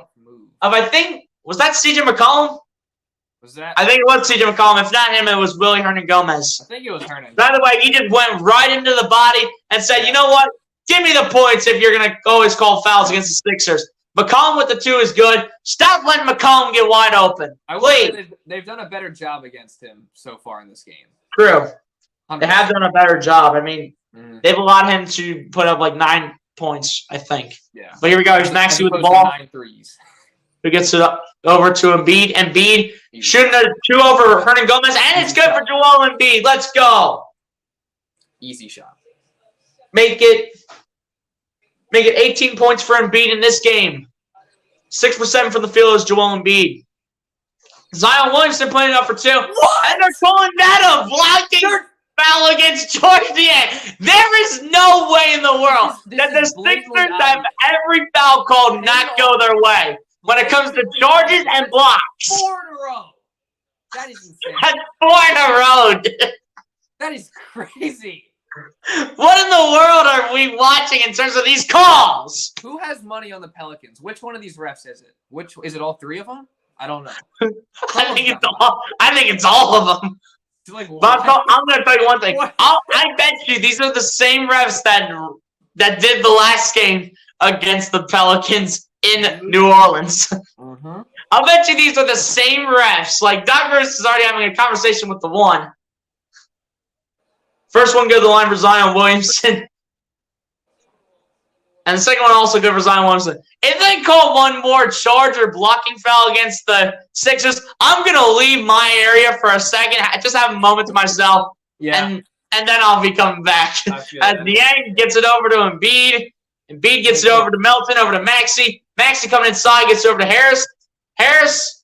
of, I think, was that CJ McCollum? Was that? I think it was CJ McCollum. If not him, it was Willie Hernan Gomez. I think it was Hernan. By the way, he just went right into the body and said, you know what? Give me the points if you're going to always call fouls against the Sixers. McCollum with the 2 is good. Stop letting McCollum get wide open. They've done a better job against him so far in this game. True. They have done a better job. I mean, they've allowed him to put up like 9 points, I think. Yeah. But here we go. Here's Maxey with the ball. 9 threes. Who gets it up over to Embiid. Embiid shooting a 2 over Hernan Gomez, and it's good for Joel Embiid. Let's go. Easy shot. Make it 18 points for Embiid in this game. 6 for 7 from the field is Joel Embiid. Zion Williamson playing up for 2. What? And they're calling that a blocking foul against Georgia. There is no way in the world that the Sixers have every foul called not go their way when it comes to charges and blocks. 4 in a row. That is insane. That's 4 in a row. That is crazy. What in the world are we watching in terms of these calls? Who has money on the Pelicans? Which one of these refs is it? Which is it? All 3 of them? I don't know. I think it's all of them. Like, but I'm going to tell you one thing. I bet you these are the same refs that did the last game against the Pelicans in New Orleans. I'll bet you these are the same refs. Like, Doc Rivers is already having a conversation with the one. First one go to the line for Zion Williamson. And the second one also good for Zion Williamson. If they call one more charge or blocking foul against the Sixers, I'm going to leave my area for a second. Just have a moment to myself. Yeah. And then I'll be coming back. As Niang gets it over to Embiid. Embiid gets it over to Melton, over to Maxey. Maxey coming inside, gets it over to Harris. Harris.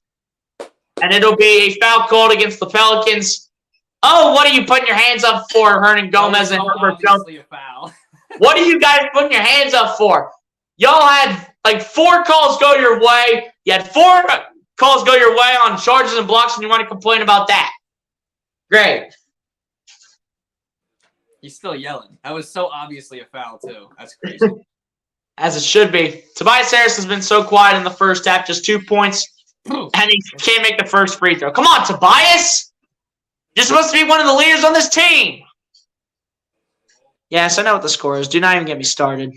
And it'll be a foul called against the Pelicans. Oh, what are you putting your hands up for, Hernan Gomez and Herbert Jones? A foul. What are you guys putting your hands up for? Y'all had like 4 calls go your way. You had 4 calls go your way on charges and blocks, and you want to complain about that. Great. He's still yelling. That was so obviously a foul, too. That's crazy. As it should be. Tobias Harris has been so quiet in the first half, just 2 points, and he can't make the first free throw. Come on, Tobias. You're supposed to be one of the leaders on this team. Yes, I know what the score is. Do not even get me started.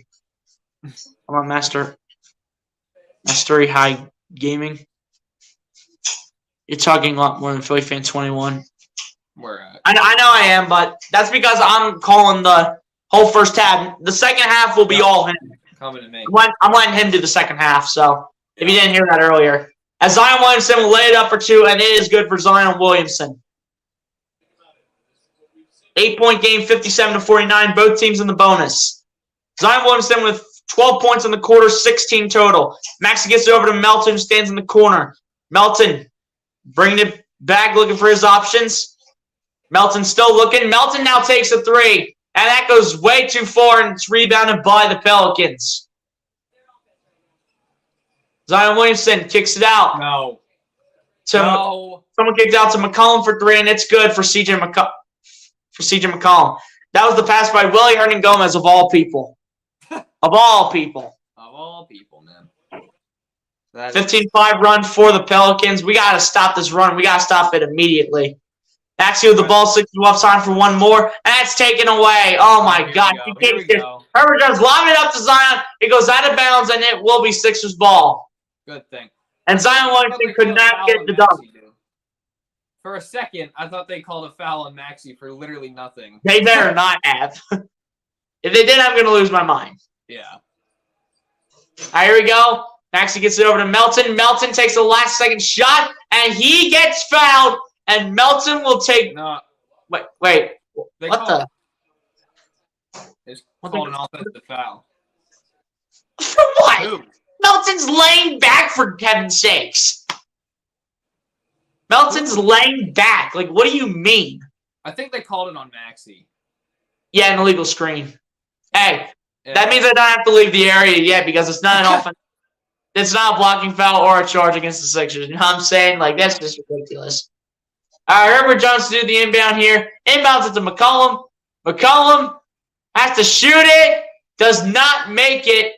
I'm on Mastery High Gaming. You're talking a lot more than Philly Fan 21. I know I am, but that's because I'm calling the whole first half. The second half will be all him. Coming to me. I'm letting him do the second half, so if you didn't hear that earlier. As Zion Williamson will lay it up for 2, and it is good for Zion Williamson. 8-point game, 57-49. Both teams in the bonus. Zion Williamson with 12 points in the quarter, 16 total. Maxey gets it over to Melton, who stands in the corner. Melton bringing it back, looking for his options. Melton still looking. Melton now takes a 3. And that goes way too far, and it's rebounded by the Pelicans. Zion Williamson kicks it out. No. Someone kicked out to McCollum for 3, and it's good for CJ McCollum. That was the pass by Willie Hernan Gomez, of all people. Of all people. Of all people, man. 15-5 run for the Pelicans. We got to stop this run. We got to stop it immediately. Maxey with the ball, Sixers will have time for one more, and that's taken away. Oh, my God. Here we go. Herbert Jones lobbing it up to Zion. It goes out of bounds, and it will be Sixers ball. Good thing. And Zion Williamson could not get the dunk. For a second, I thought they called a foul on Maxey for literally nothing. They better not have. If they did, I'm going to lose my mind. Yeah. All right, here we go. Maxey gets it over to Melton. Melton takes the last-second shot, and he gets fouled. And Melton will take. No. Wait. What the? It's called an offensive foul. For what? Ooh. Melton's laying back, for heaven's sakes. Melton's laying back. Like, what do you mean? I think they called it on Maxey. Yeah, an illegal screen. Hey, that means I don't have to leave the area yet because it's not an offense. It's not a blocking foul or a charge against the Sixers. You know what I'm saying? Like, that's just ridiculous. All right, Herbert Jones to do the inbound here. Inbounds it to McCollum. McCollum has to shoot it. Does not make it.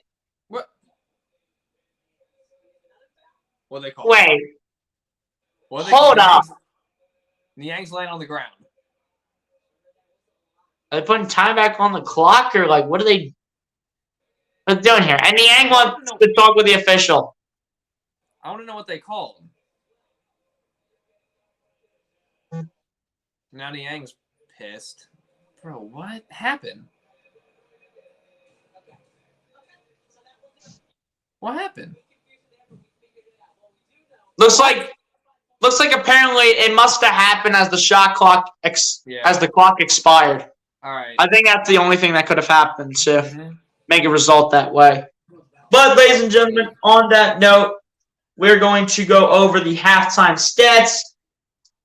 What they call? Wait. Hold up. Niang's laying on the ground. Are they putting time back on the clock, or like what are they doing here? And Niang wants to talk with the official. I want to know what they called. Now Niang's pissed. Bro, what happened? What happened? Looks like apparently it must have happened as the shot clock as the clock expired. All right. I think that's the only thing that could have happened to make a result that way. But ladies and gentlemen, on that note, we're going to go over the halftime stats.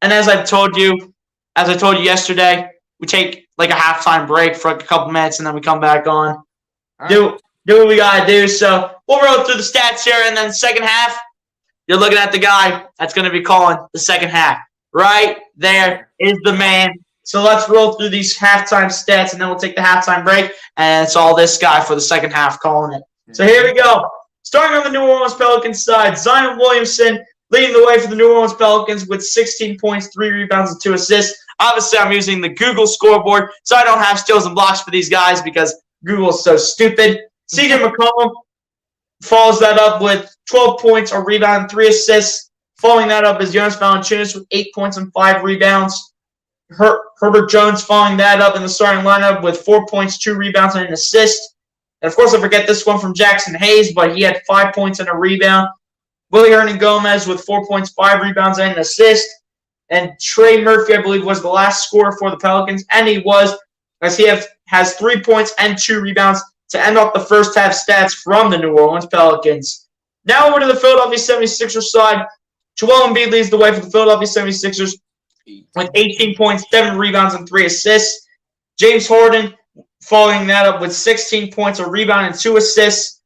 And as I told you yesterday, we take like a halftime break for like a couple minutes and then we come back on. Do what we gotta do. So we'll roll through the stats here, and then second half, you're looking at the guy that's going to be calling the second half. Right there is the man. So let's roll through these halftime stats, and then we'll take the halftime break, and it's all this guy for the second half calling it. So here we go. Starting on the New Orleans Pelicans side, Zion Williamson leading the way for the New Orleans Pelicans with 16 points, 3 rebounds, and 2 assists. Obviously, I'm using the Google scoreboard, so I don't have steals and blocks for these guys because Google is so stupid. CJ McCollum follows that up with 12 points, a rebound, and 3 assists. Following that up is Jonas Valanciunas with 8 points and 5 rebounds. Herbert Jones following that up in the starting lineup with 4 points, 2 rebounds, and an assist. And, of course, I forget this one from Jackson Hayes, but he had 5 points and a rebound. Willie Hernangomez with 4 points, 5 rebounds, and an assist. And Trey Murphy, I believe, was the last scorer for the Pelicans, and he was, as he has 3 points and 2 rebounds to end off the first half stats from the New Orleans Pelicans. Now over to the Philadelphia 76ers side. Joel Embiid leads the way for the Philadelphia 76ers with 18 points, 7 rebounds, and 3 assists. James Harden following that up with 16 points, a rebound, and 2 assists.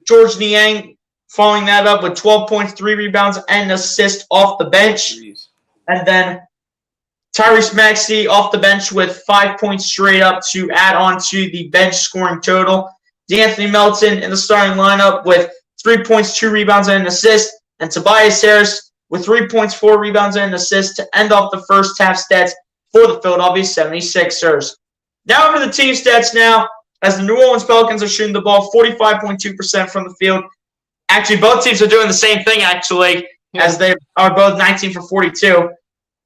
George Niang following that up with 12 points, 3 rebounds, and an assist off the bench. And then Tyrese Maxey off the bench with 5 points straight up to add on to the bench scoring total. DeAnthony Melton in the starting lineup with 3 points, 2 rebounds, and an assist. And Tobias Harris with 3 points, 4 rebounds, and an assist to end off the first half stats for the Philadelphia 76ers. Now over to the team stats now, as the New Orleans Pelicans are shooting the ball 45.2% from the field. Actually, both teams are doing the same thing, as they are both 19 for 42.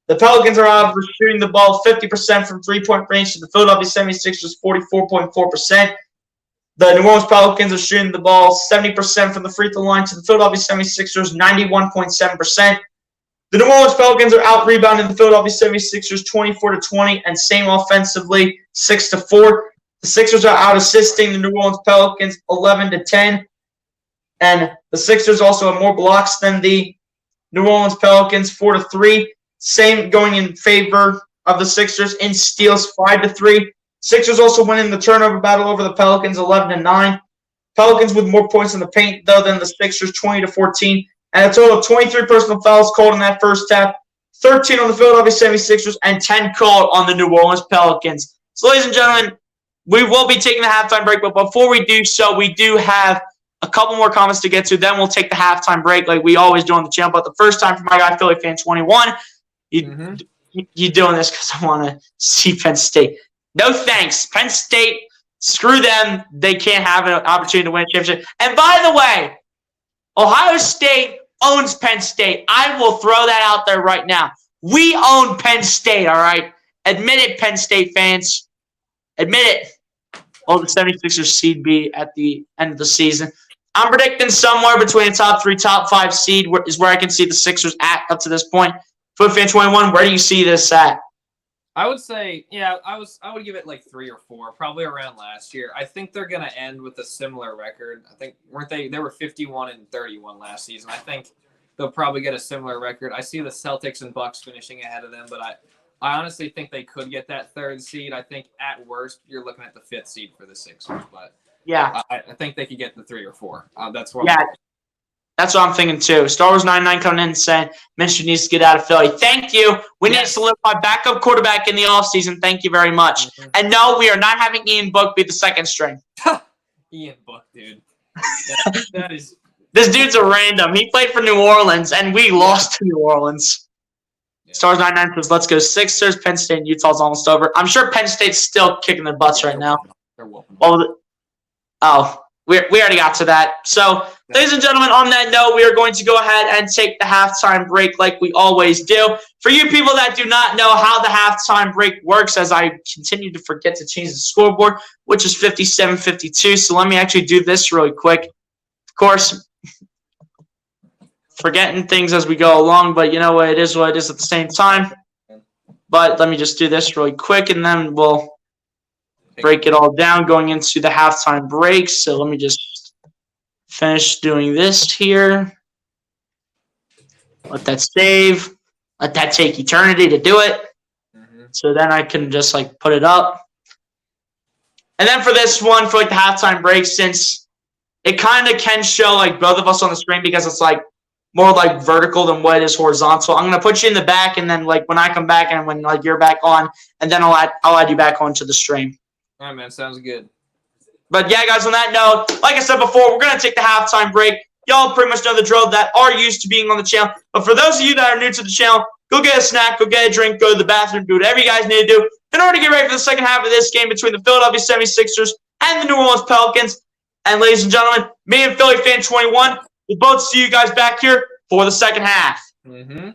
The Pelicans are out for shooting the ball 50% from three-point range to the Philadelphia 76ers 44.4%. The New Orleans Pelicans are shooting the ball 70% from the free throw line to the Philadelphia 76ers 91.7%. The New Orleans Pelicans are out-rebounding the Philadelphia 76ers 24-20 and same offensively 6-4. The Sixers are out-assisting the New Orleans Pelicans 11-10. And the Sixers also have more blocks than the New Orleans Pelicans 4-3. Same going in favor of the Sixers in steals 5-3. Sixers also winning the turnover battle over the Pelicans 11-9. Pelicans with more points in the paint, though, than the Sixers 20-14. And a total of 23 personal fouls called in that first half, 13 on the Philadelphia 76ers, and 10 called on the New Orleans Pelicans. So, ladies and gentlemen, we will be taking the halftime break, but before we do so, we do have a couple more comments to get to. Then we'll take the halftime break like we always do on the channel. But the first time for my guy, Philly Fan 21, you doing this because I want to see Penn State. No thanks. Penn State, screw them. They can't have an opportunity to win a championship. And by the way, Ohio State owns Penn State. I will throw that out there right now. We own Penn State, all right? Admit it, Penn State fans. Admit it. Will the 76ers seed be at the end of the season? I'm predicting somewhere between the top 3, top 5 seed is where I can see the Sixers at up to this point. FootFan21, where do you see this at? I would say, I would give it like 3 or 4, probably around last year. I think they're going to end with a similar record. I think they were 51-31 last season. I think they'll probably get a similar record. I see the Celtics and Bucks finishing ahead of them, but I honestly think they could get that 3rd seed. I think at worst you're looking at the 5th seed for the Sixers, but yeah, I think they could get the 3 or 4. That's what. Yeah. That's what I'm thinking too. Star Wars 99 coming in and saying Minshew needs to get out of Philly. Thank you. We need to solidify backup quarterback in the offseason. Thank you very much. Mm-hmm. And no, we are not having Ian Book be the 2nd string. Ian Book, dude. That is. This dude's a random. He played for New Orleans, and we lost to New Orleans. Yeah. Stars 99 says, let's go Sixers. Penn State and Utah's almost over. I'm sure Penn State's still kicking their butts right now. They're whooping. We already got to that. So, ladies and gentlemen, on that note, we are going to go ahead and take the halftime break like we always do. For you people that do not know how the halftime break works, as I continue to forget to change the scoreboard, which is 57-52. So let me actually do this really quick. Of course, forgetting things as we go along, but you know what? It is what it is at the same time. But let me just do this really quick, and then we'll break it all down going into the halftime break. So let me just finish doing this here. Let that save. Let that take eternity to do it. Mm-hmm. So then I can just like put it up. And then for this one, for like the halftime break, since it kind of can show like both of us on the screen because it's like more like vertical than what it is horizontal. I'm going to put you in the back, and then like when I come back and when like you're back on, and then I'll add you back onto the stream. All right, man. Sounds good. But, yeah, guys, on that note, like I said before, we're going to take the halftime break. Y'all pretty much know the drill that are used to being on the channel. But for those of you that are new to the channel, go get a snack, go get a drink, go to the bathroom, do whatever you guys need to do in order to get ready for the second half of this game between the Philadelphia 76ers and the New Orleans Pelicans. And, ladies and gentlemen, me and Philly Fan 21 will both see you guys back here for the second half. Mm-hmm.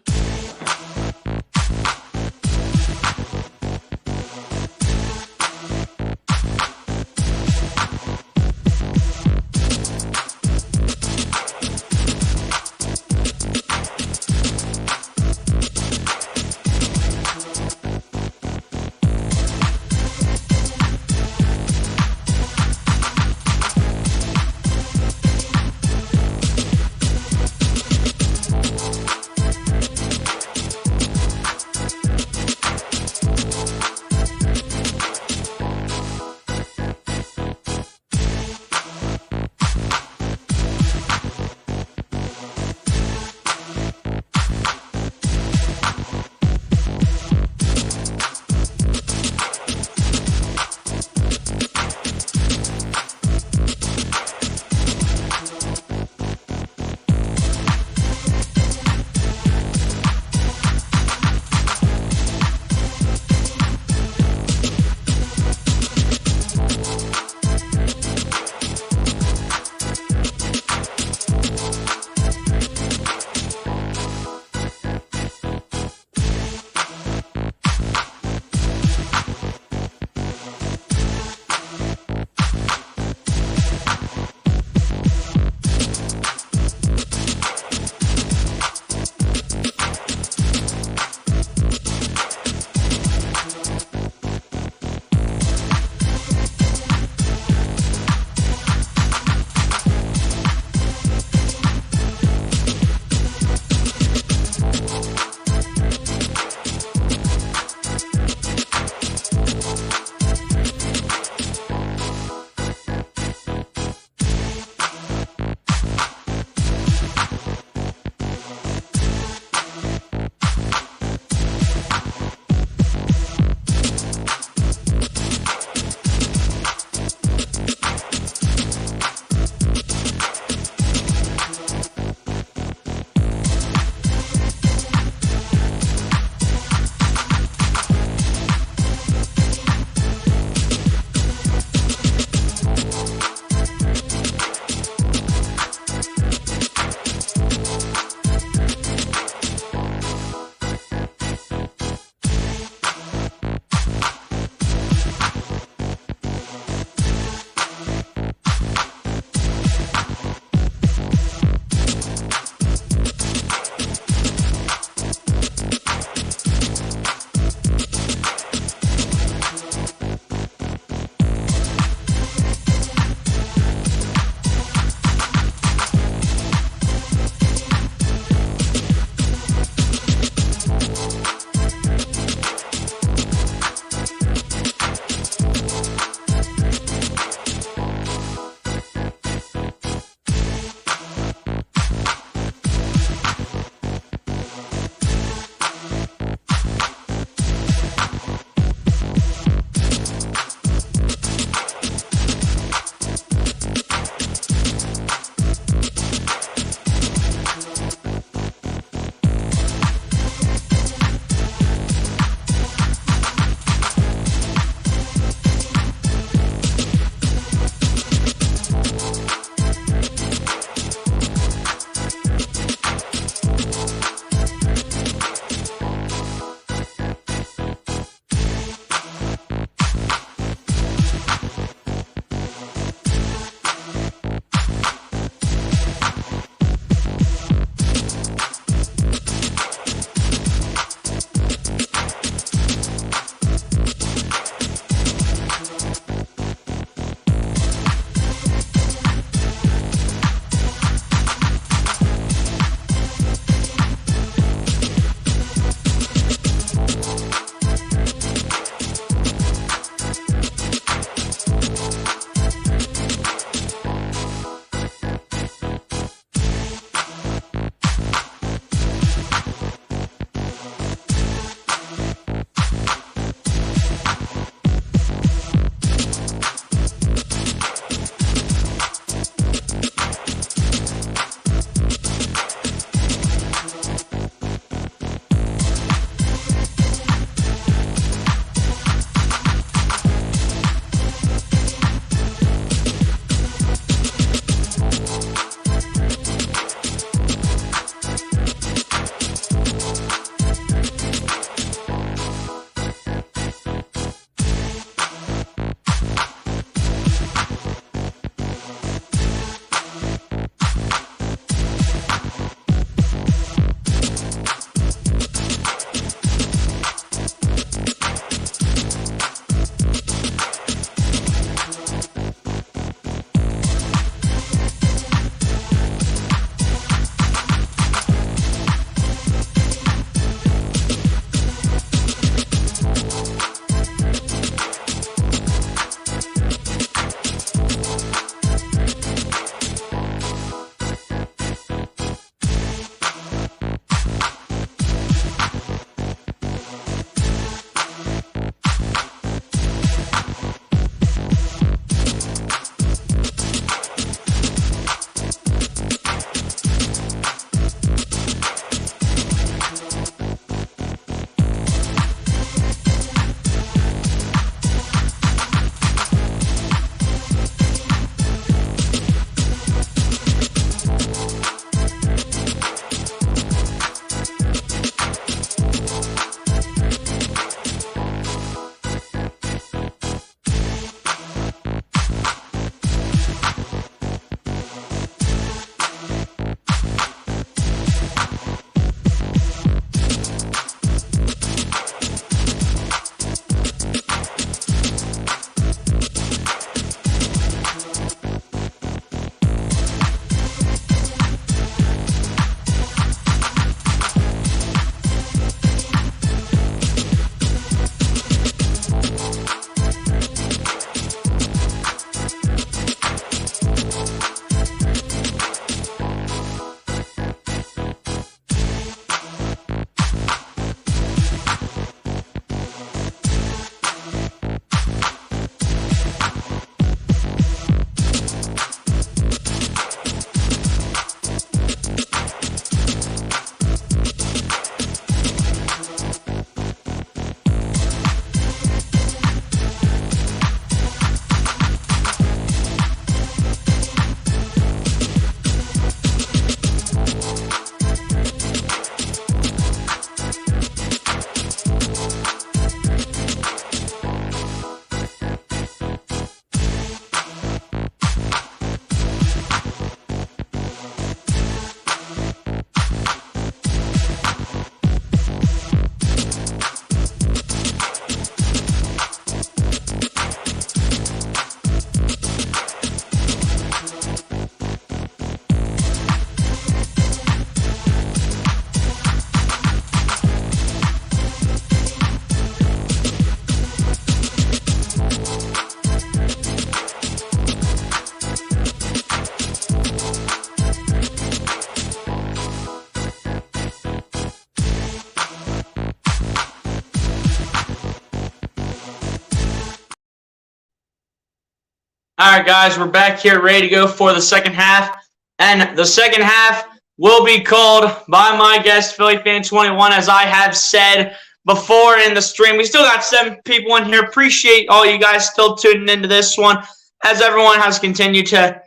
All right, guys, we're back here ready to go for the second half. And the second half will be called by my guest, Philly Fan 21, as I have said before in the stream. We still got 7 people in here. Appreciate all you guys still tuning into this one, as everyone has continued to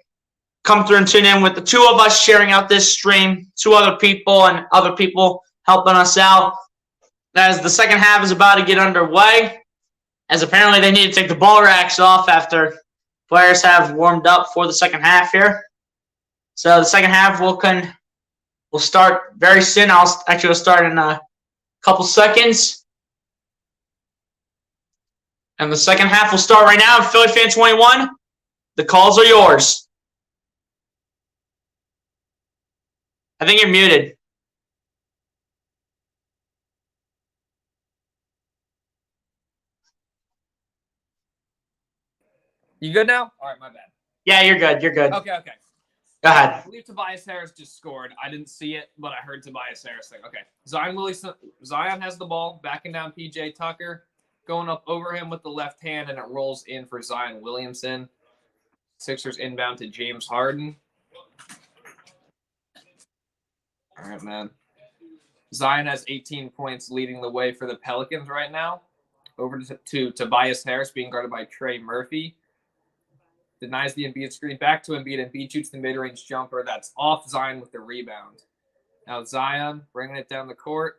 come through and tune in with the 2 of us sharing out this stream, 2 other people, and other people helping us out. As the second half is about to get underway, as apparently they need to take the ball racks off after players have warmed up for the second half here. So the second half will start very soon. We'll start in a couple seconds. And the second half will start right now. Philly Fan 21, the calls are yours. I think you're muted. You good now? All right, my bad. Yeah, you're good. You're good. Okay. Go ahead. I believe Tobias Harris just scored. I didn't see it, but I heard Tobias Harris thing. Okay. Zion has the ball, backing down PJ Tucker, going up over him with the left hand, and it rolls in for Zion Williamson. Sixers inbound to James Harden. All right, man. Zion has 18 points, leading the way for the Pelicans right now. Over to Tobias Harris, being guarded by Trey Murphy. Denies the Embiid screen, back to Embiid. Embiid shoots the mid-range jumper. That's off Zion with the rebound. Now Zion bringing it down the court.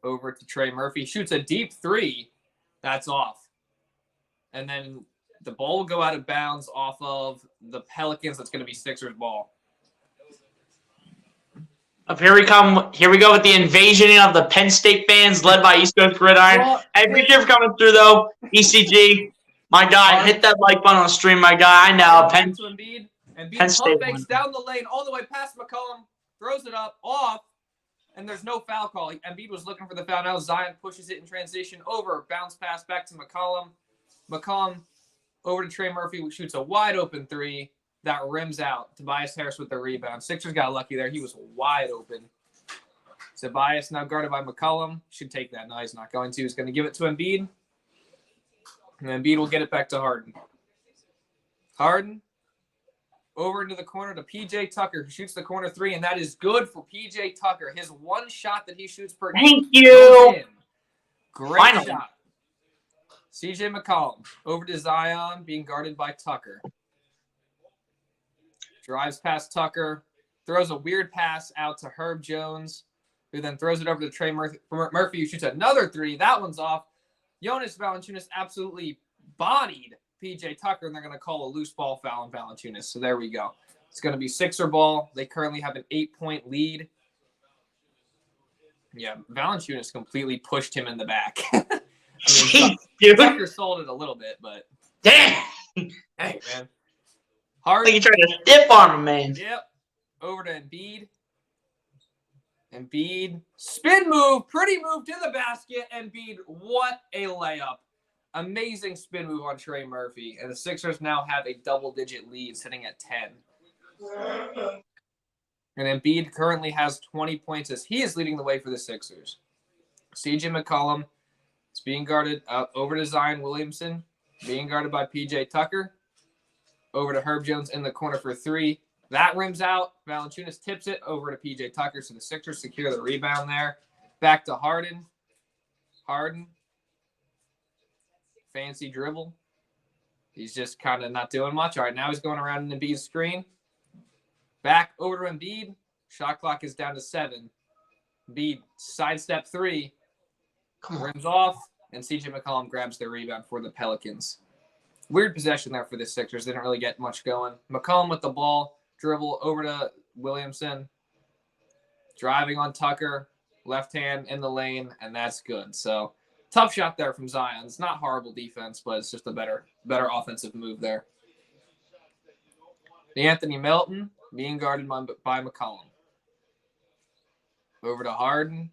Over to Trey Murphy. Shoots a deep 3. That's off. And then the ball will go out of bounds off of the Pelicans. That's going to be Sixers ball. Here we go with the invasion of the Penn State fans led by East Coast Gridiron. Hey, appreciate you for coming through, though. ECG. My guy, hit that like button on the stream, my guy. I know. Penn State State fakes down the lane all the way past McCollum, throws it up, off, and there's no foul call. Embiid was looking for the foul. Now Zion pushes it in transition over, bounce pass back to McCollum. McCollum over to Trey Murphy, who shoots a wide open 3 that rims out. Tobias Harris with the rebound. Sixers got lucky there. He was wide open. Tobias now guarded by McCollum. Should take that. No, he's not going to. He's going to give it to Embiid. And Embiid will get it back to Harden. Harden over into the corner to PJ Tucker, who shoots the corner 3, and that is good for PJ Tucker. His one shot that he shoots per game. Thank you. Great shot. CJ McCollum over to Zion, being guarded by Tucker. Drives past Tucker, throws a weird pass out to Herb Jones, who then throws it over to Trey Murphy, who shoots another 3. That one's off. Jonas Valanciunas absolutely bodied PJ Tucker, and they're going to call a loose ball foul on Valanciunas. So there we go. It's going to be Sixer ball. They currently have an 8-point lead. Yeah, Valanciunas completely pushed him in the back. Tucker sold it a little bit, but damn. Hey, man. Harden. I think you tried to stiff arm him, man. Yep. Over to Embiid. Embiid. Spin move. Pretty move to the basket. Embiid. What a layup. Amazing spin move on Trey Murphy. And the Sixers now have a double-digit lead sitting at 10. And Embiid currently has 20 points as he is leading the way for the Sixers. CJ McCollum is being guarded over to Zion Williamson. Being guarded by PJ Tucker. Over to Herb Jones in the corner for 3. That rims out. Valanciunas tips it over to PJ Tucker, so the Sixers secure the rebound there. Back to Harden. Harden. Fancy dribble. He's just kind of not doing much. All right, now he's going around in Embiid's screen. Back over to Embiid. Shot clock is down to 7. Embiid sidestep 3. Rims off, and CJ McCollum grabs the rebound for the Pelicans. Weird possession there for the Sixers. They didn't really get much going. McCollum with the ball. Dribble over to Williamson. Driving on Tucker. Left hand in the lane, and that's good. So, tough shot there from Zion. It's not horrible defense, but it's just a better offensive move there. Anthony Melton being guarded by McCollum. Over to Harden.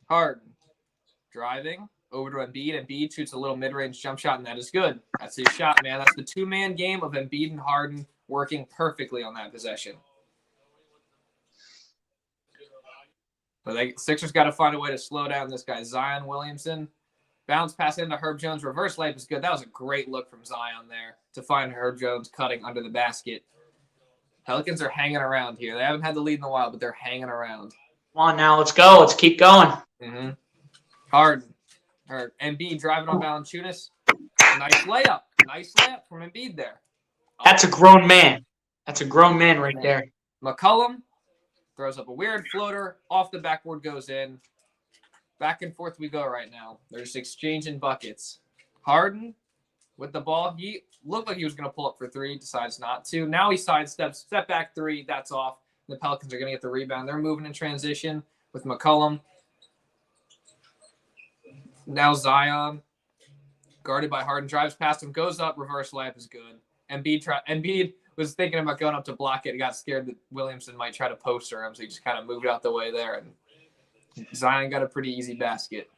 Harden. Driving. Over to Embiid. Embiid shoots a little mid-range jump shot, and that is good. That's his shot, man. That's the 2-man game of Embiid and Harden working perfectly on that possession. But Sixers got to find a way to slow down this guy, Zion Williamson. Bounce pass into Herb Jones. Reverse layup is good. That was a great look from Zion there to find Herb Jones cutting under the basket. Pelicans are hanging around here. They haven't had the lead in a while, but they're hanging around. Come on now, let's go. Let's keep going. Mm-hmm. Harden. Or Embiid driving on Valanciunas. Nice layup. Nice layup from Embiid there. That's a grown man. That's a grown man right there. McCollum throws up a weird floater. Off the backboard goes in. Back and forth we go right now. They're just exchanging buckets. Harden with the ball. He looked like he was going to pull up for three. Decides not to. Now he sidesteps. Step back three. That's off. The Pelicans are going to get the rebound. They're moving in transition with McCollum. Now Zion, guarded by Harden, drives past him, goes up, reverse layup is good. Embiid was thinking about going up to block it. He got scared that Williamson might try to poster him, so he just kind of moved out the way there. And Zion got a pretty easy basket.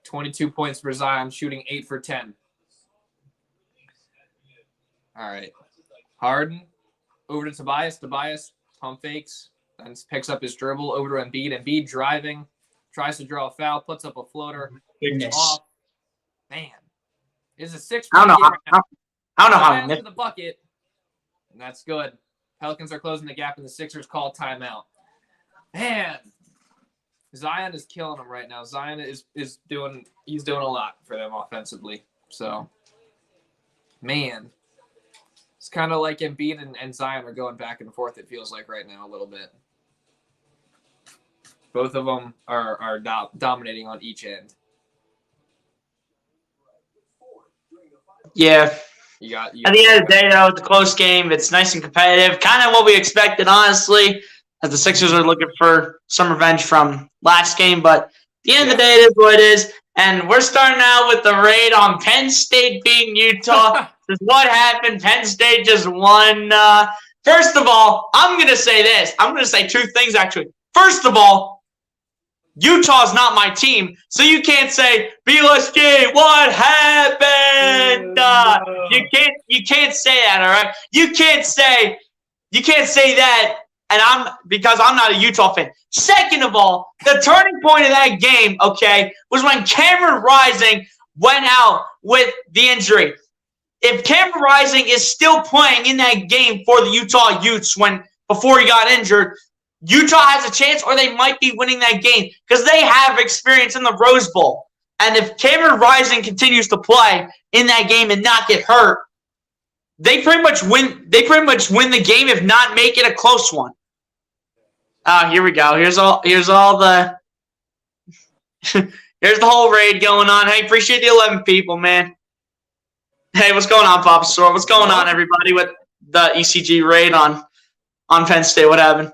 22 points for Zion, shooting 8 for 10. All right. Harden over to Tobias. Tobias pump fakes, then picks up his dribble over to Embiid. Embiid driving, tries to draw a foul, puts up a floater. Goodness. Off. Man. It's a 6 I don't know game right now. I don't know how. Zion to the bucket. And that's good. Pelicans are closing the gap, and the Sixers call timeout. Man. Zion is killing them right now. Zion is doing a lot for them offensively. So, man. It's kind of like Embiid and Zion are going back and forth, it feels like right now a little bit. Both of them are dominating on each end. Yeah. You got At the end of the day, though, it's a close game. It's nice and competitive. Kind of what we expected, honestly, as the Sixers are looking for some revenge from last game. But at the end of the day, it is what it is. And we're starting out with the raid on Penn State beating Utah. This is what happened. Penn State just won. First of all, I'm going to say this. I'm going to say two things, actually. First of all, Utah's not my team, so you can't say BLSG, what happened? You can't say that, all right? You can't say that, and because I'm not a Utah fan. Second of all, the turning point of that game, okay, was when Cameron Rising went out with the injury. If Cameron Rising is still playing in that game for the Utah Utes before he got injured, Utah has a chance, or they might be winning that game because they have experience in the Rose Bowl. And if Cameron Rising continues to play in that game and not get hurt, they pretty much win. They pretty much win the game, if not make it a close one. Here we go. Here's all the here's the whole raid going on. Hey, appreciate the 11 people, man. Hey, what's going on, Papa Store? What's going on, everybody, with the ECG raid on Penn State? What happened?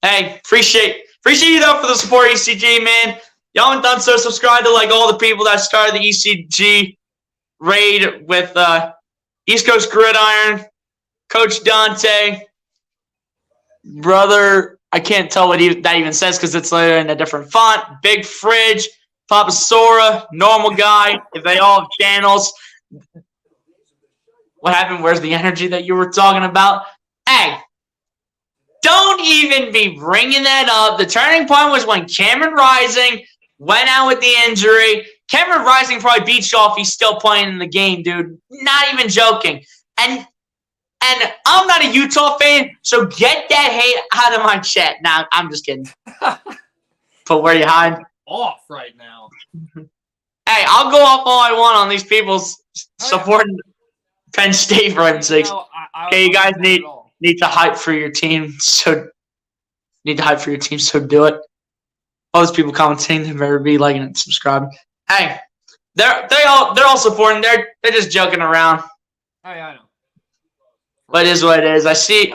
Hey, appreciate you, though, for the support, ECG, man. Y'all haven't done so, subscribe to, all the people that started the ECG raid with East Coast Gridiron, Coach Dante, brother, I can't tell what that even says because it's later in a different font, Big Fridge, Papa Sora, Normal Guy, if they all have channels. What happened? Where's the energy that you were talking about? Hey, don't even be bringing that up. The turning point was when Cameron Rising went out with the injury. Cameron Rising probably beats you off. He's still playing in the game, dude. Not even joking. And I'm not a Utah fan, so get that hate out of my chat. Nah, I'm just kidding. But where you hide? Off right now. Hey, I'll go off all I want on these people's supporting Penn State, for heaven's sakes. Okay, you guys need to hype for your team, so do it. All those people commenting, they better be liking and subscribing. Hey, they're all supporting. They're just joking around. Oh yeah, I know. But it is what it is. I see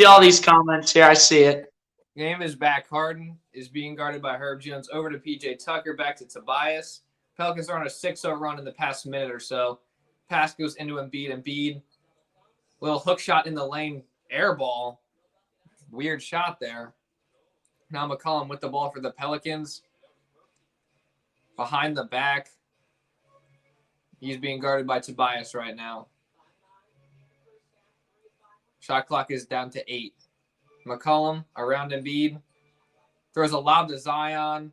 all these comments here. I see it. Game is back. Harden is being guarded by Herb Jones. Over to PJ Tucker. Back to Tobias. Pelicans are on a 6-0 run in the past minute or so. Pass goes into Embiid. Embiid, little hook shot in the lane, air ball. Weird shot there. Now McCollum with the ball for the Pelicans. Behind the back. He's being guarded by Tobias right now. Shot clock is down to 8. McCollum around Embiid. Throws a lob to Zion.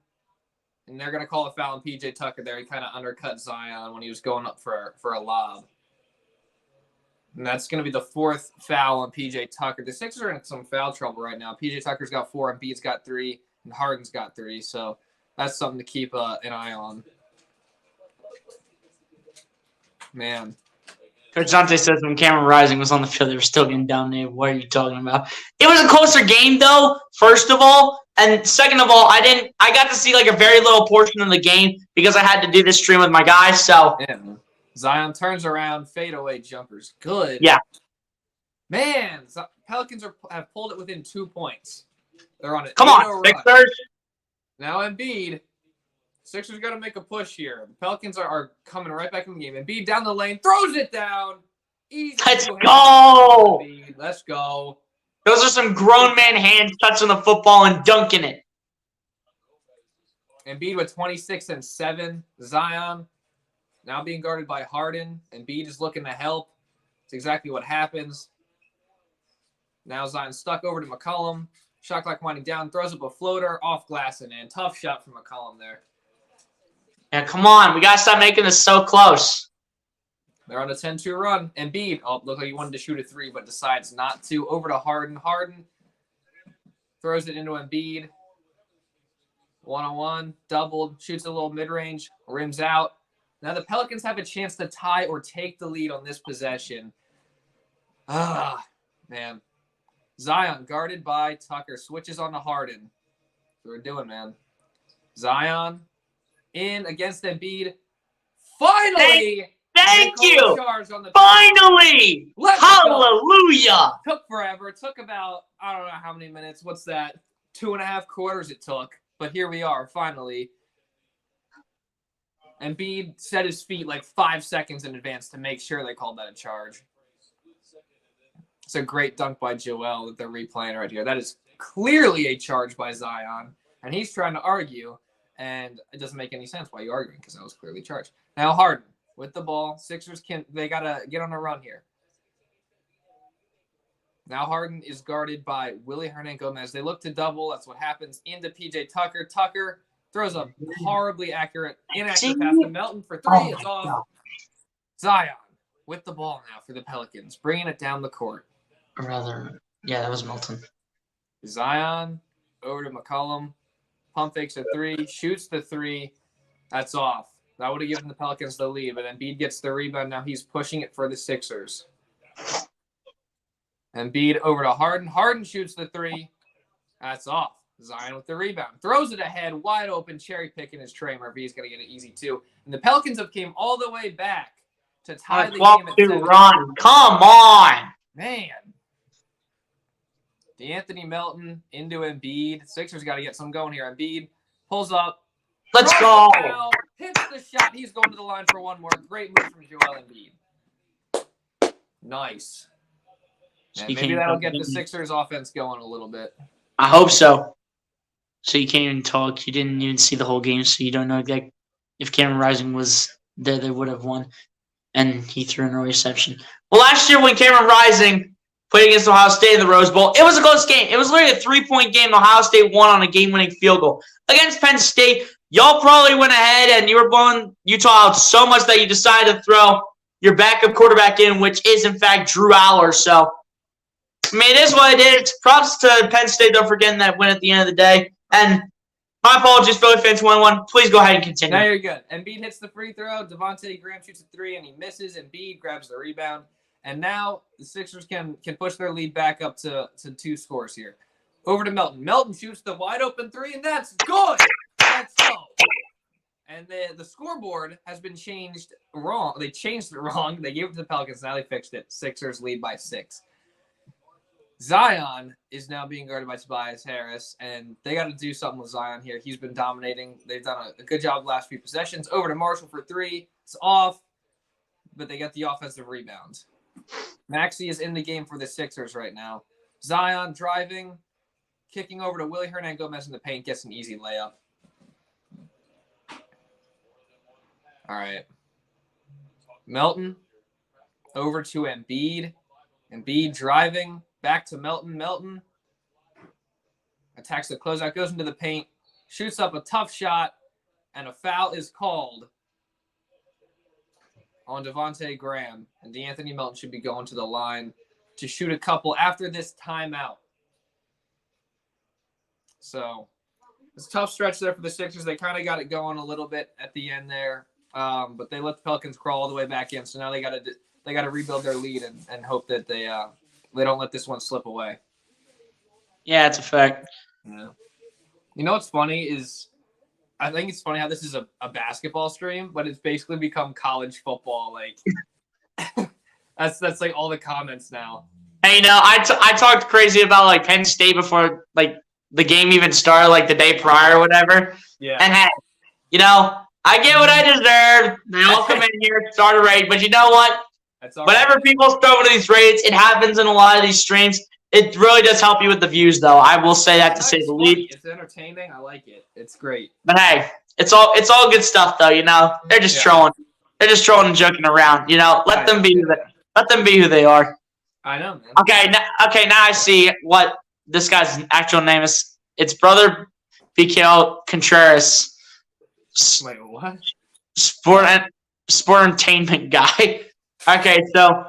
And they're going to call a foul on P.J. Tucker there. He kind of undercut Zion when he was going up for a lob. And that's going to be the 4th foul on P.J. Tucker. The Sixers are in some foul trouble right now. P.J. Tucker's got 4, Embiid's got 3, and Harden's got 3. So that's something to keep an eye on. Man. Coach Dante says when Cameron Rising was on the field, they were still getting dominated. What are you talking about? It was a closer game, though, first of all. And second of all, I got to see like a very little portion of the game because I had to do this stream with my guys. So yeah. Zion turns around, fadeaway jumpers. Good. Yeah. Man, Pelicans have pulled it within 2 points. They're on it. Come on, Sixers. Now Embiid. Sixers got to make a push here. The Pelicans are coming right back in the game. Embiid down the lane, throws it down. Easy. Let's go. Embiid. Let's go. Those are some grown man hands touching the football and dunking it. Embiid with 26 and 7. Zion now being guarded by Harden. Embiid is looking to help. It's exactly what happens. Now Zion stuck over to McCollum. Shot clock winding down. Throws up a floater off glass and in. Tough shot from McCollum there. Yeah, come on. We got to stop making this so close. They're on a 10-2 run. Embiid, looked like he wanted to shoot a 3, but decides not to. Over to Harden. Harden throws it into Embiid. 1-on-1, doubled, shoots a little mid-range, rims out. Now the Pelicans have a chance to tie or take the lead on this possession. Man. Zion guarded by Tucker. Switches on to Harden. That's what we're doing, man. Zion in against Embiid. Finally! Thank you! Finally! Hallelujah! Took forever. It took about, I don't know how many minutes. What's that? 2.5 quarters it took. But here we are, finally. Embiid set his feet like 5 seconds in advance to make sure they called that a charge. It's a great dunk by Joel that they're replaying right here. That is clearly a charge by Zion. And he's trying to argue. And it doesn't make any sense why you're arguing because that was clearly charged. Now Harden with the ball. Sixers they got to get on a run here. Now Harden is guarded by Willie Hernangomez. They look to double. That's what happens into P.J. Tucker. Tucker throws a horribly inaccurate pass to Melton for 3. It's off. Zion with the ball now for the Pelicans, bringing it down the court. Yeah, that was Melton. Zion over to McCollum. Pump fakes a 3, shoots the 3. That's off. That would have given the Pelicans the lead, but Embiid gets the rebound. Now he's pushing it for the Sixers. Embiid over to Harden. Harden shoots the 3. That's off. Zion with the rebound. Throws it ahead, wide open, cherry picking his Trey Murphy. He's going to get an easy 2. And the Pelicans have came all the way back to tie the game at 7. Run. Come on. Man. DeAnthony Melton into Embiid. Sixers got to get some going here. Embiid pulls up. Let's go. Hits the shot. He's going to the line for one more. Great move from Joel Embiid. Nice. And maybe that'll get the Sixers offense going a little bit. I hope so. So you can't even talk. You didn't even see the whole game, so you don't know that if Cameron Rising was there, they would have won. And he threw in a reception. Well, last year when Cameron Rising played against Ohio State in the Rose Bowl, it was a close game. It was literally a 3-point game. Ohio State won on a game-winning field goal. Against Penn State, y'all probably went ahead and you were blowing Utah out so much that you decided to throw your backup quarterback in, which is, in fact, Drew Aller. So, I mean, it is what it is. Props to Penn State, don't forget that win at the end of the day. And my apologies, Philly fans 1-1. Please go ahead and continue. Now you're good. Embiid hits the free throw. Devontae Graham shoots a 3, and he misses. Embiid grabs the rebound. And now the Sixers can push their lead back up to 2 scores here. Over to Melton. Melton shoots the wide-open 3, and that's good. That's so. And the scoreboard has been changed wrong. They changed it wrong. They gave it to the Pelicans. Now they fixed it. Sixers lead by 6. Zion is now being guarded by Tobias Harris, and they got to do something with Zion here. He's been dominating. They've done a good job the last few possessions. Over to Marshall for 3. It's off, but they get the offensive rebound. Maxey is in the game for the Sixers right now. Zion driving, kicking over to Willie Hernangomez in the paint, gets an easy layup. All right. Melton over to Embiid. Embiid driving. Back to Melton. Melton attacks the closeout, goes into the paint, shoots up a tough shot, and a foul is called on Devontae Graham, and DeAnthony Melton should be going to the line to shoot a couple after this timeout. So it's a tough stretch there for the Sixers. They kind of got it going a little bit at the end there, but they let the Pelicans crawl all the way back in. So now they got to rebuild their lead and hope that they don't let this one slip away. Yeah, it's a fact. Yeah. You know what's funny is I think it's funny how this is a basketball stream, but it's basically become college football. Like that's like all the comments now. Hey, I talked crazy about like Penn State before like the game even started, like the day prior or whatever. Yeah. And hey, I get what I deserve. They all come in here, start a raid, but you know what? That's all Whenever right. people throw into these raids, it happens in a lot of these streams. It really does help you with the views, though. I will say that to say the least. It's entertaining. I like it. It's great. But hey, it's all good stuff, though. They're just trolling. They're just trolling and joking around. Let them be who they are. I know, man. Okay, now I see what this guy's actual name is. It's Brother BKL Contreras. Wait, what? Sport entertainment guy. Okay, so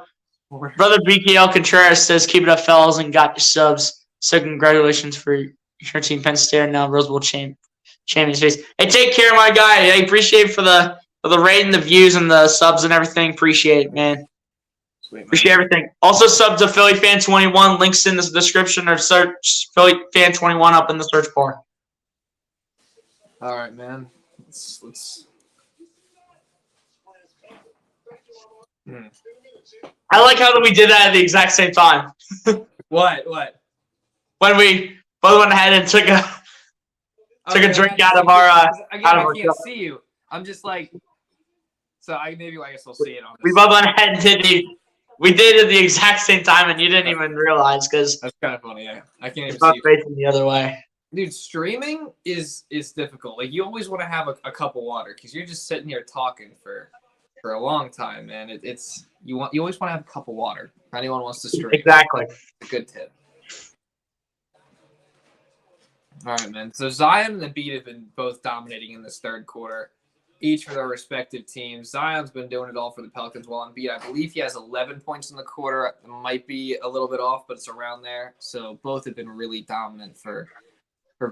Brother BKL Contreras says, "Keep it up, fellas, and got your subs. So congratulations for your team, Penn State, and now Rose Bowl champions face. Hey, take care, my guy. I appreciate for the rating, the views, and the subs and everything. Appreciate it, man. Sweet, man. Appreciate everything. Also, sub to Philly Fan 21. Links in the description, or search Philly Fan 21 up in the search bar. All right, man. Let's. I like how we did that at the exact same time. What? When we both went ahead and took a drink out of our I cup. can't see you. I'm just like. So I guess I'll see it on. We both went ahead and did it at the exact same time, and you didn't even realize because that's kind of funny. Yeah, I can't even both see. facing the other way. Dude, streaming is difficult. Like you always want to have a cup of water because you're just sitting here talking for a long time, man. You always want to have a cup of water. If anyone wants to stream, Exactly. A good tip. All right, man. So Zion and Embiid have been both dominating in this third quarter, each for their respective teams. Zion's been doing it all for the Pelicans, while Embiid, I believe he has 11 points in the quarter. It might be a little bit off, but it's around there. So both have been really dominant for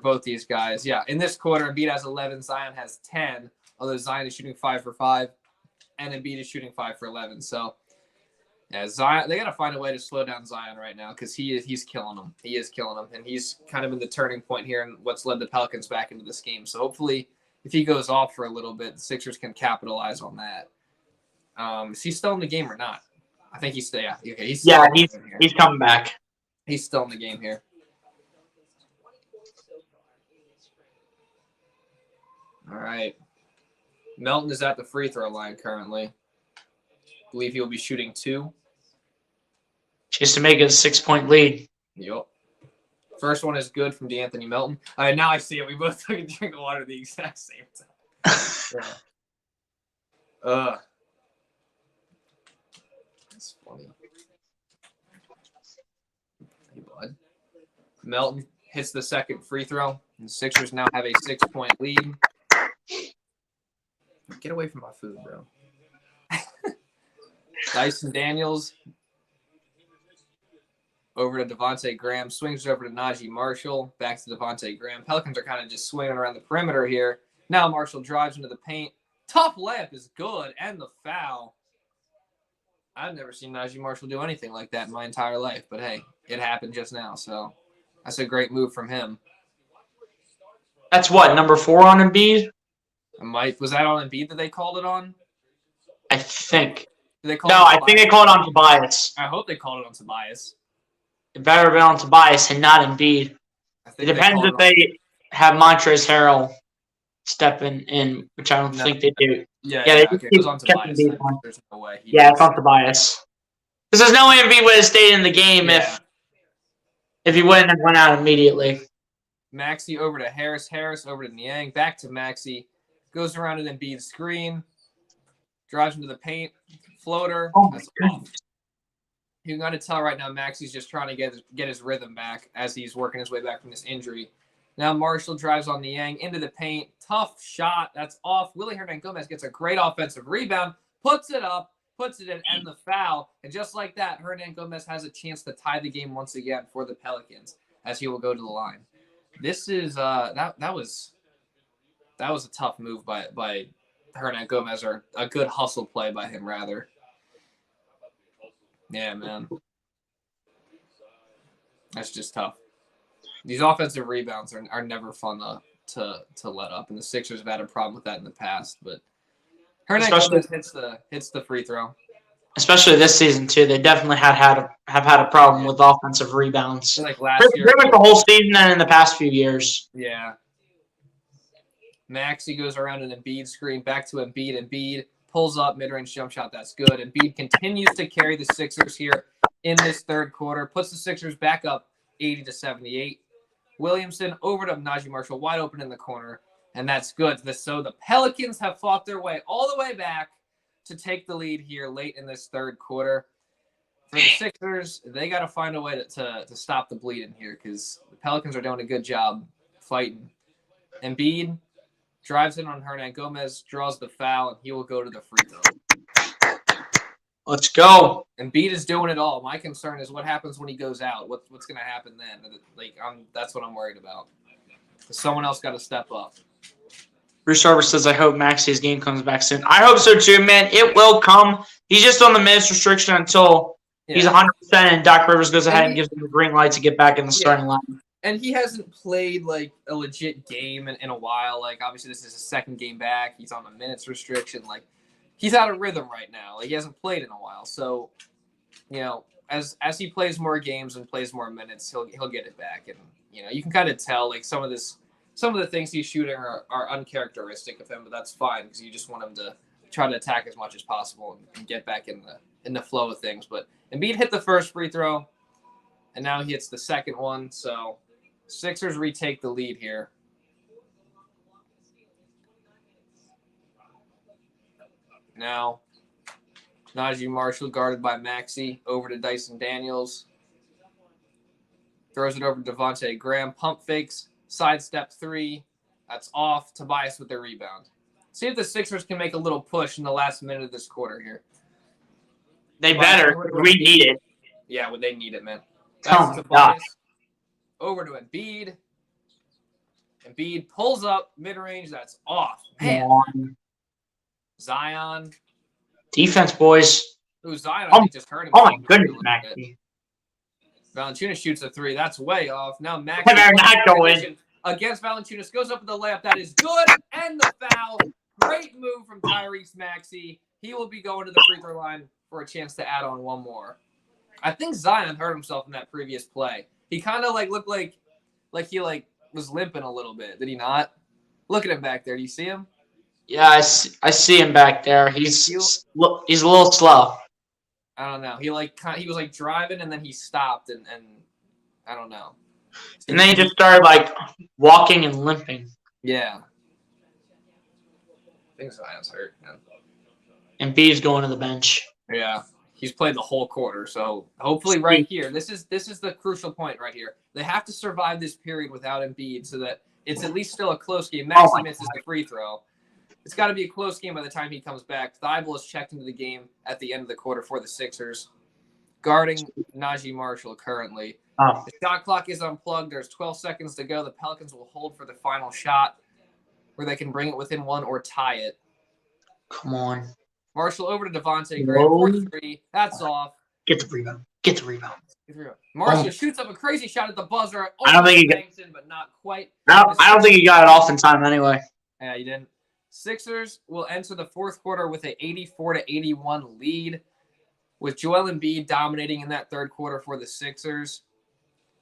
both these guys. Yeah, in this quarter, Embiid has 11, Zion has 10, although Zion is shooting 5 for 5, and Embiid is shooting 5 for 11. So, yeah, Zion, they got to find a way to slow down Zion right now because he's killing them. He is killing them, and he's kind of been the turning point here and what's led the Pelicans back into this game. So hopefully, if he goes off for a little bit, the Sixers can capitalize on that. Is he still in the game or not? I think he's still. Yeah, okay, he's coming back. He's still in the game here. All right. Melton is at the free throw line currently. I believe he'll be shooting 2. Just to make it a 6-point lead. Yep. First one is good from DeAnthony Melton. All right, now I see it. We both took a drink of water at the exact same time. Yeah. That's funny. Hey, bud. Melton hits the second free throw. And the Sixers now have a 6-point lead. Get away from my food, bro. Dyson Daniels over to Devontae Graham. Swings over to Najee Marshall. Back to Devontae Graham. Pelicans are kind of just swinging around the perimeter here. Now Marshall drives into the paint. Top layup is good. And the foul. I've never seen Najee Marshall do anything like that in my entire life. But, hey, it happened just now. So that's a great move from him. That's what, number 4 on Embiid? Was that on Embiid that they called it on? I think. I think they called it on Tobias. I hope they called it on Tobias. It better have been on Tobias and not Embiid. It depends if they have Montrezl Harrell stepping in, which I don't think they do. Yeah, okay. It was on Tobias. There's no way. It's on Tobias. Because there's no way Embiid would have stayed in the game if he wouldn't have went out immediately. Maxey over to Harris. Harris over to Niang. Back to Maxey. Goes around an Embiid screen. Drives into the paint. Floater. Oh, that's off. You got to tell right now Maxey's just trying to get his rhythm back as he's working his way back from this injury. Now Marshall drives on Niang into the paint. Tough shot. That's off. Willie Hernan-Gomez gets a great offensive rebound, puts it up, puts it in, and the foul. And just like that, Hernan-Gomez has a chance to tie the game once again for the Pelicans as he will go to the line. This is that was a tough move by Hernan-Gomez, or a good hustle play by him rather. Yeah, man. That's just tough. These offensive rebounds are never fun to let up, and the Sixers have had a problem with that in the past. But Hernan-Gomez hits the free throw. Especially this season too, they definitely have had a problem with offensive rebounds. Like last year, pretty much the whole season and in the past few years. Yeah. Maxey goes around an Embiid screen, back to Embiid. Embiid pulls up, mid-range jump shot. That's good. Embiid continues to carry the Sixers here in this third quarter, puts the Sixers back up 80-78. Williamson over to Najee Marshall, wide open in the corner, and that's good. So the Pelicans have fought their way all the way back to take the lead here late in this third quarter. For the Sixers, they got to find a way to stop the bleeding here, because the Pelicans are doing a good job fighting. Embiid drives in on Hernan-Gomez, draws the foul, and he will go to the free throw. Let's go. Embiid is doing it all. My concern is what happens when he goes out. What's going to happen then? That's what I'm worried about. Someone else got to step up. Bruce Harper says, I hope Maxey's game comes back soon. I hope so too, man. It will come. He's just on the minutes restriction until he's 100%, and Doc Rivers goes ahead and gives him the green light to get back in the starting line. And he hasn't played like a legit game in a while. Like, obviously, this is his second game back. He's on a minutes restriction. Like, he's out of rhythm right now. Like, he hasn't played in a while. So, as he plays more games and plays more minutes, he'll get it back. And you can kind of tell like some of the things he's shooting are uncharacteristic of him, but that's fine because you just want him to try to attack as much as possible and get back in the flow of things. But Embiid hit the first free throw, and now he hits the second one. So Sixers retake the lead here. Now, Najee Marshall guarded by Maxey, over to Dyson Daniels. Throws it over to Devontae Graham. Pump fakes, sidestep three. That's off. Tobias with the rebound. See if the Sixers can make a little push in the last minute of this quarter here. They better. We need it. Yeah, well, they need it, man. That's Tobias. Over to Embiid. Embiid pulls up mid-range. That's off. Man. Zion. Defense, boys. Ooh, Zion, I think, just hurt him. Oh, my goodness, Maxey. Valanciunas shoots a three. That's way off. Now Maxey against Valanciunas goes up with the layup. That is good. And the foul. Great move from Tyrese Maxey. He will be going to the free throw line for a chance to add on one more. I think Zion hurt himself in that previous play. He kind of looked like he was limping a little bit. Did he not? Look at him back there. Do you see him? Yeah, I see him back there. He's a little slow. I don't know. He was driving and then he stopped and I don't know. And then he just started walking and limping. Yeah. I think Zion's hurt. Yeah. And B's going to the bench. Yeah. He's played the whole quarter, so hopefully right here. This is the crucial point right here. They have to survive this period without Embiid so that it's at least still a close game. Maxey misses the free throw. It's got to be a close game by the time he comes back. Thibault is checked into the game at the end of the quarter for the Sixers, guarding Najee Marshall currently. The shot clock is unplugged. There's 12 seconds to go. The Pelicans will hold for the final shot where they can bring it within one or tie it. Come on. Marshall over to Devontae Graham for three. That's off. Get the rebound. Marshall shoots up a crazy shot at the buzzer. I don't think he got it, but not quite. I don't think he got it off in time anyway. Yeah, he didn't. Sixers will enter the fourth quarter with an 84-81 lead, with Joel Embiid dominating in that third quarter for the Sixers.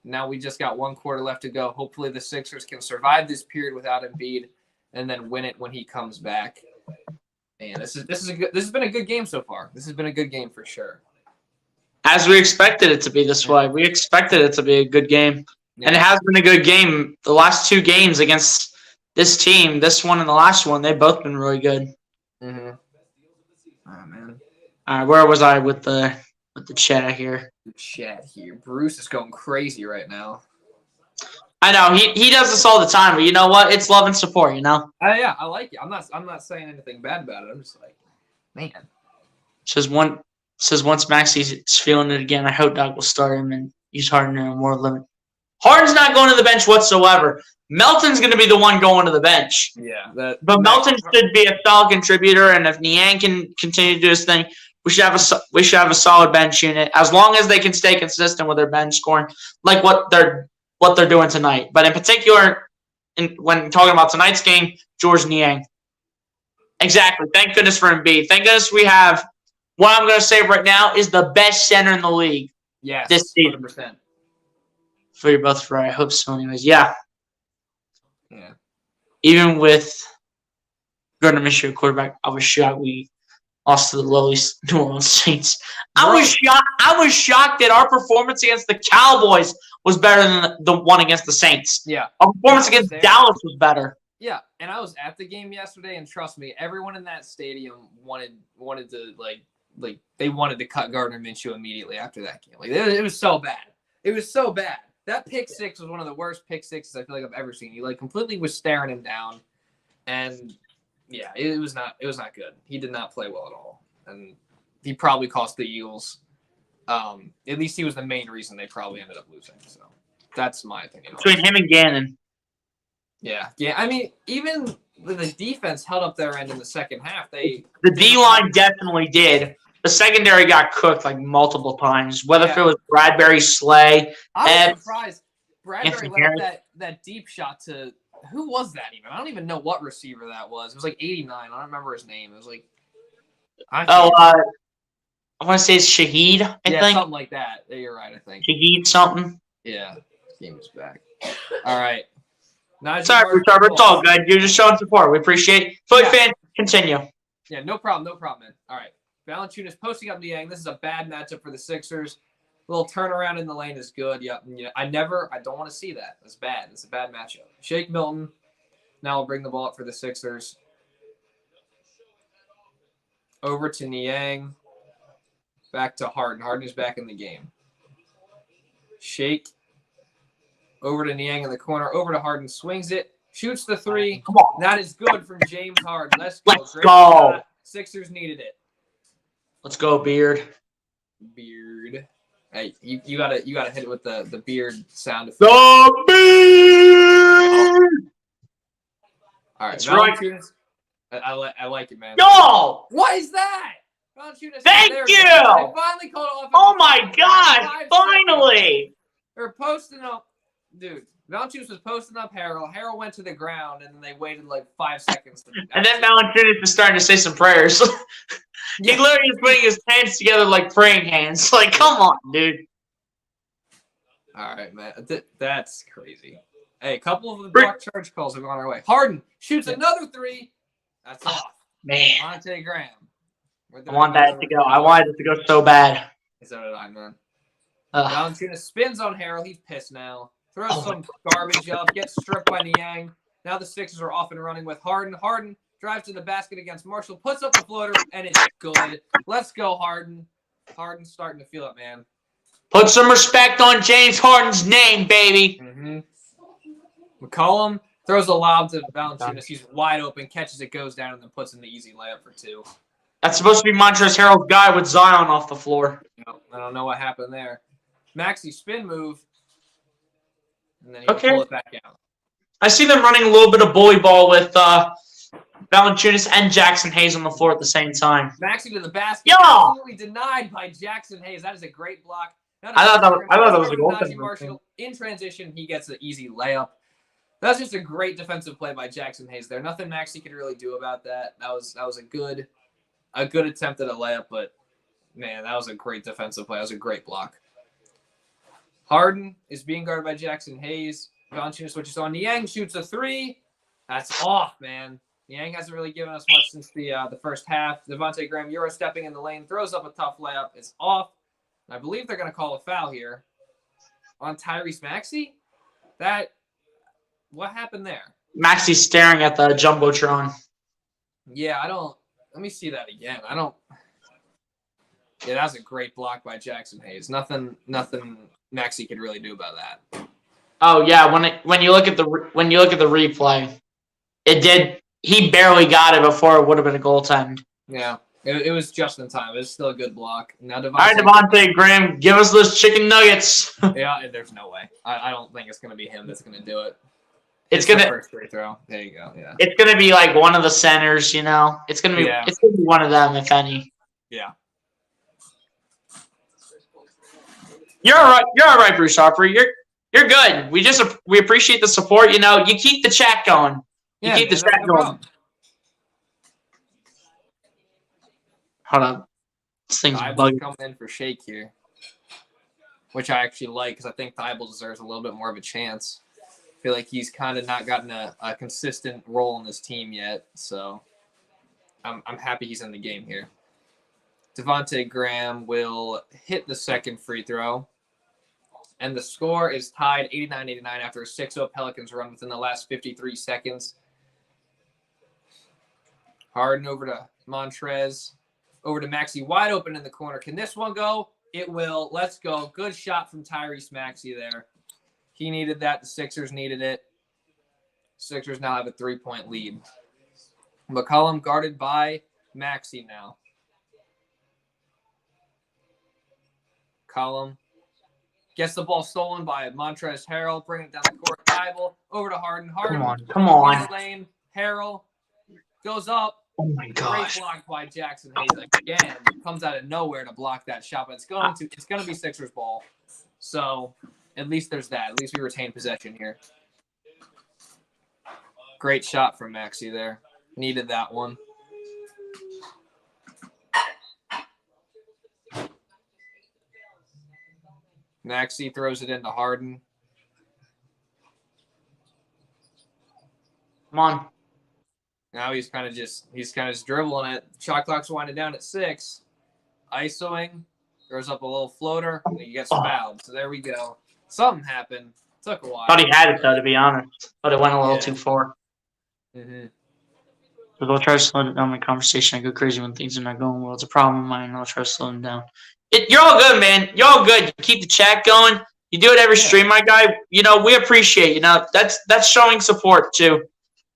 Now we just got one quarter left to go. Hopefully the Sixers can survive this period without Embiid and then win it when he comes back. And this has been a good game so far. This has been a good game for sure. As we expected it to be this way. We expected it to be a good game. Yeah. And it has been a good game. The last two games against this team, this one and the last one, they've both been really good. Mm-hmm. Oh, man. All right, where was I with the chat here? The chat here. Bruce is going crazy right now. I know he does this all the time, but you know what? It's love and support. Yeah, I like it. I'm not saying anything bad about it. I'm just like, man. Says once Maxi's feeling it again, I hope Doc will start him and use Harden in a more limit. Harden's not going to the bench whatsoever. Melton's going to be the one going to the bench. Yeah, but Melton should be a solid contributor, and if Niang can continue to do his thing, we should have a solid bench unit as long as they can stay consistent with their bench scoring, like what they're doing tonight. But in particular, when talking about tonight's game, George Niang. Exactly. Thank goodness for Embiid. Thank goodness we have. What I'm going to say right now is the best center in the league. Yes, this season. 100%. So you're both right. I hope so. Anyways, yeah. Even with Gardner Minshew quarterback, I was shocked we lost to the lowly New Orleans Saints. I was shocked that our performance against the Cowboys was better than the one against the Saints. Yeah, our performance against Dallas was better. Yeah, and I was at the game yesterday, and trust me, everyone in that stadium wanted to they wanted to cut Gardner Minshew immediately after that game. Like it was so bad. It was so bad. That pick six was one of the worst pick sixes I feel like I've ever seen. He completely was staring him down, and yeah, it was not good. He did not play well at all, and he probably cost the Eagles. At least he was the main reason they probably ended up losing. So that's my opinion. Between him and Gannon. Yeah. I mean, even the defense held up their end in the second half. The D-line definitely did. The secondary got cooked multiple times, whether if it was Bradbury, Slay. I was surprised Bradbury let up that deep shot to – who was that even? I don't even know what receiver that was. It was 89. I don't remember his name. It was I want to say it's Shaheed, I think. Something like that. You're right, I think. Shaheed something. Yeah. Game is back. All right. Sorry, Richard. It's all good. You're just showing support. We appreciate it. Philly fans, continue. Yeah, no problem, man. All right. Valanciunas posting up Niang. This is a bad matchup for the Sixers. A little turnaround in the lane is good. Yep. I don't want to see that. That's bad. It's a bad matchup. Shake Milton. Now we'll bring the ball up for the Sixers. Over to Niang. Back to Harden. Harden is back in the game. Shake. Over to Niang in the corner. Over to Harden. Swings it. Shoots the three. That is good from James Harden. Let's go. Let's go. Sixers needed it. Let's go, Beard. Hey, you gotta hit it with the beard sound effect. The Beard. All right, that's right. I like it, man. Yo! What is that? Thank you! They finally called it off. Oh my God! Finally! They're posting up, dude. Valanciunas was posting up Harrell. Harrell went to the ground, and then they waited 5 seconds. And then Valanciunas is starting to say some prayers. He literally is putting his hands together like praying hands. Come on, dude. All right, man. That's crazy. Hey, a couple of the block charge calls have gone our way. Harden shoots another three. That's off. Man. Monte Graham. I want that to go. I wanted it to go so bad. So did I, man. Valanciunas spins on Harrell. He's pissed now. Throws some garbage up. Gets stripped by Niang. Now the Sixers are off and running with Harden. Harden drives to the basket against Marshall. Puts up the floater, and it's good. Let's go, Harden. Harden's starting to feel it, man. Put some respect on James Harden's name, baby. Mm-hmm. McCollum throws a lob to Valanciunas. He's wide open, catches it, goes down, and then puts in the easy layup for two. That's supposed to be Montrezl Harrell's guy with Zion off the floor. No, I don't know what happened there. Maxey spin move. And then he'll pull it back out. I see them running a little bit of bully ball with Valanciunas and Jackson Hayes on the floor at the same time. Maxey to the basket. Yo! Absolutely denied by Jackson Hayes. That is a great block. I thought that was a goal. Marshall in transition, he gets an easy layup. That's just a great defensive play by Jackson Hayes there. Nothing Maxey could really do about that. That was a good attempt at a layup, but man, that was a great defensive play. That was a great block. Harden is being guarded by Jackson Hayes. Valanciunas switches on. Niang shoots a three. That's off, man. Niang hasn't really given us much since the first half. Devontae Graham Euro stepping in the lane, throws up a tough layup. It's off. And I believe they're going to call a foul here on Tyrese Maxey. What happened there? Maxey's staring at the Jumbotron. Yeah, let me see that again. Yeah, that was a great block by Jackson Hayes. Nothing Maxey could really do about that. Oh yeah, when you look at the replay, it did. He barely got it before it would have been a goaltend. Yeah, it was just in time. It was still a good block. Now All right, Devontae Graham, give us those chicken nuggets. Yeah, there's no way. I don't think it's gonna be him that's gonna do it. It's gonna first free throw. There you go. Yeah. It's gonna be like one of the centers. You know, it's gonna be one of them, if any. Yeah. You're all right. You're all right, Bruce Harper. You're good. We appreciate the support. You know, you keep the chat going. You keep the chat going. Hold on. This thing's bugging. Coming in for Shake here, which I actually like because I think Thibault deserves a little bit more of a chance. I feel like he's kind of not gotten a consistent role in this team yet, so I'm happy he's in the game here. Devontae Graham will hit the second free throw, and the score is tied 89-89 after a 6-0 Pelicans run within the last 53 seconds. Harden over to Montrez. Over to Maxey, wide open in the corner. Can this one go? It will. Let's go. Good shot from Tyrese Maxey there. He needed that. The Sixers needed it. Sixers now have a 3-point lead. McCollum guarded by Maxey now. McCollum gets the ball stolen by Montrezl Harrell. Bring it down the court. Thibault over to Harden. Harden. Come on. Lane. Harrell goes up. Oh my gosh! Great block by Jackson Hayes again. Comes out of nowhere to block that shot, but it's going to be Sixers ball. So at least there's that. At least we retain possession here. Great shot from Maxey there. Needed that one. Maxey throws it into Harden. Come on. Now he's kind of just dribbling it. Shot clock's winding down at 6. ISOing, throws up a little floater, and he gets fouled. So there we go. Something happened. Took a while. Thought he had it though, to be honest, but it went a little too far. Mm-hmm. So I'll try to slow down my conversation. I go crazy when things are not going well. It's a problem of mine. I'll try to slow them down. You're all good, man. You're all good. You keep the chat going. You do it every stream, my guy. You know, we appreciate. You know, that's showing support too.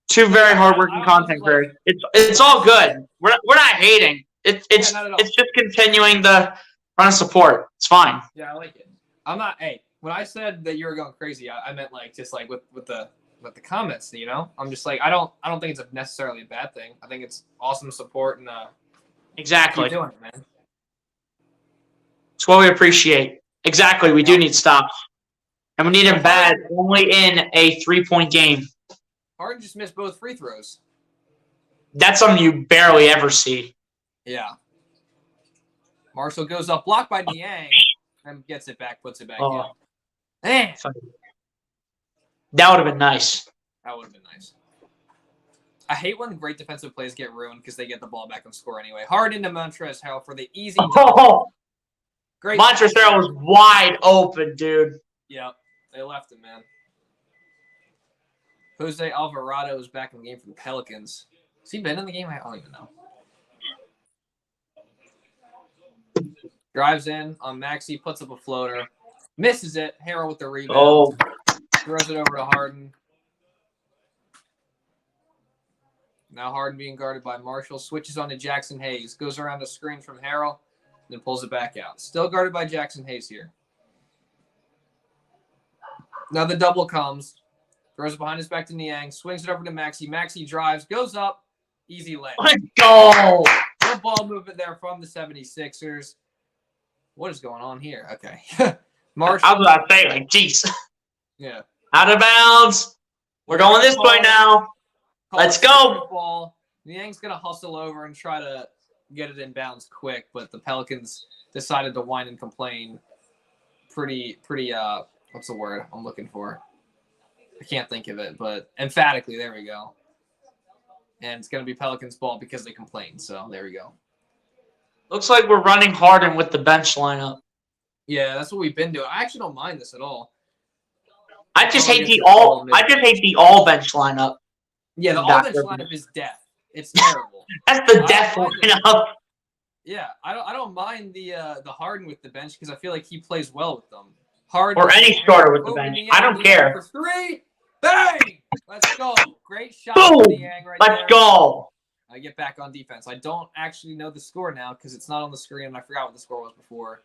Two very hardworking content creators. It's all good. We're not hating. It's just continuing the run of support. It's fine. Yeah, I like it. I'm not. Hey, when I said that you were going crazy, I meant like just like with the comments. You know, I'm just like I don't think it's necessarily a bad thing. I think it's awesome support and exactly. Keep doing it, man. It's what we appreciate. Exactly. We do need stops, and we need him bad. Only in a 3-point game. Harden just missed both free throws. That's something you barely ever see. Yeah. Marshall goes up, blocked by Niang, and gets it back, puts it back in. Man. That would have been nice. That would have been nice. I hate when great defensive plays get ruined because they get the ball back and score anyway. Harden to Montrezl Harrell for the easy. Great. Montrezl Harrell was wide open, dude. Yep. They left him, man. Jose Alvarado is back in the game for the Pelicans. Has he been in the game? I don't even know. Drives in on Maxey, puts up a floater. Misses it. Harrell with the rebound. Oh. Throws it over to Harden. Now Harden being guarded by Marshall. Switches on to Jackson Hayes. Goes around the screen from Harrell. Then pulls it back out. Still guarded by Jackson Hayes here. Now the double comes. Throws it behind his back to Niang. Swings it over to Maxey. Maxey drives. Goes up. Easy layup. Let's go. Good ball movement there from the 76ers. What is going on here? Okay. Marshall. I was about to say, like, geez. Yeah. Out of bounds. We're going this way now. Let's go. Ball. Niang's going to hustle over and try to get it in bounds quick, but the Pelicans decided to whine and complain pretty, what's the word I'm looking for? I can't think of it, but emphatically, there we go. And it's going to be Pelicans ball because they complained, so there we go. Looks like we're running Harden with the bench lineup. Yeah, that's what we've been doing. I actually don't mind this at all. I just hate the all bench lineup. Yeah, the all bench lineup is death. It's terrible. That's the death lineup. Yeah, I don't mind the Harden with the bench because I feel like he plays well with them. Harden Or any starter with the over bench. Niang, I don't Niang care. for three. Bang! Let's go. Great shot Boom! from Niang right Let's there. go. I get back on defense. I don't actually know the score now because it's not on the screen, and I forgot what the score was before.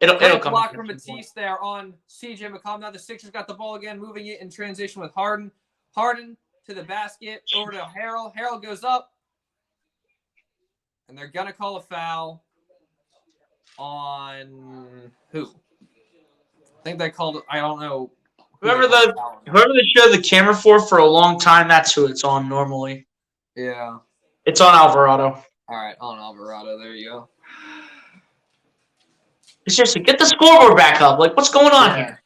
It'll Great come. block from Matisse there on CJ McCollum. Now the Sixers got the ball again, moving it in transition with Harden. Harden to the basket, over to Harrell. Harrell goes up, and they're going to call a foul on who? I think they called it. I don't know. Whoever they showed the camera for a long time, that's who it's on normally. Yeah. It's on Alvarado. All right, on Alvarado. There you go. It's just get the scoreboard back up. Like, what's going on here?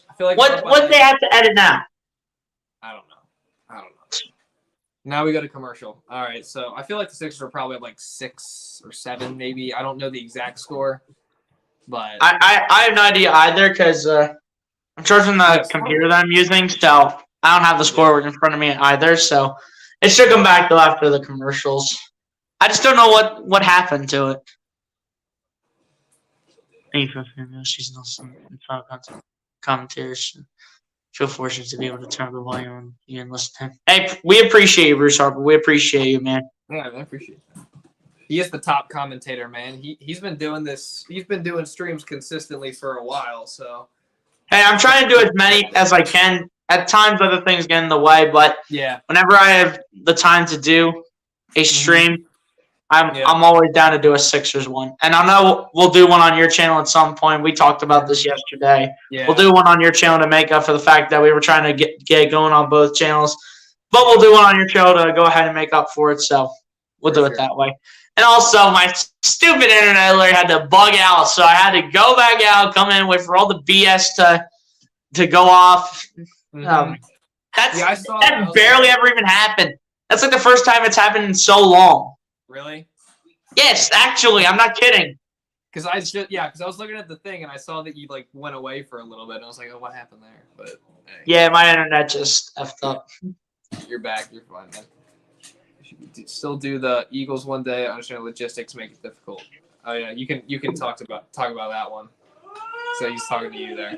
I feel like what they have to edit now? I don't know. Now we go to commercial. All right, so I feel like the Sixers are probably at like 6 or 7, maybe. I don't know the exact score, but I have no idea either because I'm charging the computer that I'm using, so I don't have the scoreboard in front of me either. So it should come back till after the commercials. I just don't know what happened to it. She's not commentators. Feel fortunate to be able to turn the volume on you and listen to him. Hey, we appreciate you, Bruce Harper. We appreciate you, man. Yeah, I appreciate that. He is the top commentator, man. He's been doing this. He's been doing streams consistently for a while. So, hey, I'm trying to do as many as I can. At times, other things get in the way, but yeah, whenever I have the time to do a stream, I'm always down to do a Sixers one. And I know we'll do one on your channel at some point. We talked about this yesterday. Yeah. We'll do one on your channel to make up for the fact that we were trying to get going on both channels. But we'll do one on your channel to go ahead and make up for it. So we'll do it that way. And also, my stupid internet alert had to bug out, so I had to go back out, come in, wait for all the BS to go off. Mm-hmm. That barely ever even happened. That's like the first time it's happened in so long. Really? Yes, actually, I'm not kidding. Because I was looking at the thing and I saw that you like went away for a little bit and I was like, oh, what happened there? But hey. Yeah, my internet just effed up. You're back. You're fine, man. You should still do the Eagles one day. I understand logistics make it difficult. Oh yeah, you can talk about that one. So he's talking to you there.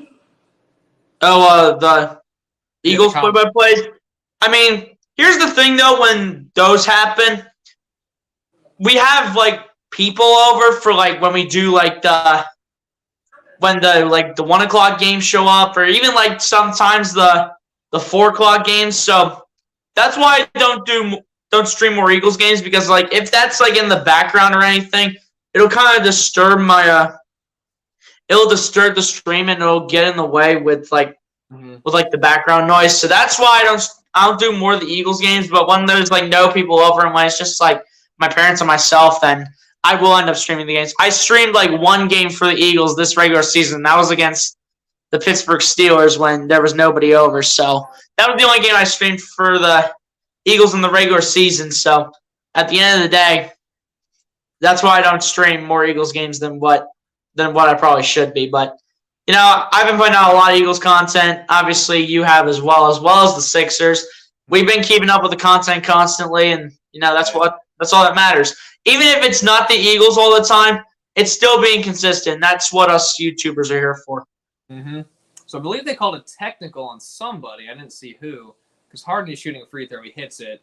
Oh, the Eagles play-by-plays. I mean, here's the thing though. When those happen, we have like people over for like when we do like when the 1 o'clock games show up, or even like sometimes the 4 o'clock games. So that's why I don't stream more Eagles games, because like if that's like in the background or anything, it'll kind of disturb it'll disturb the stream and it'll get in the way with like the background noise. So that's why I don't do more of the Eagles games. But when there's like no people over and when it's just like my parents and myself, then I will end up streaming the games. I streamed like one game for the Eagles this regular season. That was against the Pittsburgh Steelers when there was nobody over. So that was the only game I streamed for the Eagles in the regular season. So at the end of the day, that's why I don't stream more Eagles games than what I probably should be. But you know, I've been putting out a lot of Eagles content. Obviously, you have as well as the Sixers. We've been keeping up with the content constantly, and you know that's all that matters. Even if it's not the Eagles all the time, it's still being consistent. That's what us YouTubers are here for. Mm-hmm. So I believe they called a technical on somebody. I didn't see who, because Harden is shooting a free throw. He hits it.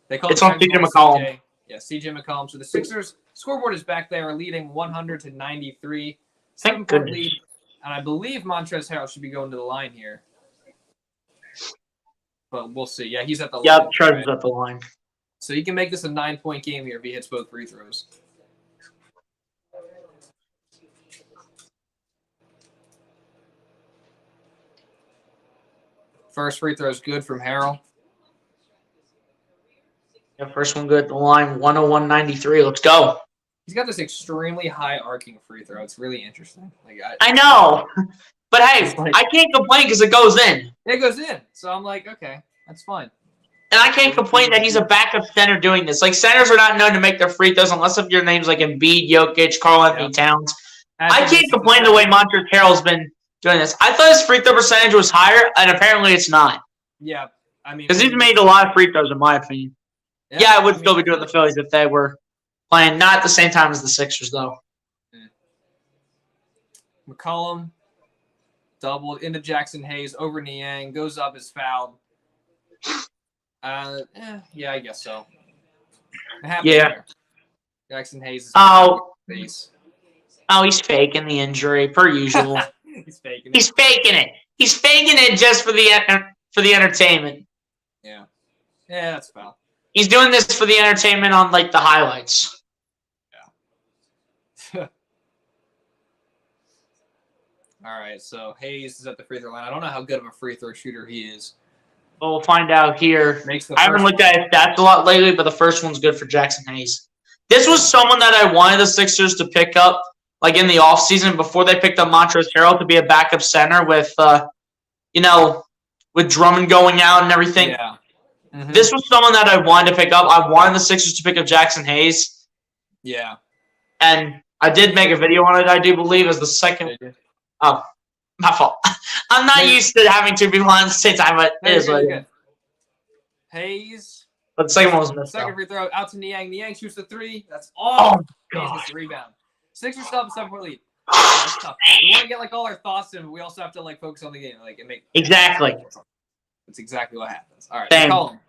It's on CJ McCollum. CJ McCollum. So the Sixers scoreboard is back there, leading 100-93. Thank goodness. Lead. And I believe Montrezl Harrell should be going to the line here. But we'll see. Yeah, he's at the line. Yep, Trevor's at the line. So he can make this a 9-point game here if he hits both free throws. First free throw is good from Harrell. Yeah, first one good at the line, 101.93. Let's go. He's got this extremely high arcing free throw. It's really interesting. I know. But hey, I can't complain because it goes in. It goes in. So I'm like, okay, that's fine. And I can't complain that he's a backup center doing this. Like, centers are not known to make their free throws unless if your name's like Embiid, Jokic, Karl-Anthony Towns. I can't complain the way Montrezl Harrell's been doing this. I thought his free throw percentage was higher, and apparently it's not. Yeah, I mean, because he's made a lot of free throws, in my opinion. Yeah, I would still be doing the Phillies if they were playing not at the same time as the Sixers, though. McCollum Doubled into Jackson Hayes over Niang. Goes up, is fouled. Yeah, I guess so. It happened there. Jackson Hayes is face. Oh, he's faking the injury per usual. He's faking it. He's faking it. He's faking it just for the entertainment. Yeah, that's foul. He's doing this for the entertainment on like the highlights. Yeah. All right, so Hayes is at the free throw line. I don't know how good of a free throw shooter he is. Well, we'll find out here. I haven't looked at his stats a lot lately, but the first one's good for Jackson Hayes. This was someone that I wanted the Sixers to pick up, like in the offseason before they picked up Montrezl Harrell to be a backup center with, with Drummond going out and everything. Yeah. Mm-hmm. This was someone that I wanted to pick up. I wanted the Sixers to pick up Jackson Hayes. Yeah. And I did make a video on it, I do believe, as the second. Oh, my fault. I'm not used to having two people on at the same time, but it is what it is. Hayes. But the second one was missed. Second free throw out to Niang. Niang shoots the three. That's all. Oh, Hayes gets the rebound. Sixers still have a 7-point lead. That's tough. We want to get like all our thoughts in, but we also have to like focus on the game, like and make. Exactly. That's exactly what happens. All right. McCollum.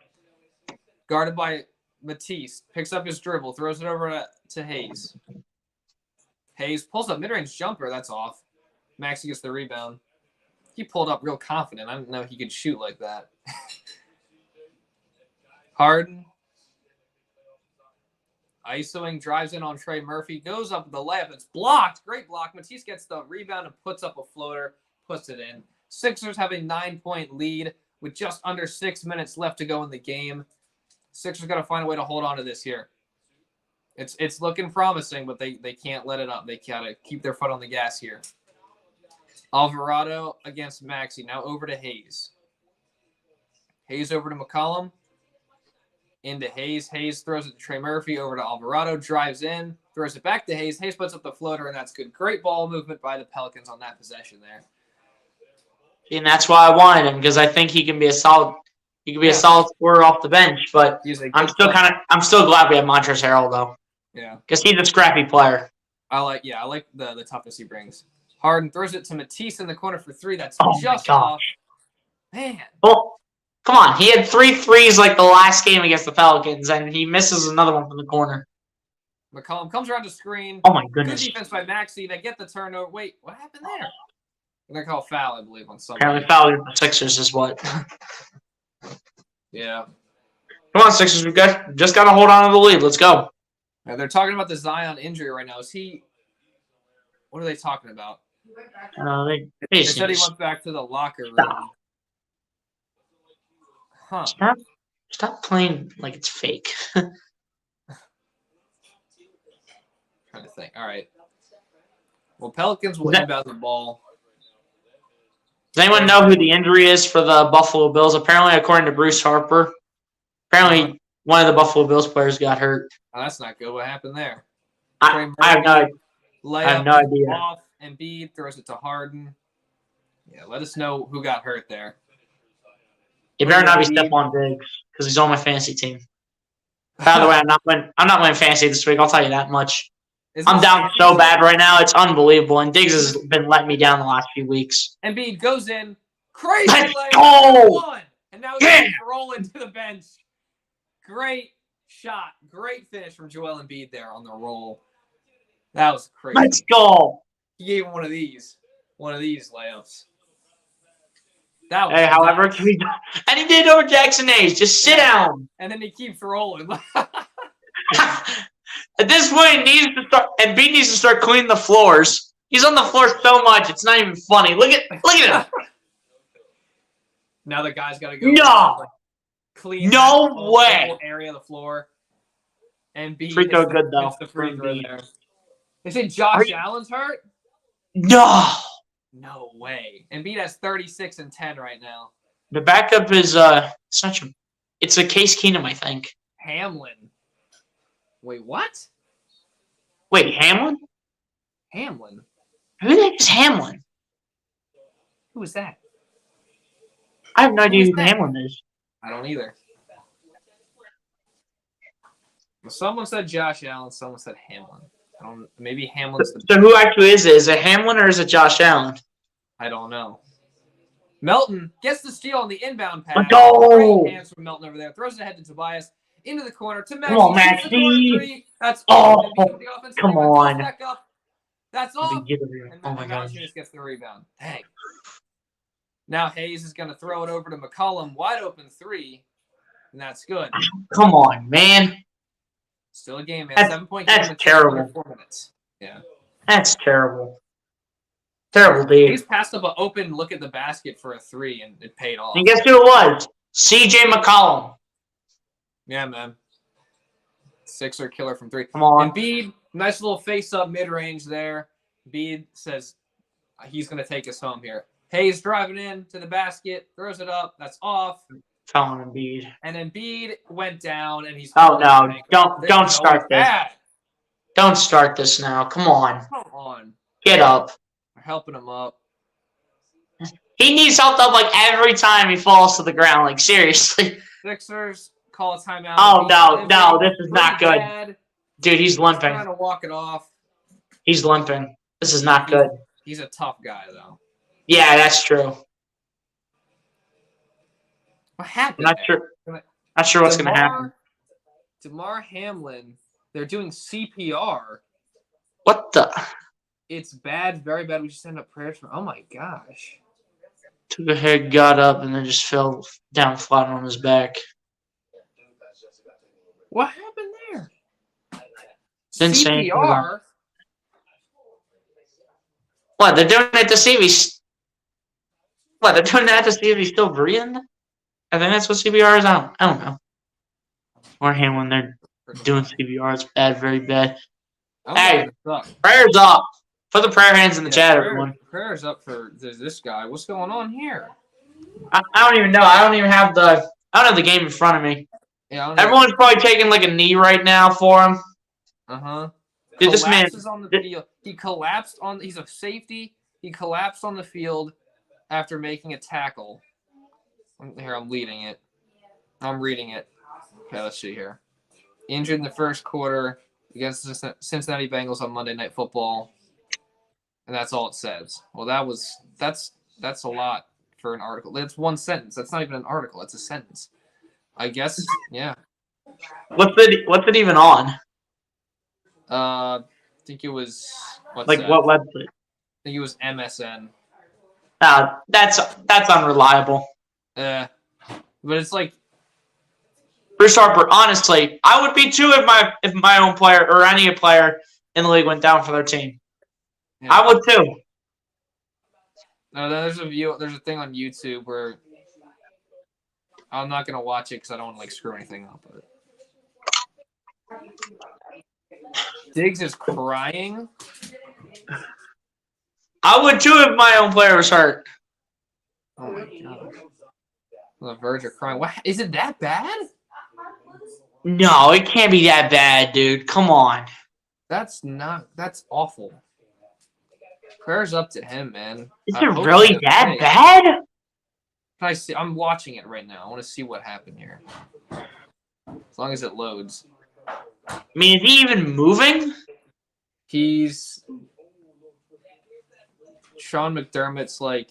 Guarded by Matisse. Picks up his dribble. Throws it over to Hayes. Hayes pulls up mid-range jumper. That's off. Maxey gets the rebound. He pulled up real confident. I didn't know he could shoot like that. Harden. ISOing, drives in on Trey Murphy. Goes up with the layup. It's blocked. Great block. Matisse gets the rebound and puts up a floater. Puts it in. Sixers have a 9-point lead with just under 6 minutes left to go in the game. Sixers got to find a way to hold on to this here. It's looking promising, but they can't let it up. They got to keep their foot on the gas here. Alvarado against Maxey. Now over to Hayes. Hayes over to McCollum. Into Hayes. Hayes throws it to Trey Murphy. Over to Alvarado. Drives in. Throws it back to Hayes. Hayes puts up the floater, and that's good. Great ball movement by the Pelicans on that possession there. And that's why I wanted him, because I think he can be a solid. He can be a solid scorer off the bench. But I'm still glad we have Montrezl Harrell though. Yeah, because he's a scrappy player. I like the toughness he brings. Harden throws it to Matisse in the corner for three. That's just off. Man. Well, come on. He had 3 threes like the last game against the Pelicans, and he misses another one from the corner. McCollum comes around the screen. Oh, my goodness. Good defense by Maxey. They get the turnover. Wait, what happened there? They're called foul, I believe, on somebody. Apparently foul with the Sixers is what. Yeah. Come on, Sixers. We just got to hold on to the lead. Let's go. Now, they're talking about the Zion injury right now. Is he – what are they talking about? They said he went back to the locker room. Huh. Stop playing like it's fake. Trying to think. All right. Well, Pelicans will inbound the ball. Does anyone know who the injury is for the Buffalo Bills? Apparently, according to Bruce Harper, one of the Buffalo Bills players got hurt. Oh, that's not good. What happened there? I have no idea. Off, Embiid throws it to Harden. Yeah, let us know who got hurt there. It better not be Stephon Diggs because he's on my fantasy team. By the way, I'm not winning fantasy this week. I'll tell you that much. I'm down so bad right now. It's unbelievable. And Diggs has been letting me down the last few weeks. Embiid goes in. Crazy Let's leg. go! And now he's rolling to the bench. Great shot. Great finish from Joel Embiid there on the roll. That was crazy. Let's go. He gave him one of these layups. That was however, and he did it over Jackson Hayes. Just sit down. And then he keeps rolling. At this point, Embiid needs to start cleaning the floors. He's on the floor so much, it's not even funny. Look at him. Now the guy's got to go. No. Clean. No way. Whole area of the floor. Embiid. Free throw good though. The free throw there. They say Josh Allen's hurt? No. No way. Embiid has 36 and 10 right now. The backup is it's a Case Keenum, I think. Hamlin. Wait, what? Wait, Hamlin? Hamlin. Who the heck is Hamlin? Who is that? I have no idea who Hamlin is. I don't either. Someone said Josh Allen. Someone said Hamlin. Maybe Hamlin's the. So who actually is it? Is it Hamlin or is it Josh Allen? I don't know. Melton gets the steal on the inbound pass. Let's go. Great hands from Melton over there. Throws it ahead to Tobias. Into the corner to Maxey. Come on, Shoots the corner Maxey. three. That's Oh, the offensive come rebound. Goes on. back up. That's off. And Oh, my gosh. Valanciunas gets the rebound. Dang. Now Hayes is going to throw it over to McCollum. Wide open three. And that's good. Come on, man. Still a game, man. That's- 7-point that's game in terrible. 4 minutes. Yeah. That's terrible. Terrible, dude. Hayes passed up an open look at the basket for a three, and it paid off. And guess who it was? C.J. McCollum. Yeah, man. Sixer killer from three. Come on. Embiid, nice little face-up mid-range there. Embiid says he's going to take us home here. Hayes driving in to the basket, throws it up. That's off. Telling Embiid. And Embiid went down, and he's... Oh, no. Don't start this. Bad. Don't start this now. Come on. Come on. Get up. We're helping him up. He needs help up like every time he falls to the ground. Like, seriously. Sixers call a timeout. Oh, no. This is not good. Bad. Dude, he's limping. Trying to walk it off. He's limping. This is not good. He's a tough guy, though. Yeah, that's true. What happened? Not sure what's going to happen. DeMar Hamlin, they're doing CPR. What the? It's bad, very bad. We just send up prayers for. Oh my gosh. Took a hit, got up, and then just fell down flat on his back. What happened there? It's insane. CPR? What, they're doing it to see if he's... What, they're doing that to see if he's still breathing? I think that's what CPR is. I don't know. Or him when they're doing CPR. It's bad, very bad. Hey, prayers up. Put the prayer hands in the chat, everyone. Prayers up for this guy. What's going on here? I don't even know. I don't have the game in front of me. Yeah, everyone's probably taking like a knee right now for him. Dude, this man is on the field. He collapsed on. He's a safety. He collapsed on the field after making a tackle. Here, I'm leading it. I'm reading it. Okay, let's see here. Injured in the first quarter against the Cincinnati Bengals on Monday Night Football, and that's all it says. Well, that's a lot for an article. That's one sentence. That's not even an article. That's a sentence. I guess. Yeah. What's it even on? I think it was. What website? I think it was MSN. That's unreliable. But it's like. Bruce Harper, honestly, I would be too if my own player or any player in the league went down for their team. Yeah. I would too. No, there's a thing on YouTube where I'm not gonna watch it because I don't want to like screw anything up. But Diggs is crying. I would too if my own player was hurt. Oh my god. On the verge of crying. What is it that bad? No, it can't be that bad, dude. Come on. That's awful. Prayers up to him, man. Is it really that bad? Can I see? I'm watching it right now. I want to see what happened here. As long as it loads. I mean, is he even moving? Sean McDermott's like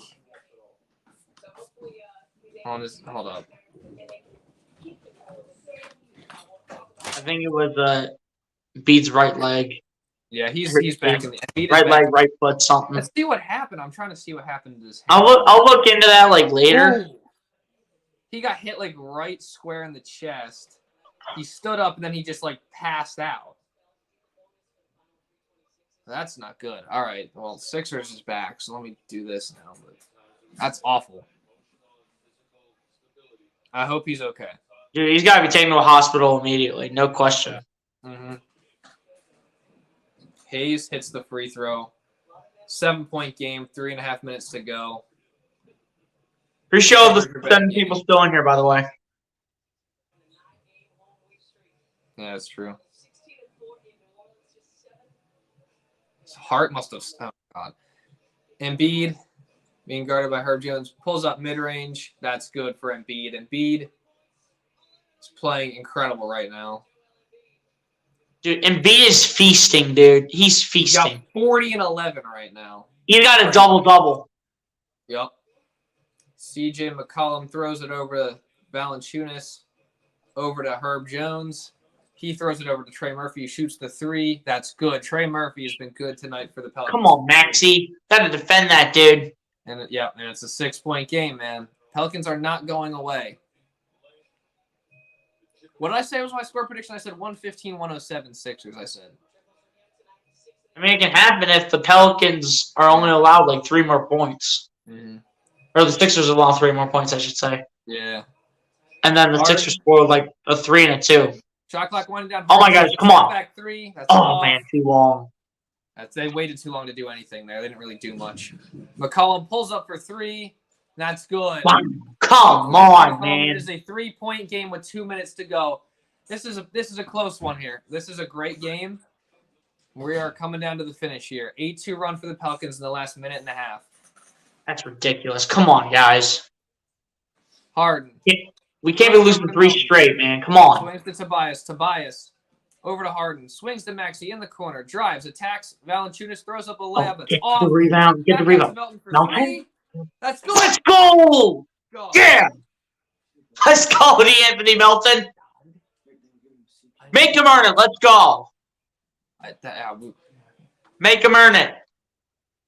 on his. Hold up. I think it was Bede's right leg. Yeah, he's back in the right leg, right foot, something. Let's see what happened. I'm trying to see what happened to this. I'll look into that like later. Ooh. He got hit like right square in the chest. He stood up and then he just like passed out. That's not good. All right. Well, Sixers is back, so let me do this now. But that's awful. I hope he's okay. Dude, he's got to be taken to a hospital immediately. No question. Mm-hmm. Hayes hits the free throw. 7-point game, 3.5 minutes to go. Appreciate the 7 people still in here, by the way. Yeah, that's true. His heart must have. Oh, God. Embiid, being guarded by Herb Jones, pulls up mid-range. That's good for Embiid. Embiid is playing incredible right now. Dude, Embiid is feasting, dude. He's feasting. He's got 40 and 11 right now. He's got a double-double. Yep. CJ McCollum throws it over to Valanciunas, over to Herb Jones. He throws it over to Trey Murphy, shoots the three. That's good. Trey Murphy has been good tonight for the Pelicans. Come on, Maxey. Got to defend that, dude. And it's a 6-point game, man. Pelicans are not going away. What did I say was my score prediction? I said 115-107 Sixers, I said. I mean, it can happen if the Pelicans are only allowed like 3 more points. Mm-hmm. Or the Sixers allow 3 more points, I should say. Yeah. And then the Sixers scored like a 3 and a 2. Shot clock winding down. Oh my gosh, come on. Back 3. That's man, too long. They waited too long to do anything there. They didn't really do much. McCollum pulls up for 3. That's good. Come on, man. It is a 3-point game with 2 minutes to go. This is a close one here. This is a great game. We are coming down to the finish here. 8-2 run for the Pelicans in the last minute and a half. That's ridiculous. Come on, guys. Harden. We can't be losing 3 straight, man. Come on. Swings to Tobias. Tobias over to Harden. Swings to Maxey in the corner. Drives. Attacks. Valanciunas throws up a layup. It's off. The rebound. Get the rebound. Melton. That's good. Let's go. Yeah. Let's go, Anthony Melton. Make him earn it. Let's go. Make him earn it.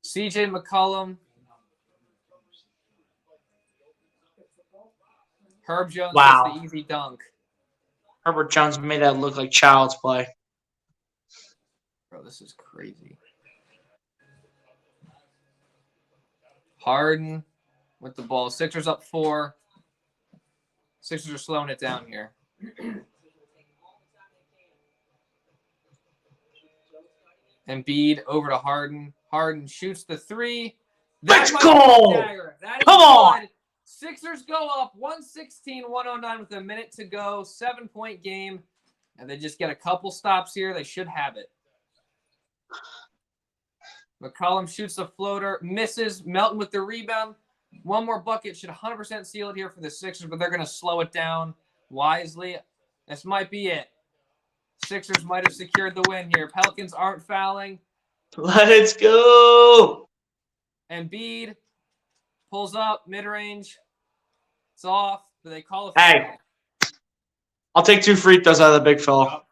CJ McCollum. Herb Jones gets the easy dunk. Herbert Jones made that look like child's play. Bro, this is crazy. Harden with the ball. Sixers up 4. Sixers are slowing it down here. Embiid over to Harden. Harden shoots the 3. Let's go! Come on! Sixers go up 116-109 with a minute to go. 7-point game. And they just get a couple stops here. They should have it. McCollum shoots a floater. Misses. Melton with the rebound. One more bucket should 100% seal it here for the Sixers, but they're going to slow it down wisely. This might be it. Sixers might have secured the win here. Pelicans aren't fouling. Let's go. Embiid pulls up, mid-range. It's off. Do they call it? Hey, I'll take 2 free throws out of the big fella. Yep.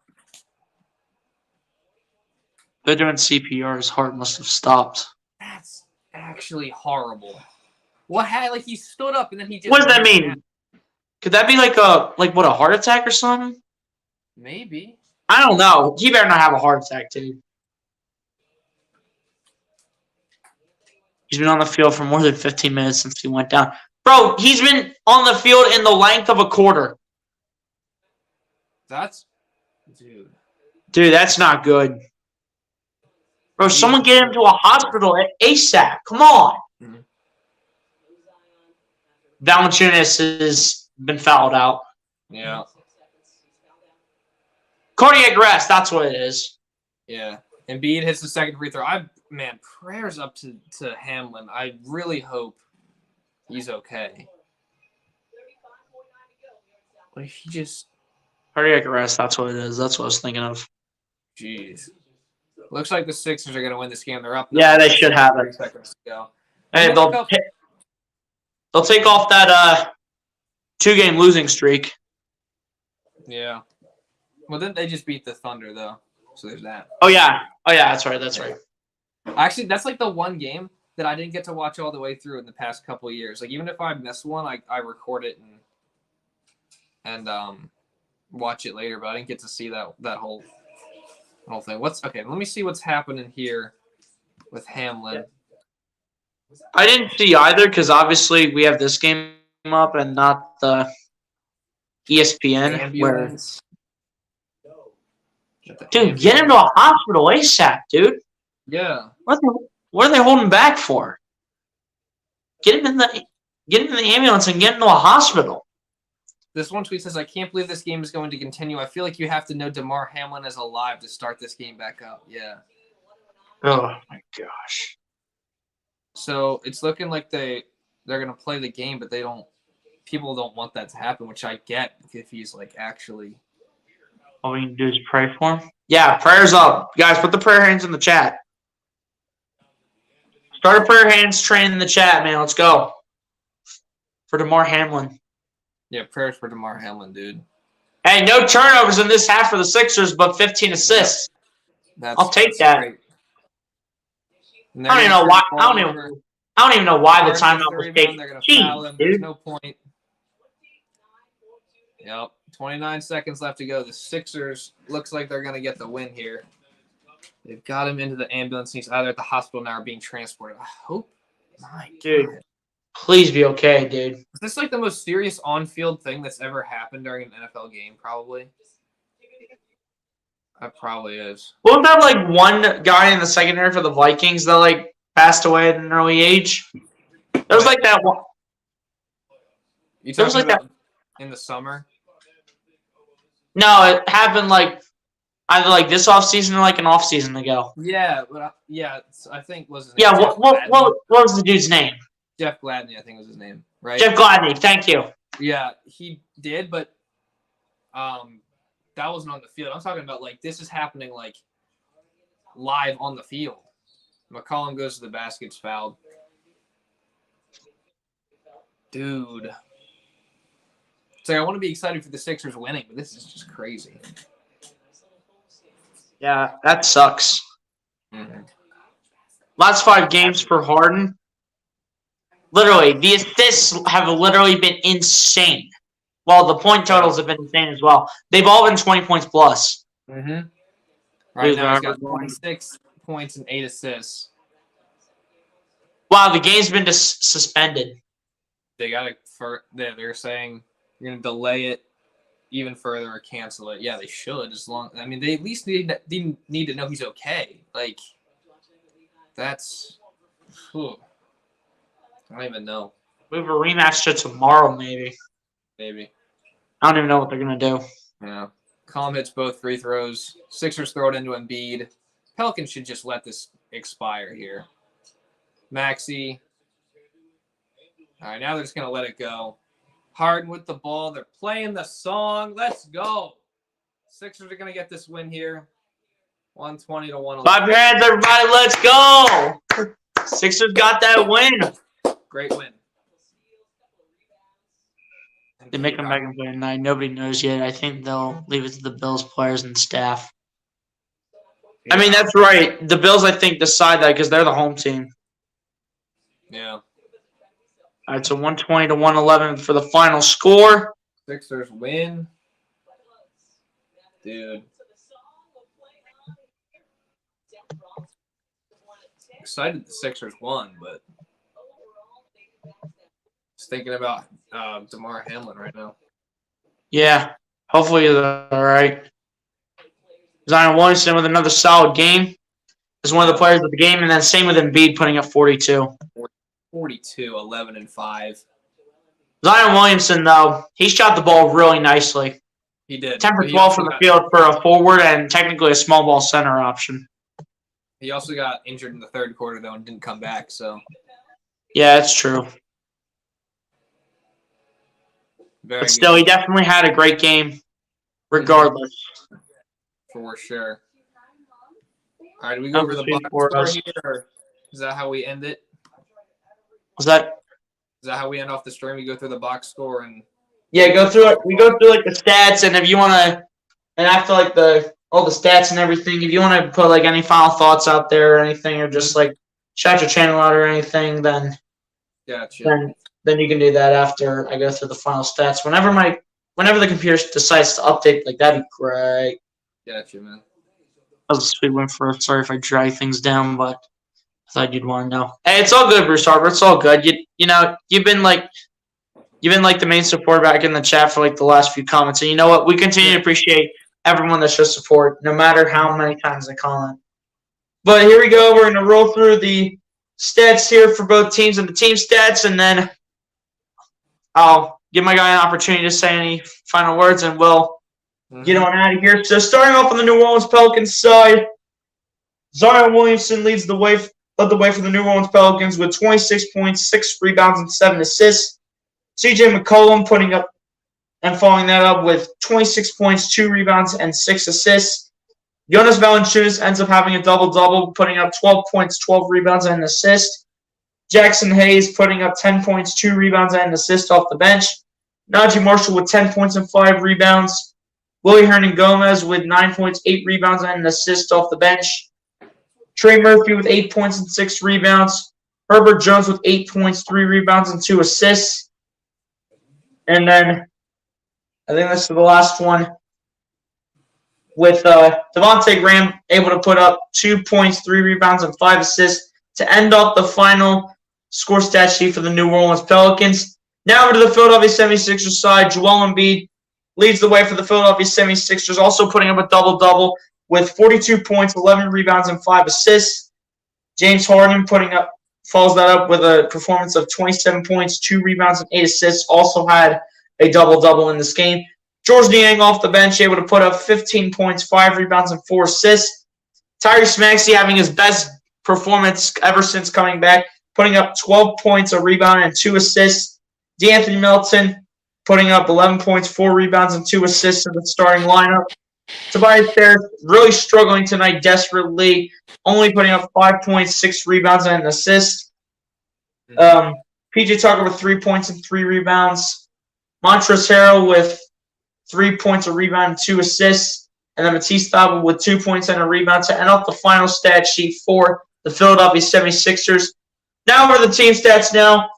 They're doing CPR. His heart must have stopped. That's actually horrible. What had he stood up and then he just. What does that mean? Down. Could that be like a heart attack or something? Maybe. I don't know. He better not have a heart attack, too. He's been on the field for more than 15 minutes since he went down. Bro, he's been on the field in the length of a quarter. Dude, that's not good. Bro, someone get him to a hospital ASAP. Come on. Mm-hmm. Valanciunas has been fouled out. Yeah. Cardiac arrest, that's what it is. Yeah. Embiid hits the second free throw. Prayers up to Hamlin. I really hope he's okay. But if he just... Cardiac arrest, that's what it is. That's what I was thinking of. Jeez. Looks like the Sixers are going to win this game. They're up. Yeah, they should have it. Seconds to go. Hey, they'll take off that 2-game losing streak. Yeah. Well, then they just beat the Thunder, though. So there's that. Oh, yeah. That's right. Actually, that's like the one game that I didn't get to watch all the way through in the past couple of years. Like, even if I miss one, I record it and watch it later, but I didn't get to see that whole thing. Let me see what's happening here with Hamlin. I didn't see either because obviously we have this game up and not the ESPN. Dude, get him to a hospital ASAP, dude. Yeah. What are they holding back for? Get him in the ambulance and get him to a hospital. This one tweet says, I can't believe this game is going to continue. I feel like you have to know DeMar Hamlin is alive to start this game back up. Yeah. Oh, my gosh. So it's looking like they're going to play the game, but people don't want that to happen, which I get if he's actually. All we can do is pray for him. Yeah, prayers up. Guys, put the prayer hands in the chat. Start a prayer hands train in the chat, man. Let's go. For DeMar Hamlin. Yeah, prayers for DeMar Hamlin, dude. Hey, no turnovers in this half for the Sixers, but 15 assists. I'll take that. Great. I don't even know why. I don't even know why the timeout was taken. They're gonna foul him. There's no point. Yep. 29 seconds left to go. The Sixers looks like they're gonna get the win here. They've got him into the ambulance. He's either at the hospital now or being transported. I hope. My dude, God. Please be okay, dude. Is this like the most serious on-field thing that's ever happened during an NFL game? Probably. That probably is. Wasn't there like one guy in the secondary for the Vikings that like passed away at an early age? There was like that one. You talking about that in the summer? No, it happened like either like this offseason or like an offseason ago. Yeah, but I think was his name. Yeah, what was the dude's name? Jeff Gladney, I think was his name, right? Jeff Gladney, thank you. Yeah, he did, but that wasn't on the field. I'm talking about like this is happening like live on the field. McCollum goes to the basket, gets fouled. Dude. It's like I want to be excited for the Sixers winning, but this is just crazy. Yeah, that sucks. Mm-hmm. Last 5 games for Harden. Literally, the assists have literally been insane. Well, the point totals have been insane as well. They've all been 20 points plus. Mm-hmm. Right now, he's got 26 points and 8 assists. Wow, the game's been suspended. They got to. They're saying you're going to delay it even further or cancel it. Yeah, they should. I mean, they at least need to know he's okay. Like, that's. Whew. I don't even know. Move a rematch to tomorrow, maybe. Maybe. I don't even know what they're going to do. Yeah. Colm hits both free throws. Sixers throw it into Embiid. Pelicans should just let this expire here. Maxey. All right, now they're just going to let it go. Harden with the ball. They're playing the song. Let's go. Sixers are going to get this win here. 120 to 111. 5 hands, everybody. Let's go. Sixers got that win. Great win. They make them back and play tonight. Nobody knows yet. I think they'll leave it to the Bills players and staff. Yeah. I mean, that's right. The Bills, I think, decide that because they're the home team. Yeah. All right, so 120 to 111 for the final score. Sixers win. Dude. Excited the Sixers won, but just thinking about DeMar Hamlin right now. Yeah, hopefully he's all right. Zion Williamson with another solid game. Is one of the players of the game, and then same with Embiid putting up 42. 42, 11, and 5. Zion Williamson, though, he shot the ball really nicely. He did. 10 for 12 from the field for a forward and technically a small ball center option. He also got injured in the third quarter, though, and didn't come back. So, yeah, that's true. But still, he definitely had a great game, regardless. For sure. All right, do we go over the box score here, or is that how we end it? Is that how we end off the stream? We go through the box score and go through it. We go through like the stats, and if you want to, and after like all the stats and everything, if you want to put like any final thoughts out there or anything, or just like shout your channel out or anything, then gotcha. Then you can do that after I go through the final stats. Whenever the computer decides to update, like that'd be great. Gotcha, man. That was a sweet win for us. Sorry if I drag things down, but I thought you'd want to know. Hey, it's all good, Bruce Harper. It's all good. You know, you've been like the main support back in the chat for like the last few comments. And you know what? We continue to appreciate everyone that shows support, no matter how many times they comment. But here we go. We're going to roll through the stats here for both teams and the team stats, and then I'll give my guy an opportunity to say any final words, and we'll get on out of here. So starting off on the New Orleans Pelicans side, Zion Williamson led the way for the New Orleans Pelicans with 26 points, 6 rebounds, and 7 assists. CJ McCollum putting up and following that up with 26 points, 2 rebounds, and 6 assists. Jonas Valanciunas ends up having a double-double, putting up 12 points, 12 rebounds, and an assist. Jackson Hayes putting up 10 points, 2 rebounds, and an assist off the bench. Najee Marshall with 10 points and 5 rebounds. Willie Hernan Gomez with 9 points, 8 rebounds, and an assist off the bench. Trey Murphy with 8 points and 6 rebounds. Herbert Jones with 8 points, 3 rebounds, and 2 assists. And then I think this is the last one with Devontae Graham able to put up 2 points, 3 rebounds, and 5 assists to end off the final score stat sheet for the New Orleans Pelicans. Now over to the Philadelphia 76ers side. Joel Embiid leads the way for the Philadelphia 76ers, also putting up a double-double with 42 points, 11 rebounds, and 5 assists. James Harden follows that up with a performance of 27 points, 2 rebounds, and 8 assists. Also had a double-double in this game. George Niang off the bench, able to put up 15 points, 5 rebounds, and 4 assists. Tyrese Maxey having his best performance ever since coming back, putting up 12 points, a rebound, and 2 assists. DeAnthony Melton putting up 11 points, 4 rebounds, and 2 assists in the starting lineup. Tobias Harris really struggling tonight desperately, only putting up 5 points, 6 rebounds, and an assist. PJ Tucker with 3 points and 3 rebounds. Montrezl Harrell with 3 points, a rebound, and 2 assists. And then Matisse Thybulle with 2 points and a rebound to end off the final stat sheet for the Philadelphia 76ers. Now over the team stats now,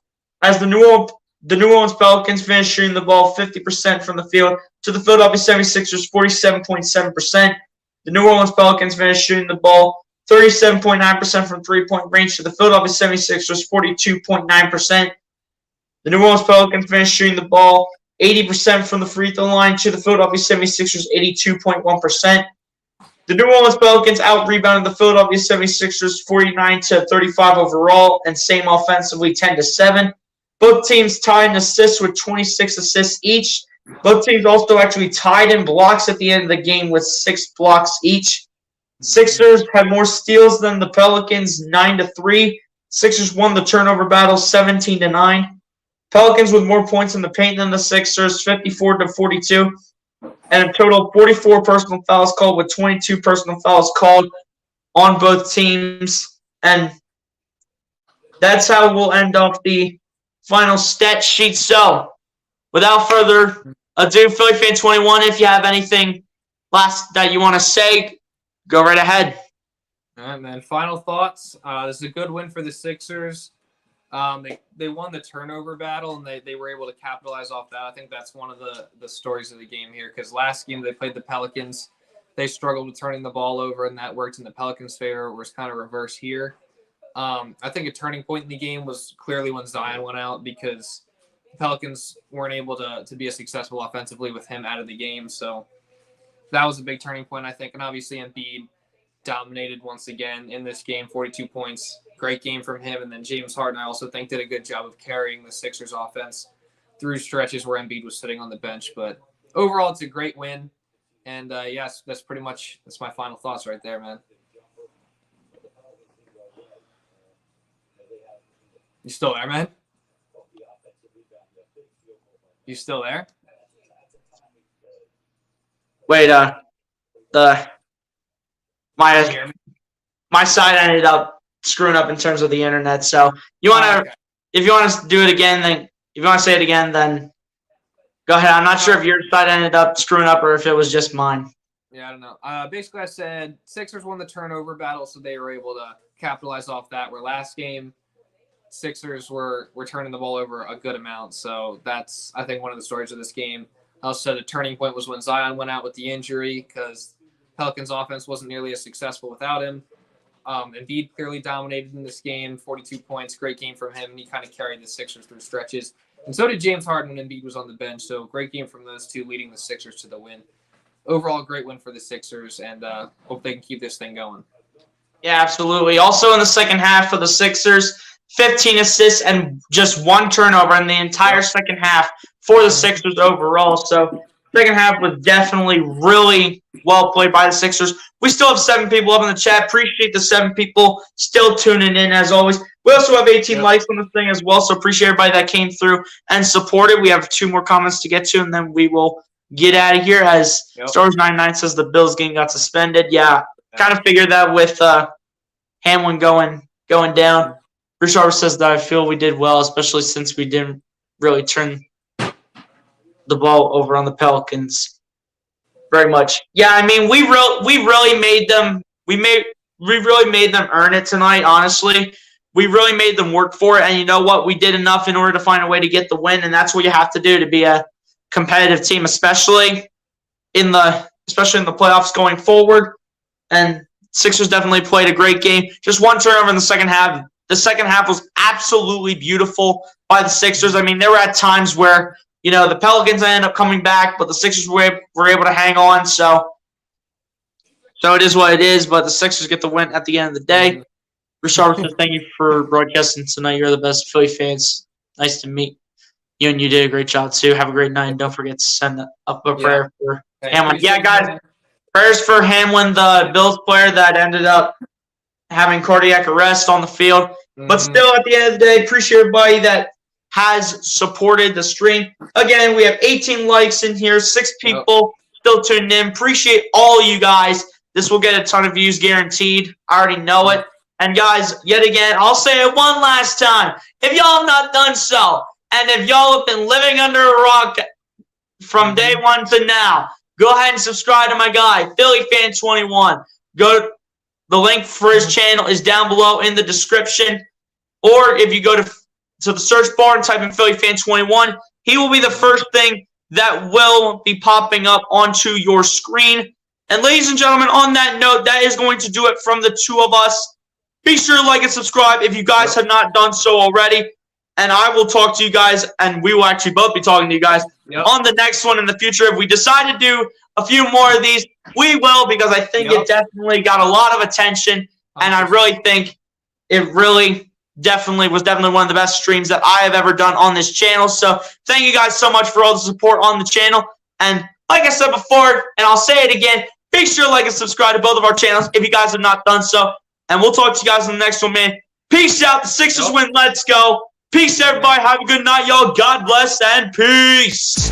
as the New Orleans Pelicans finish shooting the ball 50% from the field to the Philadelphia 76ers 47.7%. The New Orleans Pelicans finish shooting the ball 37.9% from three-point range to the Philadelphia 76ers 42.9%. The New Orleans Pelicans finish shooting the ball 80% from the free throw line to the Philadelphia 76ers 82.1%. The New Orleans Pelicans out-rebounded the Philadelphia 76ers 49-35 overall and same offensively 10-7. Both teams tied in assists with 26 assists each. Both teams also actually tied in blocks at the end of the game with 6 blocks each. Sixers had more steals than the Pelicans, 9-3. Sixers won the turnover battle 17-9. Pelicans with more points in the paint than the Sixers, 54-42. And a total of 44 personal fouls called, with 22 personal fouls called on both teams. And that's how we'll end off the final stat sheet. So, without further ado, Philly Fan 21, if you have anything last that you want to say, go right ahead. All right, man. Final thoughts. This is a good win for the Sixers. They won the turnover battle, and they were able to capitalize off that. I think that's one of the stories of the game here, because last game they played the Pelicans. They struggled with turning the ball over, and that worked in the Pelicans' favor. It was kind of reverse here. I think a turning point in the game was clearly when Zion went out, because the Pelicans weren't able to be as successful offensively with him out of the game. So that was a big turning point, I think. And obviously Embiid dominated once again in this game, 42 points. Great game from him. And then James Harden, I also think, did a good job of carrying the Sixers offense through stretches where Embiid was sitting on the bench. But overall, it's a great win. And yes, that's my final thoughts right there, man. You still there, man? You still there? Wait, my side ended up screwing up in terms of the internet. So if you want to do it again, then if you want to say it again, then go ahead. I'm not sure if your side ended up screwing up or if it was just mine. Yeah, I don't know. Basically, I said Sixers won the turnover battle, so they were able to capitalize off that. Where last game, Sixers were turning the ball over a good amount. So that's, I think, one of the stories of this game. I also said the turning point was when Zion went out with the injury, because Pelicans offense wasn't nearly as successful without him. Embiid clearly dominated in this game, 42 points, great game from him, and he kind of carried the Sixers through stretches. And so did James Harden when Embiid was on the bench, so great game from those two, leading the Sixers to the win. Overall, great win for the Sixers, and hope they can keep this thing going. Yeah, absolutely. Also in the second half for the Sixers, 15 assists and just 1 turnover in the entire second half for the Sixers overall. So second half was definitely really well played by the Sixers. We still have 7 people up in the chat. Appreciate the 7 people still tuning in as always. We also have 18 likes on this thing as well, so appreciate everybody that came through and supported. We have 2 more comments to get to, and then we will get out of here. As Stars99 says, the Bills game got suspended. Yeah, kind of figured that with Hamlin going down. Bruce Arbor says that I feel we did well, especially since we didn't really turn the ball over on the Pelicans very much. Yeah, I mean, we really made them earn it tonight, honestly. We really made them work for it, and you know what? We did enough in order to find a way to get the win, and that's what you have to do to be a competitive team, especially in the playoffs going forward. And Sixers definitely played a great game. Just one turnover in the second half. The second half was absolutely beautiful by the Sixers. I mean, there were at times where, the Pelicans ended up coming back, but the Sixers were able to hang on. So it is what it is, but the Sixers get the win at the end of the day. Richard, thank you for broadcasting tonight. You're the best, Philly fans. Nice to meet you, and you did a great job, too. Have a great night, and don't forget to send up a prayer for Hamlin. Yeah, guys, prayers for Hamlin, the Bills player that ended up having cardiac arrest on the field. But still, at the end of the day, appreciate everybody that has supported the stream. Again, we have 18 likes in here, 6 people still tuned in. Appreciate all you guys. This will get a ton of views guaranteed. I already know it. And guys, yet again, I'll say it one last time. If y'all have not done so, and if y'all have been living under a rock from day one to now, go ahead and subscribe to my guy, PhillyFan21. The link for his channel is down below in the description. Or if you go to the search bar and type in PhillyFan21, he will be the first thing that will be popping up onto your screen. And ladies and gentlemen, on that note, that is going to do it from the two of us. Be sure to like and subscribe if you guys have not done so already. And I will talk to you guys, and we will actually both be talking to you guys on the next one in the future. If we decide to do a few more of these, we will, because I think it definitely got a lot of attention. And I really think it was definitely one of the best streams that I have ever done on this channel. So thank you guys so much for all the support on the channel. And like I said before, and I'll say it again, be sure to like and subscribe to both of our channels if you guys have not done so. And we'll talk to you guys in the next one, man. Peace out. The Sixers win. Let's go. Peace, everybody. Have a good night, y'all. God bless and peace.